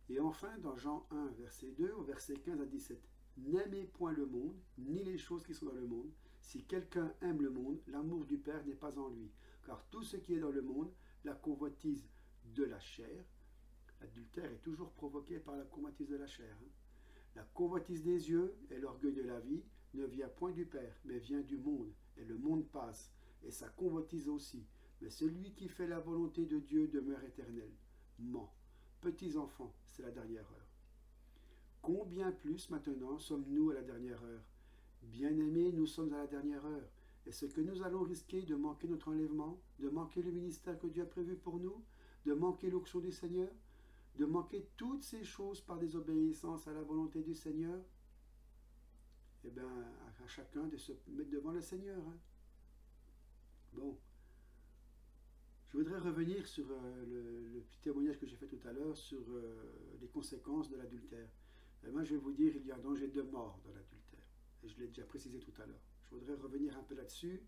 Et enfin, dans Jean 1, verset 2, au verset 15 à 17, « N'aimez point le monde, ni les choses qui sont dans le monde. Si quelqu'un aime le monde, l'amour du Père n'est pas en lui. Car tout ce qui est dans le monde, la convoitise de la chair, l'adultère est toujours provoqué par la convoitise de la chair. Hein. La convoitise des yeux et l'orgueil de la vie ne vient point du Père, mais vient du monde. Et le monde passe, et sa convoitise aussi. Mais celui qui fait la volonté de Dieu demeure éternel. Ment. Petits enfants, c'est la dernière heure. Combien plus maintenant sommes-nous à la dernière heure? Bien-aimés, nous sommes à la dernière heure. Est-ce que nous allons risquer de manquer notre enlèvement, de manquer le ministère que Dieu a prévu pour nous, de manquer l'onction du Seigneur, de manquer toutes ces choses par désobéissance à la volonté du Seigneur? Eh bien, à chacun de se mettre devant le Seigneur. Hein. Bon. Je voudrais revenir sur le petit témoignage que j'ai fait tout à l'heure sur les conséquences de l'adultère. Moi, je vais vous dire, il y a un danger de mort dans l'adultère. Et je l'ai déjà précisé tout à l'heure. Je voudrais revenir un peu là-dessus.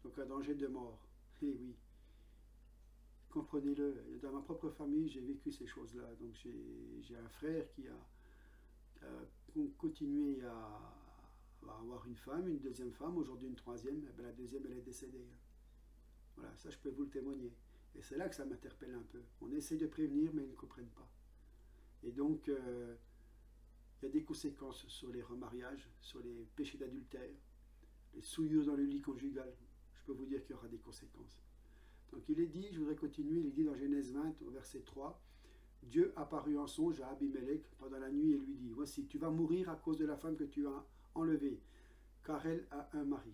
Donc, un danger de mort. Eh oui. Comprenez-le. Dans ma propre famille, j'ai vécu ces choses-là. Donc, j'ai un frère qui a continué à avoir une femme, une deuxième femme, aujourd'hui une troisième. Et bien, la deuxième, elle est décédée. Voilà, ça, je peux vous le témoigner. Et c'est là que ça m'interpelle un peu. On essaie de prévenir, mais ils ne comprennent pas. Et donc, il y a des conséquences sur les remariages, sur les péchés d'adultère, les souillures dans le lit conjugal. Je peux vous dire qu'il y aura des conséquences. Donc il est dit, je voudrais continuer, il est dit dans Genèse 20, au verset 3, « Dieu apparut en songe à Abimelech pendant la nuit et lui dit, « Voici, tu vas mourir à cause de la femme que tu as enlevée, car elle a un mari. »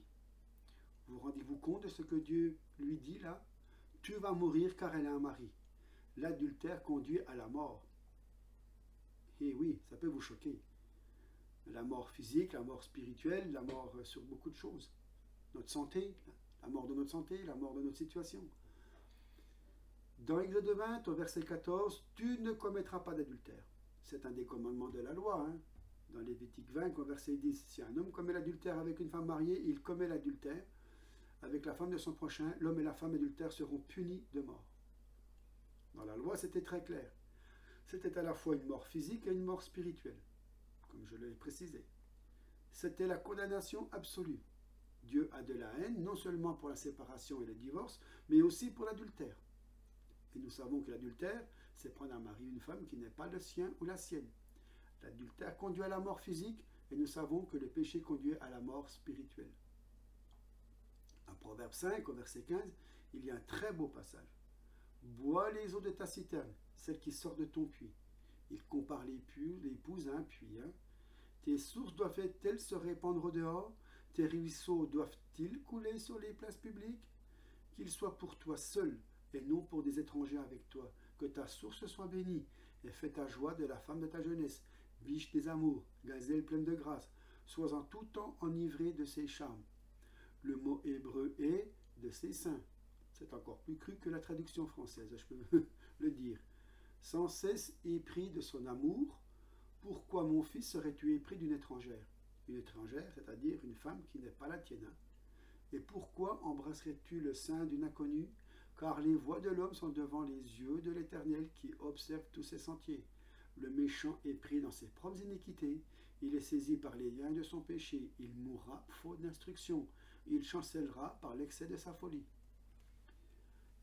Vous rendez-vous compte de ce que Dieu lui dit là? « Tu vas mourir car elle a un mari. » L'adultère conduit à la mort. Et oui, ça peut vous choquer. La mort physique, la mort spirituelle, la mort sur beaucoup de choses. Notre santé, la mort de notre santé, la mort de notre situation. Dans Exode 20, au verset 14, « Tu ne commettras pas d'adultère. » C'est un des commandements de la loi. Hein. Dans Lévitique 20, au verset 10, « Si un homme commet l'adultère avec une femme mariée, il commet l'adultère. Avec la femme de son prochain, l'homme et la femme adultères seront punis de mort. » Dans la loi, c'était très clair. C'était à la fois une mort physique et une mort spirituelle, comme je l'ai précisé. C'était la condamnation absolue. Dieu a de la haine, non seulement pour la séparation et le divorce, mais aussi pour l'adultère. Et nous savons que l'adultère, c'est prendre un mari ou une femme qui n'est pas le sien ou la sienne. L'adultère conduit à la mort physique, et nous savons que le péché conduit à la mort spirituelle. En Proverbe 5, au verset 15, il y a un très beau passage. « Bois les eaux de ta citerne, celles qui sortent de ton puits. » Il compare l'épouse à un puits. Hein. « Tes sources doivent-elles se répandre au dehors? Tes ruisseaux doivent-ils couler sur les places publiques? Qu'ils soient pour toi seul, et non pour des étrangers avec toi. Que ta source soit bénie, et fais ta joie de la femme de ta jeunesse. Biche des amours, gazelle pleine de grâce. Sois en tout temps enivré de ses charmes. » Le mot hébreu est de ses seins. C'est encore plus cru que la traduction française, je peux le dire. Sans cesse épris de son amour, pourquoi mon fils serais-tu épris d'une étrangère? Une étrangère, c'est-à-dire une femme qui n'est pas la tienne. Et pourquoi embrasserais-tu le sein d'une inconnue? Car les voies de l'homme sont devant les yeux de l'Éternel qui observe tous ses sentiers. Le méchant est pris dans ses propres iniquités. Il est saisi par les liens de son péché. Il mourra faute d'instruction. Il chancellera par l'excès de sa folie.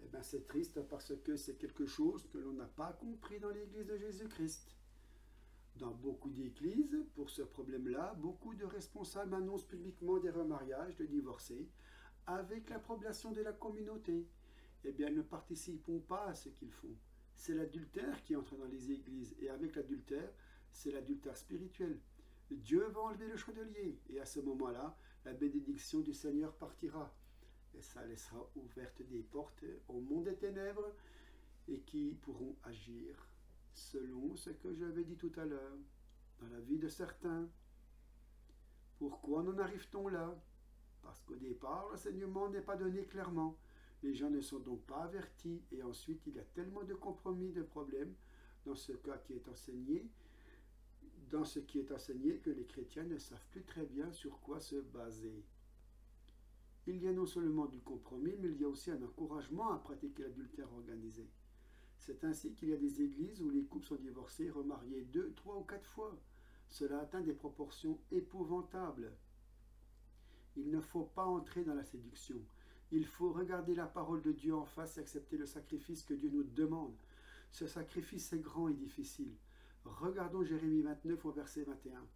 Eh bien, c'est triste parce que c'est quelque chose que l'on n'a pas compris dans l'Église de Jésus-Christ. Dans beaucoup d'églises, pour ce problème-là, beaucoup de responsables annoncent publiquement des remariages de divorcés avec l'approbation de la communauté. Eh bien, ne participons pas à ce qu'ils font. C'est l'adultère qui entre dans les églises, et avec l'adultère, c'est l'adultère spirituel. Dieu va enlever le chandelier, et à ce moment-là, la bénédiction du Seigneur partira. Et ça laissera ouvertes des portes au monde des ténèbres, et qui pourront agir selon ce que j'avais dit tout à l'heure, dans la vie de certains. Pourquoi en arrive-t-on là? Parce qu'au départ, l'enseignement n'est pas donné clairement. Les gens ne sont donc pas avertis, et ensuite il y a tellement de compromis, de problèmes dans ce cas qui est enseigné, que les chrétiens ne savent plus très bien sur quoi se baser. Il y a non seulement du compromis, mais il y a aussi un encouragement à pratiquer l'adultère organisé. C'est ainsi qu'il y a des églises où les couples sont divorcés, remariés 2, 3 ou 4 fois. Cela atteint des proportions épouvantables. Il ne faut pas entrer dans la séduction. Il faut regarder la parole de Dieu en face et accepter le sacrifice que Dieu nous demande. Ce sacrifice est grand et difficile. Regardons Jérémie 29 au verset 21.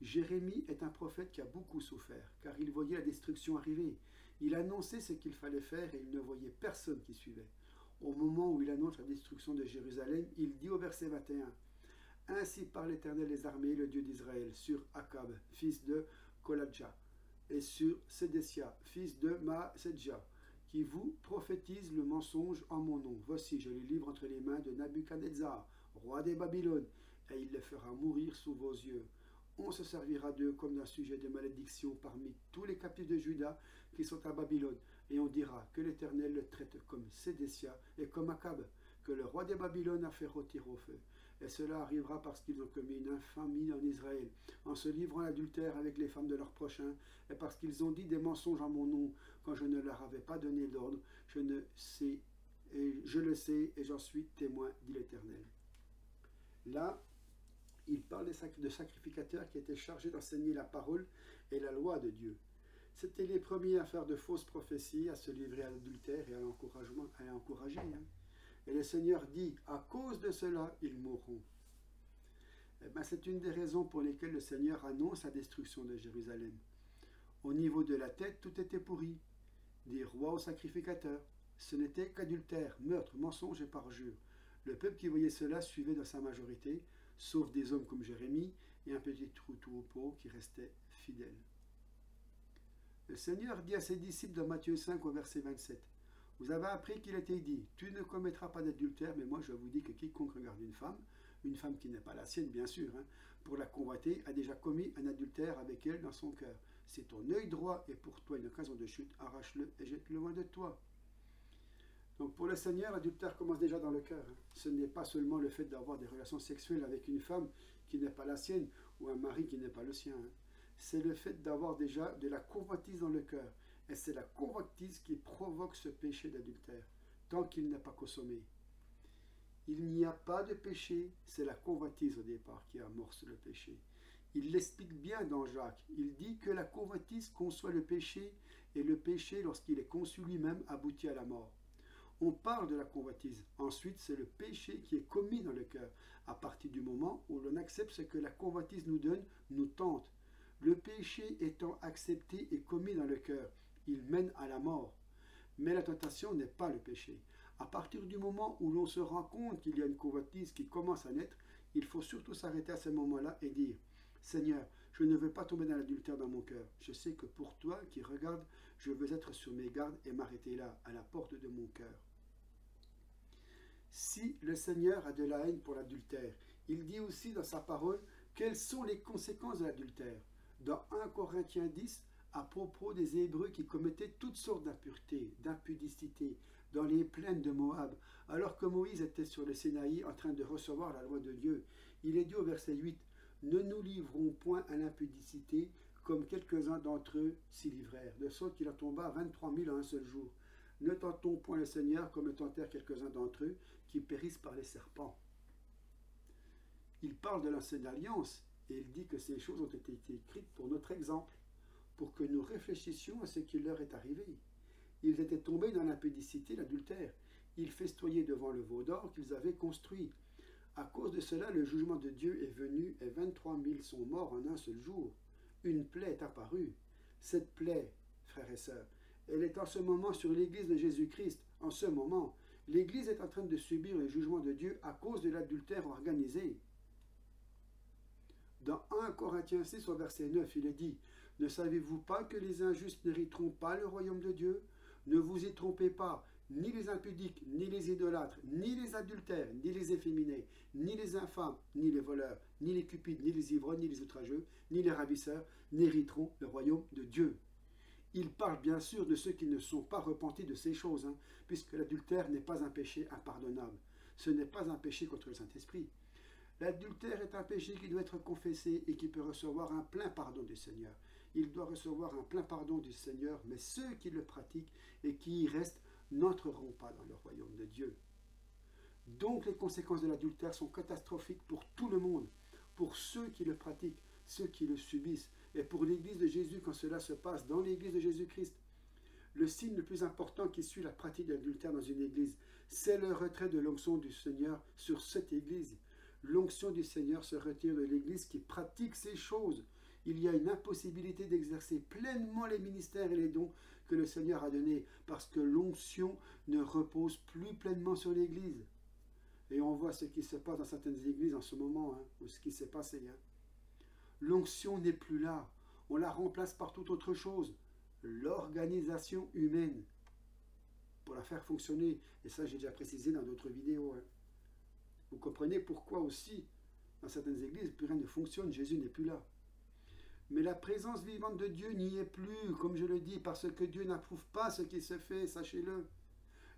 Jérémie est un prophète qui a beaucoup souffert, car il voyait la destruction arriver. Il annonçait ce qu'il fallait faire et il ne voyait personne qui suivait. Au moment où il annonce la destruction de Jérusalem, il dit au verset 21, « Ainsi parle l'Éternel des armées, le Dieu d'Israël, sur Akab, fils de Koladja, et sur Sédécia, fils de Maasedja, qui vous prophétise le mensonge en mon nom. Voici, je les livre entre les mains de Nabuchodonosor, roi des Babylones, et il les fera mourir sous vos yeux. On se servira d'eux comme d'un sujet de malédiction parmi tous les captifs de Juda qui sont à Babylone, et on dira que l'Éternel le traite comme Sédécia et comme Akab, que le roi des Babylone a fait rôtir au feu. Et cela arrivera parce qu'ils ont commis une infamie en Israël, en se livrant à l'adultère avec les femmes de leurs prochains, et parce qu'ils ont dit des mensonges en mon nom, quand je ne leur avais pas donné l'ordre. Je le sais, et j'en suis témoin, dit l'Éternel. Là, il parle de sacrificateurs qui étaient chargés d'enseigner la parole et la loi de Dieu. C'étaient les premiers à faire de fausses prophéties, à se livrer à l'adultère et à encourager. Et le Seigneur dit, à cause de cela, ils mourront. Eh bien, c'est une des raisons pour lesquelles le Seigneur annonce la destruction de Jérusalem. Au niveau de la tête, tout était pourri. Des rois aux sacrificateurs. Ce n'était qu'adultère, meurtre, mensonge et parjure. Le peuple qui voyait cela suivait dans sa majorité, sauf des hommes comme Jérémie et un petit troupeau qui restait fidèle. Le Seigneur dit à ses disciples dans Matthieu 5 au verset 27, « Vous avez appris qu'il était dit, tu ne commettras pas d'adultère, mais moi je vous dis que quiconque regarde une femme qui n'est pas la sienne bien sûr, pour la convoiter, a déjà commis un adultère avec elle dans son cœur. Si ton œil droit est pour toi une occasion de chute, arrache-le et jette-le loin de toi. » Donc pour le Seigneur, l'adultère commence déjà dans le cœur. Ce n'est pas seulement le fait d'avoir des relations sexuelles avec une femme qui n'est pas la sienne ou un mari qui n'est pas le sien. C'est le fait d'avoir déjà de la convoitise dans le cœur. Et c'est la convoitise qui provoque ce péché d'adultère, tant qu'il n'est pas consommé. Il n'y a pas de péché, c'est la convoitise au départ qui amorce le péché. Il l'explique bien dans Jacques. Il dit que la convoitise conçoit le péché, et le péché, lorsqu'il est conçu lui-même, aboutit à la mort. On parle de la convoitise. Ensuite, c'est le péché qui est commis dans le cœur. À partir du moment où l'on accepte ce que la convoitise nous donne, nous tente. Le péché étant accepté et commis dans le cœur, il mène à la mort. Mais la tentation n'est pas le péché. À partir du moment où l'on se rend compte qu'il y a une convoitise qui commence à naître, il faut surtout s'arrêter à ce moment-là et dire « Seigneur, je ne veux pas tomber dans l'adultère dans mon cœur. Je sais que pour toi qui regardes, je veux être sur mes gardes et m'arrêter là, à la porte de mon cœur. » Si le Seigneur a de la haine pour l'adultère, il dit aussi dans sa parole quelles sont les conséquences de l'adultère. Dans 1 Corinthiens 10, à propos des Hébreux qui commettaient toutes sortes d'impuretés, d'impudicité, dans les plaines de Moab, alors que Moïse était sur le Sinaï en train de recevoir la loi de Dieu, Il est dit au verset 8, « Ne nous livrons point à l'impudicité, comme quelques-uns d'entre eux s'y livrèrent, de sorte qu'il en tomba 23 000 en un seul jour. Ne tentons point le Seigneur comme le tentèrent quelques-uns d'entre eux, qui périssent par les serpents. » Il parle de l'ancienne alliance, et il dit que ces choses ont été écrites pour notre exemple, pour que nous réfléchissions à ce qui leur est arrivé. Ils étaient tombés dans l'impudicité, l'adultère. Ils festoyaient devant le veau d'or qu'ils avaient construit. À cause de cela, le jugement de Dieu est venu, et 23 000 sont morts en un seul jour. Une plaie est apparue. Cette plaie, frères et sœurs, elle est en ce moment sur l'Église de Jésus-Christ. En ce moment, l'Église est en train de subir le jugement de Dieu à cause de l'adultère organisé. Dans 1 Corinthiens 6 au verset 9, il est dit, « Ne savez-vous pas que les injustes n'hériteront pas le royaume de Dieu? Ne vous y trompez pas, ni les impudiques, ni les idolâtres, ni les adultères, ni les efféminés, ni les infâmes, ni les voleurs, ni les cupides, ni les ivrognes, ni les outrageux, ni les ravisseurs n'hériteront le royaume de Dieu. » Il parle bien sûr de ceux qui ne sont pas repentis de ces choses, puisque l'adultère n'est pas un péché impardonnable. Ce n'est pas un péché contre le Saint-Esprit. L'adultère est un péché qui doit être confessé et qui peut recevoir un plein pardon du Seigneur. Il doit recevoir un plein pardon du Seigneur, mais ceux qui le pratiquent et qui y restent n'entreront pas dans le royaume de Dieu. Donc les conséquences de l'adultère sont catastrophiques pour tout le monde, pour ceux qui le pratiquent, ceux qui le subissent, et pour l'Église de Jésus quand cela se passe dans l'Église de Jésus-Christ. Le signe le plus important qui suit la pratique de l'adultère dans une Église, c'est le retrait de l'onction du Seigneur sur cette Église. L'onction du Seigneur se retire de l'Église qui pratique ces choses. Il y a une impossibilité d'exercer pleinement les ministères et les dons que le Seigneur a donnés, parce que l'onction ne repose plus pleinement sur l'Église. Et on voit ce qui se passe dans certaines églises en ce moment, ou ce qui s'est passé. L'onction n'est plus là. On la remplace par toute autre chose. L'organisation humaine. Pour la faire fonctionner. Et ça, j'ai déjà précisé dans d'autres vidéos. Vous comprenez pourquoi aussi, dans certaines églises, plus rien ne fonctionne. Jésus n'est plus là. Mais la présence vivante de Dieu n'y est plus, comme je le dis, parce que Dieu n'approuve pas ce qui se fait, sachez-le.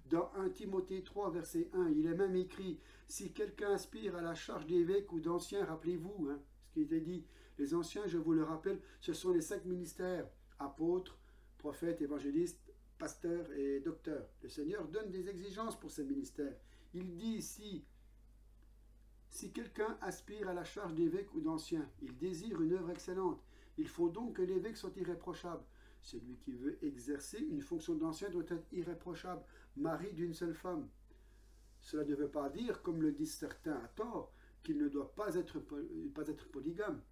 Dans 1 Timothée 3, verset 1, il est même écrit, « Si quelqu'un aspire à la charge d'évêque ou d'ancien, rappelez-vous, ce qui était dit, les anciens, je vous le rappelle, ce sont les 5 ministères, apôtres, prophètes, évangélistes, pasteurs et docteurs. Le Seigneur donne des exigences pour ces ministères. Il dit ici, si quelqu'un aspire à la charge d'évêque ou d'ancien, il désire une œuvre excellente. Il faut donc que l'évêque soit irréprochable. Celui qui veut exercer une fonction d'ancien doit être irréprochable, mari d'une seule femme. Cela ne veut pas dire, comme le disent certains à tort, qu'il ne doit pas être polygame.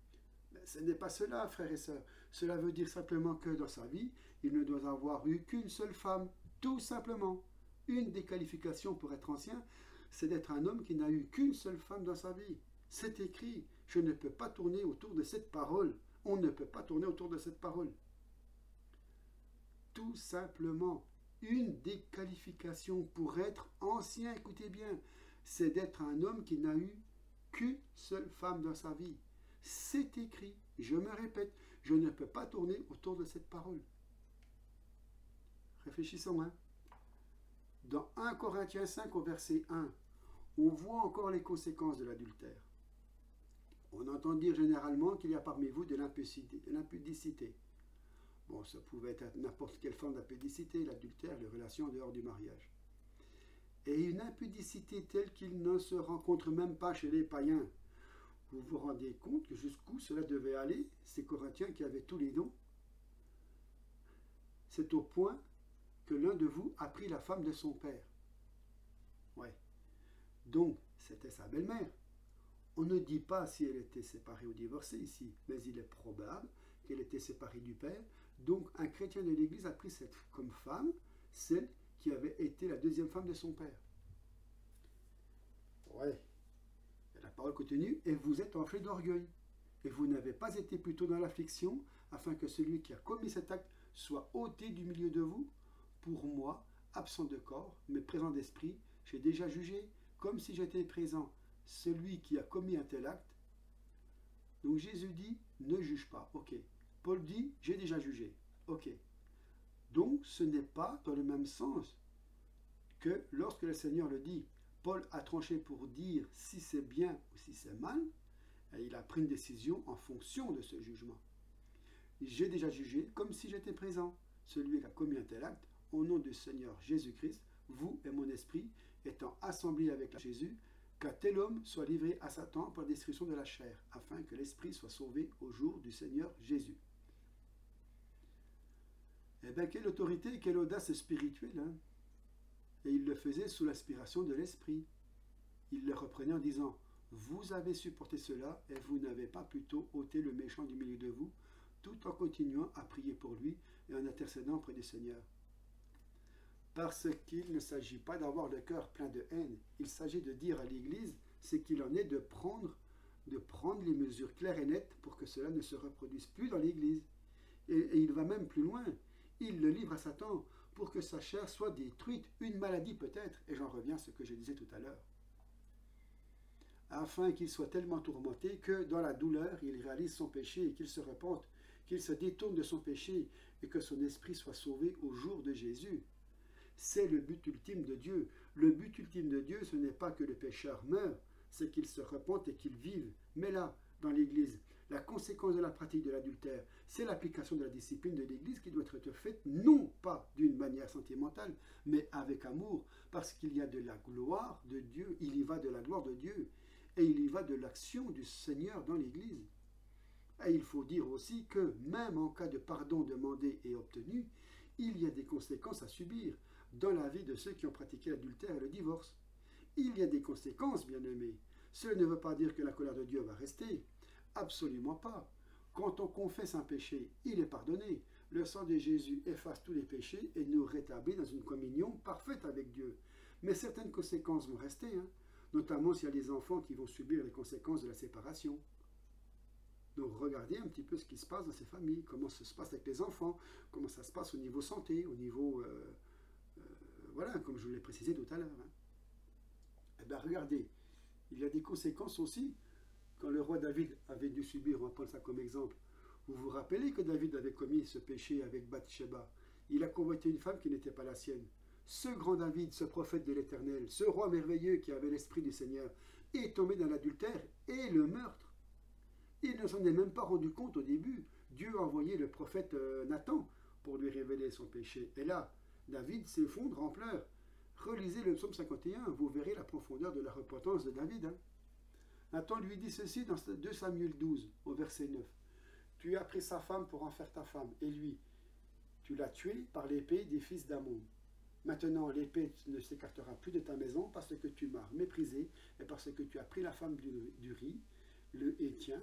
Mais ce n'est pas cela, frères et sœurs. Cela veut dire simplement que dans sa vie, il ne doit avoir eu qu'une seule femme, tout simplement. Une des qualifications pour être ancien, c'est d'être un homme qui n'a eu qu'une seule femme dans sa vie. C'est écrit. Je ne peux pas tourner autour de cette parole. On ne peut pas tourner autour de cette parole. Tout simplement, une des qualifications pour être ancien, écoutez bien, c'est d'être un homme qui n'a eu qu'une seule femme dans sa vie. C'est écrit. Je me répète, je ne peux pas tourner autour de cette parole. Réfléchissons, Dans 1 Corinthiens 5 au verset 1, on voit encore les conséquences de l'adultère. On entend dire généralement qu'il y a parmi vous de l'impudicité. Bon, ça pouvait être n'importe quelle forme d'impudicité, l'adultère, les relations en dehors du mariage. Et une impudicité telle qu'il ne se rencontre même pas chez les païens. Vous vous rendez compte jusqu'où cela devait aller, ces Corinthiens qui avaient tous les dons? C'est au point que l'un de vous a pris la femme de son père. Ouais. Donc, c'était sa belle-mère. On ne dit pas si elle était séparée ou divorcée ici, mais il est probable qu'elle était séparée du père. Donc, un chrétien de l'Église a pris cette comme femme, celle qui avait été la deuxième femme de son père. Ouais. La parole continue, et vous êtes enflé d'orgueil. Et vous n'avez pas été plutôt dans l'affliction, afin que celui qui a commis cet acte soit ôté du milieu de vous. Pour moi, absent de corps, mais présent d'esprit, j'ai déjà jugé, comme si j'étais présent, celui qui a commis un tel acte. Donc Jésus dit, ne juge pas, ok. Paul dit, j'ai déjà jugé, ok. Donc ce n'est pas dans le même sens que lorsque le Seigneur le dit, Paul a tranché pour dire si c'est bien ou si c'est mal, Et il a pris une décision en fonction de ce jugement. J'ai déjà jugé comme si j'étais présent. Celui qui a commis un tel acte, au nom du Seigneur Jésus-Christ, vous et mon esprit, étant assemblés avec Jésus, qu'un tel homme soit livré à Satan pour la destruction de la chair, afin que l'esprit soit sauvé au jour du Seigneur Jésus. Eh bien, quelle autorité, quelle audace spirituelle, hein? Et il le faisait sous l'inspiration de l'esprit. Il le reprenait en disant, « Vous avez supporté cela, et vous n'avez pas plutôt ôté le méchant du milieu de vous, tout en continuant à prier pour lui et en intercédant auprès du Seigneur. » Parce qu'il ne s'agit pas d'avoir le cœur plein de haine, il s'agit de dire à l'Église ce qu'il en est de prendre les mesures claires et nettes pour que cela ne se reproduise plus dans l'Église. Et il va même plus loin, il le livre à Satan pour que sa chair soit détruite, une maladie peut-être, et j'en reviens à ce que je disais tout à l'heure, afin qu'il soit tellement tourmenté que dans la douleur, il réalise son péché et qu'il se repente, qu'il se détourne de son péché et que son esprit soit sauvé au jour de Jésus. C'est le but ultime de Dieu. Le but ultime de Dieu, ce n'est pas que le pécheur meure, c'est qu'il se repente et qu'il vive. Mais là, dans l'Église, la conséquence de la pratique de l'adultère, c'est l'application de la discipline de l'Église qui doit être faite, non pas d'une manière sentimentale, mais avec amour, parce qu'il y a de la gloire de Dieu, il y va de la gloire de Dieu, et il y va de l'action du Seigneur dans l'Église. Et il faut dire aussi que, même en cas de pardon demandé et obtenu, il y a des conséquences à subir dans la vie de ceux qui ont pratiqué l'adultère et le divorce. Il y a des conséquences, bien-aimés. Cela ne veut pas dire que la colère de Dieu va rester. Absolument pas. Quand on confesse un péché, il est pardonné. Le sang de Jésus efface tous les péchés et nous rétablit dans une communion parfaite avec Dieu. Mais certaines conséquences vont rester, hein, notamment s'il y a des enfants qui vont subir les conséquences de la séparation. Donc regardez un petit peu ce qui se passe dans ces familles, comment ça se passe avec les enfants, comment ça se passe au niveau santé, au niveau... voilà, comme je vous l'ai précisé tout à l'heure. Hein. Eh bien regardez, il y a des conséquences aussi. Quand le roi David avait dû subir, on va prendre ça comme exemple, vous vous rappelez que David avait commis ce péché avec Bathsheba. Il a convoité une femme qui n'était pas la sienne. Ce grand David, ce prophète de l'Éternel, ce roi merveilleux qui avait l'esprit du Seigneur, est tombé dans l'adultère et le meurtre. Il ne s'en est même pas rendu compte au début. Dieu a envoyé le prophète Nathan pour lui révéler son péché. Et là, David s'effondre en pleurs. Relisez le psaume 51, vous verrez la profondeur de la repentance de David. Hein. Nathan lui dit ceci dans 2 Samuel 12, au verset 9. « Tu as pris sa femme pour en faire ta femme, et lui, tu l'as tué par l'épée des fils d'Ammon. Maintenant, l'épée ne s'écartera plus de ta maison parce que tu m'as méprisé et parce que tu as pris la femme d'Uri, le Héthien,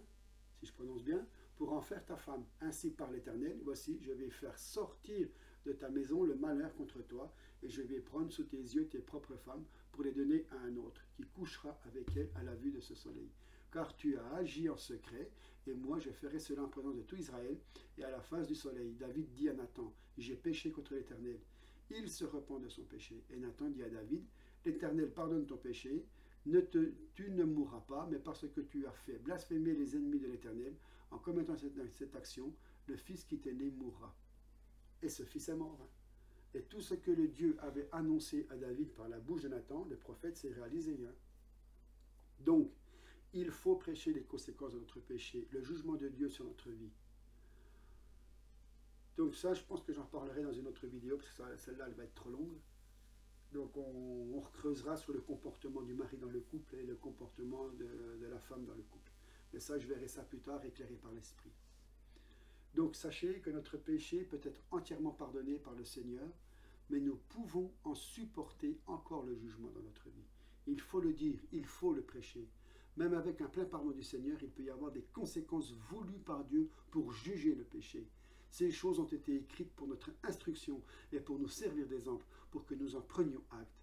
si je prononce bien, pour en faire ta femme. Ainsi par l'Éternel, voici, je vais faire sortir de ta maison le malheur contre toi, et je vais prendre sous tes yeux tes propres femmes pour les donner à un autre, qui couchera avec elles à la vue de ce soleil. Car tu as agi en secret, et moi je ferai cela en présence de tout Israël, et à la face du soleil. David dit à Nathan, j'ai péché contre l'Éternel. Il se repent de son péché. Et Nathan dit à David, l'Éternel pardonne ton péché, tu ne mourras pas, mais parce que tu as fait blasphémer les ennemis de l'Éternel, en commettant cette action, le fils qui t'est né mourra. Et ce fils est mort. Hein. Et tout ce que le Dieu avait annoncé à David par la bouche de Nathan, le prophète, s'est réalisé. Hein. Donc, il faut prêcher les conséquences de notre péché, le jugement de Dieu sur notre vie. Donc ça, je pense que j'en parlerai dans une autre vidéo, parce que celle-là, elle va être trop longue. Donc on recreusera sur le comportement du mari dans le couple et le comportement de la femme dans le couple. Mais ça, je verrai ça plus tard, éclairé par l'Esprit. Donc sachez que notre péché peut être entièrement pardonné par le Seigneur, mais nous pouvons en supporter encore le jugement dans notre vie. Il faut le dire, il faut le prêcher. Même avec un plein pardon du Seigneur, il peut y avoir des conséquences voulues par Dieu pour juger le péché. Ces choses ont été écrites pour notre instruction et pour nous servir d'exemple, pour que nous en prenions acte.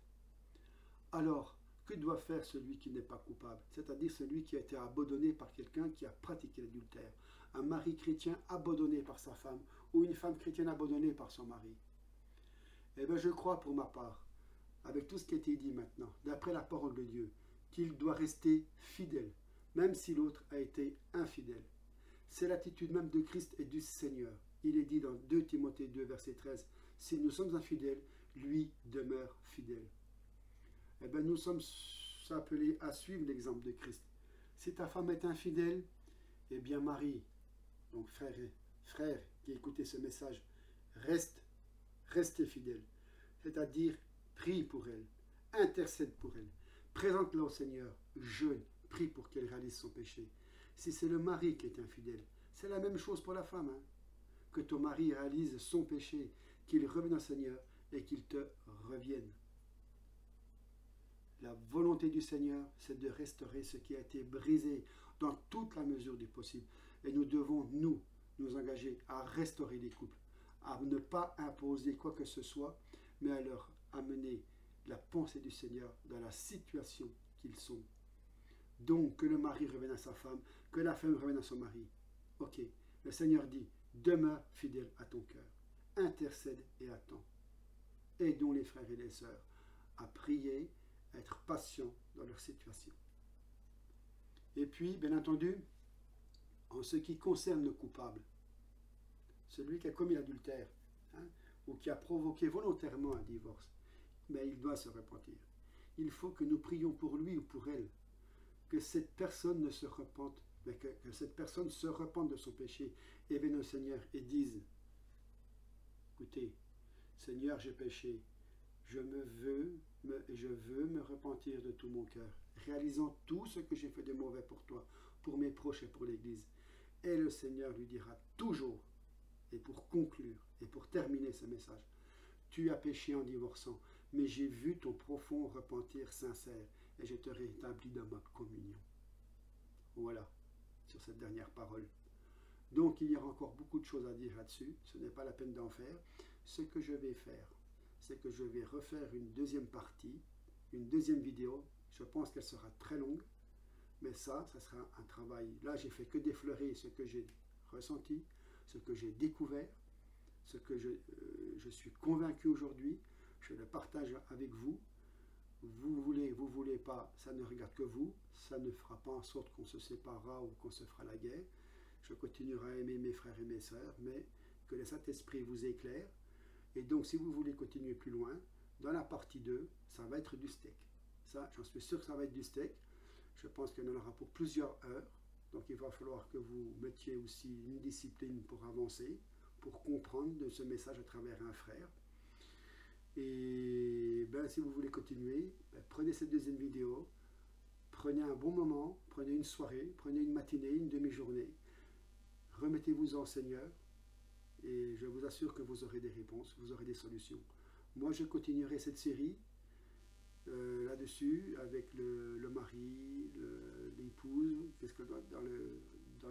Alors, que doit faire celui qui n'est pas coupable, c'est-à-dire celui qui a été abandonné par quelqu'un qui a pratiqué l'adultère, un mari chrétien abandonné par sa femme, ou une femme chrétienne abandonnée par son mari? Eh bien, je crois pour ma part, avec tout ce qui a été dit maintenant, d'après la parole de Dieu, qu'il doit rester fidèle, même si l'autre a été infidèle. C'est l'attitude même de Christ et du Seigneur. Il est dit dans 2 Timothée 2, verset 13, « Si nous sommes infidèles, lui demeure fidèle. » Eh bien, nous sommes appelés à suivre l'exemple de Christ. Si ta femme est infidèle, eh bien Marie, donc frère qui écoutait ce message, restez fidèle. C'est-à-dire, prie pour elle, intercède pour elle, présente-la au Seigneur, jeûne, prie pour qu'elle réalise son péché. Si c'est le mari qui est infidèle, c'est la même chose pour la femme. Hein. Que ton mari réalise son péché, qu'il revienne au Seigneur et qu'il te revienne. La volonté du Seigneur, c'est de restaurer ce qui a été brisé dans toute la mesure du possible. Et nous devons, nous engager à restaurer les couples, à ne pas imposer quoi que ce soit, mais à leur amener la pensée du Seigneur dans la situation qu'ils sont. Donc, que le mari revienne à sa femme, que la femme revienne à son mari. Ok, le Seigneur dit, demeure fidèle à ton cœur, intercède et attends. Aidons les frères et les sœurs à prier, à être patients dans leur situation. Et puis, bien entendu, en ce qui concerne le coupable, celui qui a commis l'adultère, hein, ou qui a provoqué volontairement un divorce, mais il doit se repentir. Il faut que nous prions pour lui ou pour elle, que cette personne ne se repente, mais que cette personne se repente de son péché et vienne au Seigneur et dise, écoutez, Seigneur, j'ai péché, je veux me repentir de tout mon cœur, réalisant tout ce que j'ai fait de mauvais pour toi, pour mes proches et pour l'Église. Et le Seigneur lui dira toujours, et pour conclure, et pour terminer ce message, tu as péché en divorçant, mais j'ai vu ton profond repentir sincère, et je te rétablis dans ma communion. Voilà, sur cette dernière parole. Donc il y aura encore beaucoup de choses à dire là-dessus, ce n'est pas la peine d'en faire. Ce que je vais faire, c'est que je vais refaire une deuxième partie, une deuxième vidéo. Je pense qu'elle sera très longue, mais ça sera un travail. Là, j'ai fait que d'effleurer ce que j'ai ressenti, ce que j'ai découvert, ce que je suis convaincu aujourd'hui. Je le partage avec vous. Vous voulez pas, ça ne regarde que vous. Ça ne fera pas en sorte qu'on se séparera ou qu'on se fera la guerre. Je continuerai à aimer mes frères et mes sœurs, mais que le Saint-Esprit vous éclaire. Et donc, si vous voulez continuer plus loin, dans la partie 2, ça va être du steak. Ça, j'en suis sûr que ça va être du steak. Je pense qu'il y en aura pour plusieurs heures. Donc, il va falloir que vous mettiez aussi une discipline pour avancer, pour comprendre de ce message à travers un frère. Et ben, si vous voulez continuer, ben, prenez cette deuxième vidéo, prenez un bon moment, prenez une soirée, prenez une matinée, une demi-journée, remettez-vous en Seigneur, et je vous assure que vous aurez des réponses, vous aurez des solutions. Moi, je continuerai cette série là-dessus, avec le mari, l'épouse, qu'est-ce que doit dans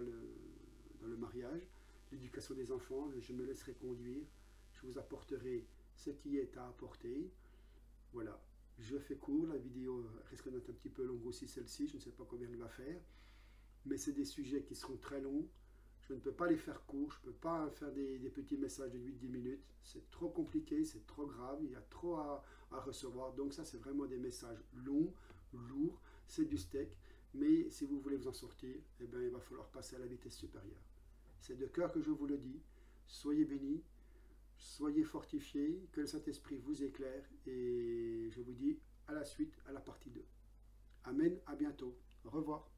le mariage, l'éducation des enfants, je me laisserai conduire, je vous apporterai ce qui est à apporter. Voilà, je fais court, la vidéo risque d'être un petit peu longue aussi celle-ci, je ne sais pas combien elle va faire, mais c'est des sujets qui seront très longs. Je ne peux pas les faire courts, je ne peux pas faire des petits messages de 8-10 minutes. C'est trop compliqué, c'est trop grave, il y a trop à recevoir. Donc ça, c'est vraiment des messages longs, lourds, c'est du steak. Mais si vous voulez vous en sortir, eh bien, il va falloir passer à la vitesse supérieure. C'est de cœur que je vous le dis. Soyez bénis, soyez fortifiés, que le Saint-Esprit vous éclaire. Et je vous dis à la suite, à la partie 2. Amen, à bientôt. Au revoir.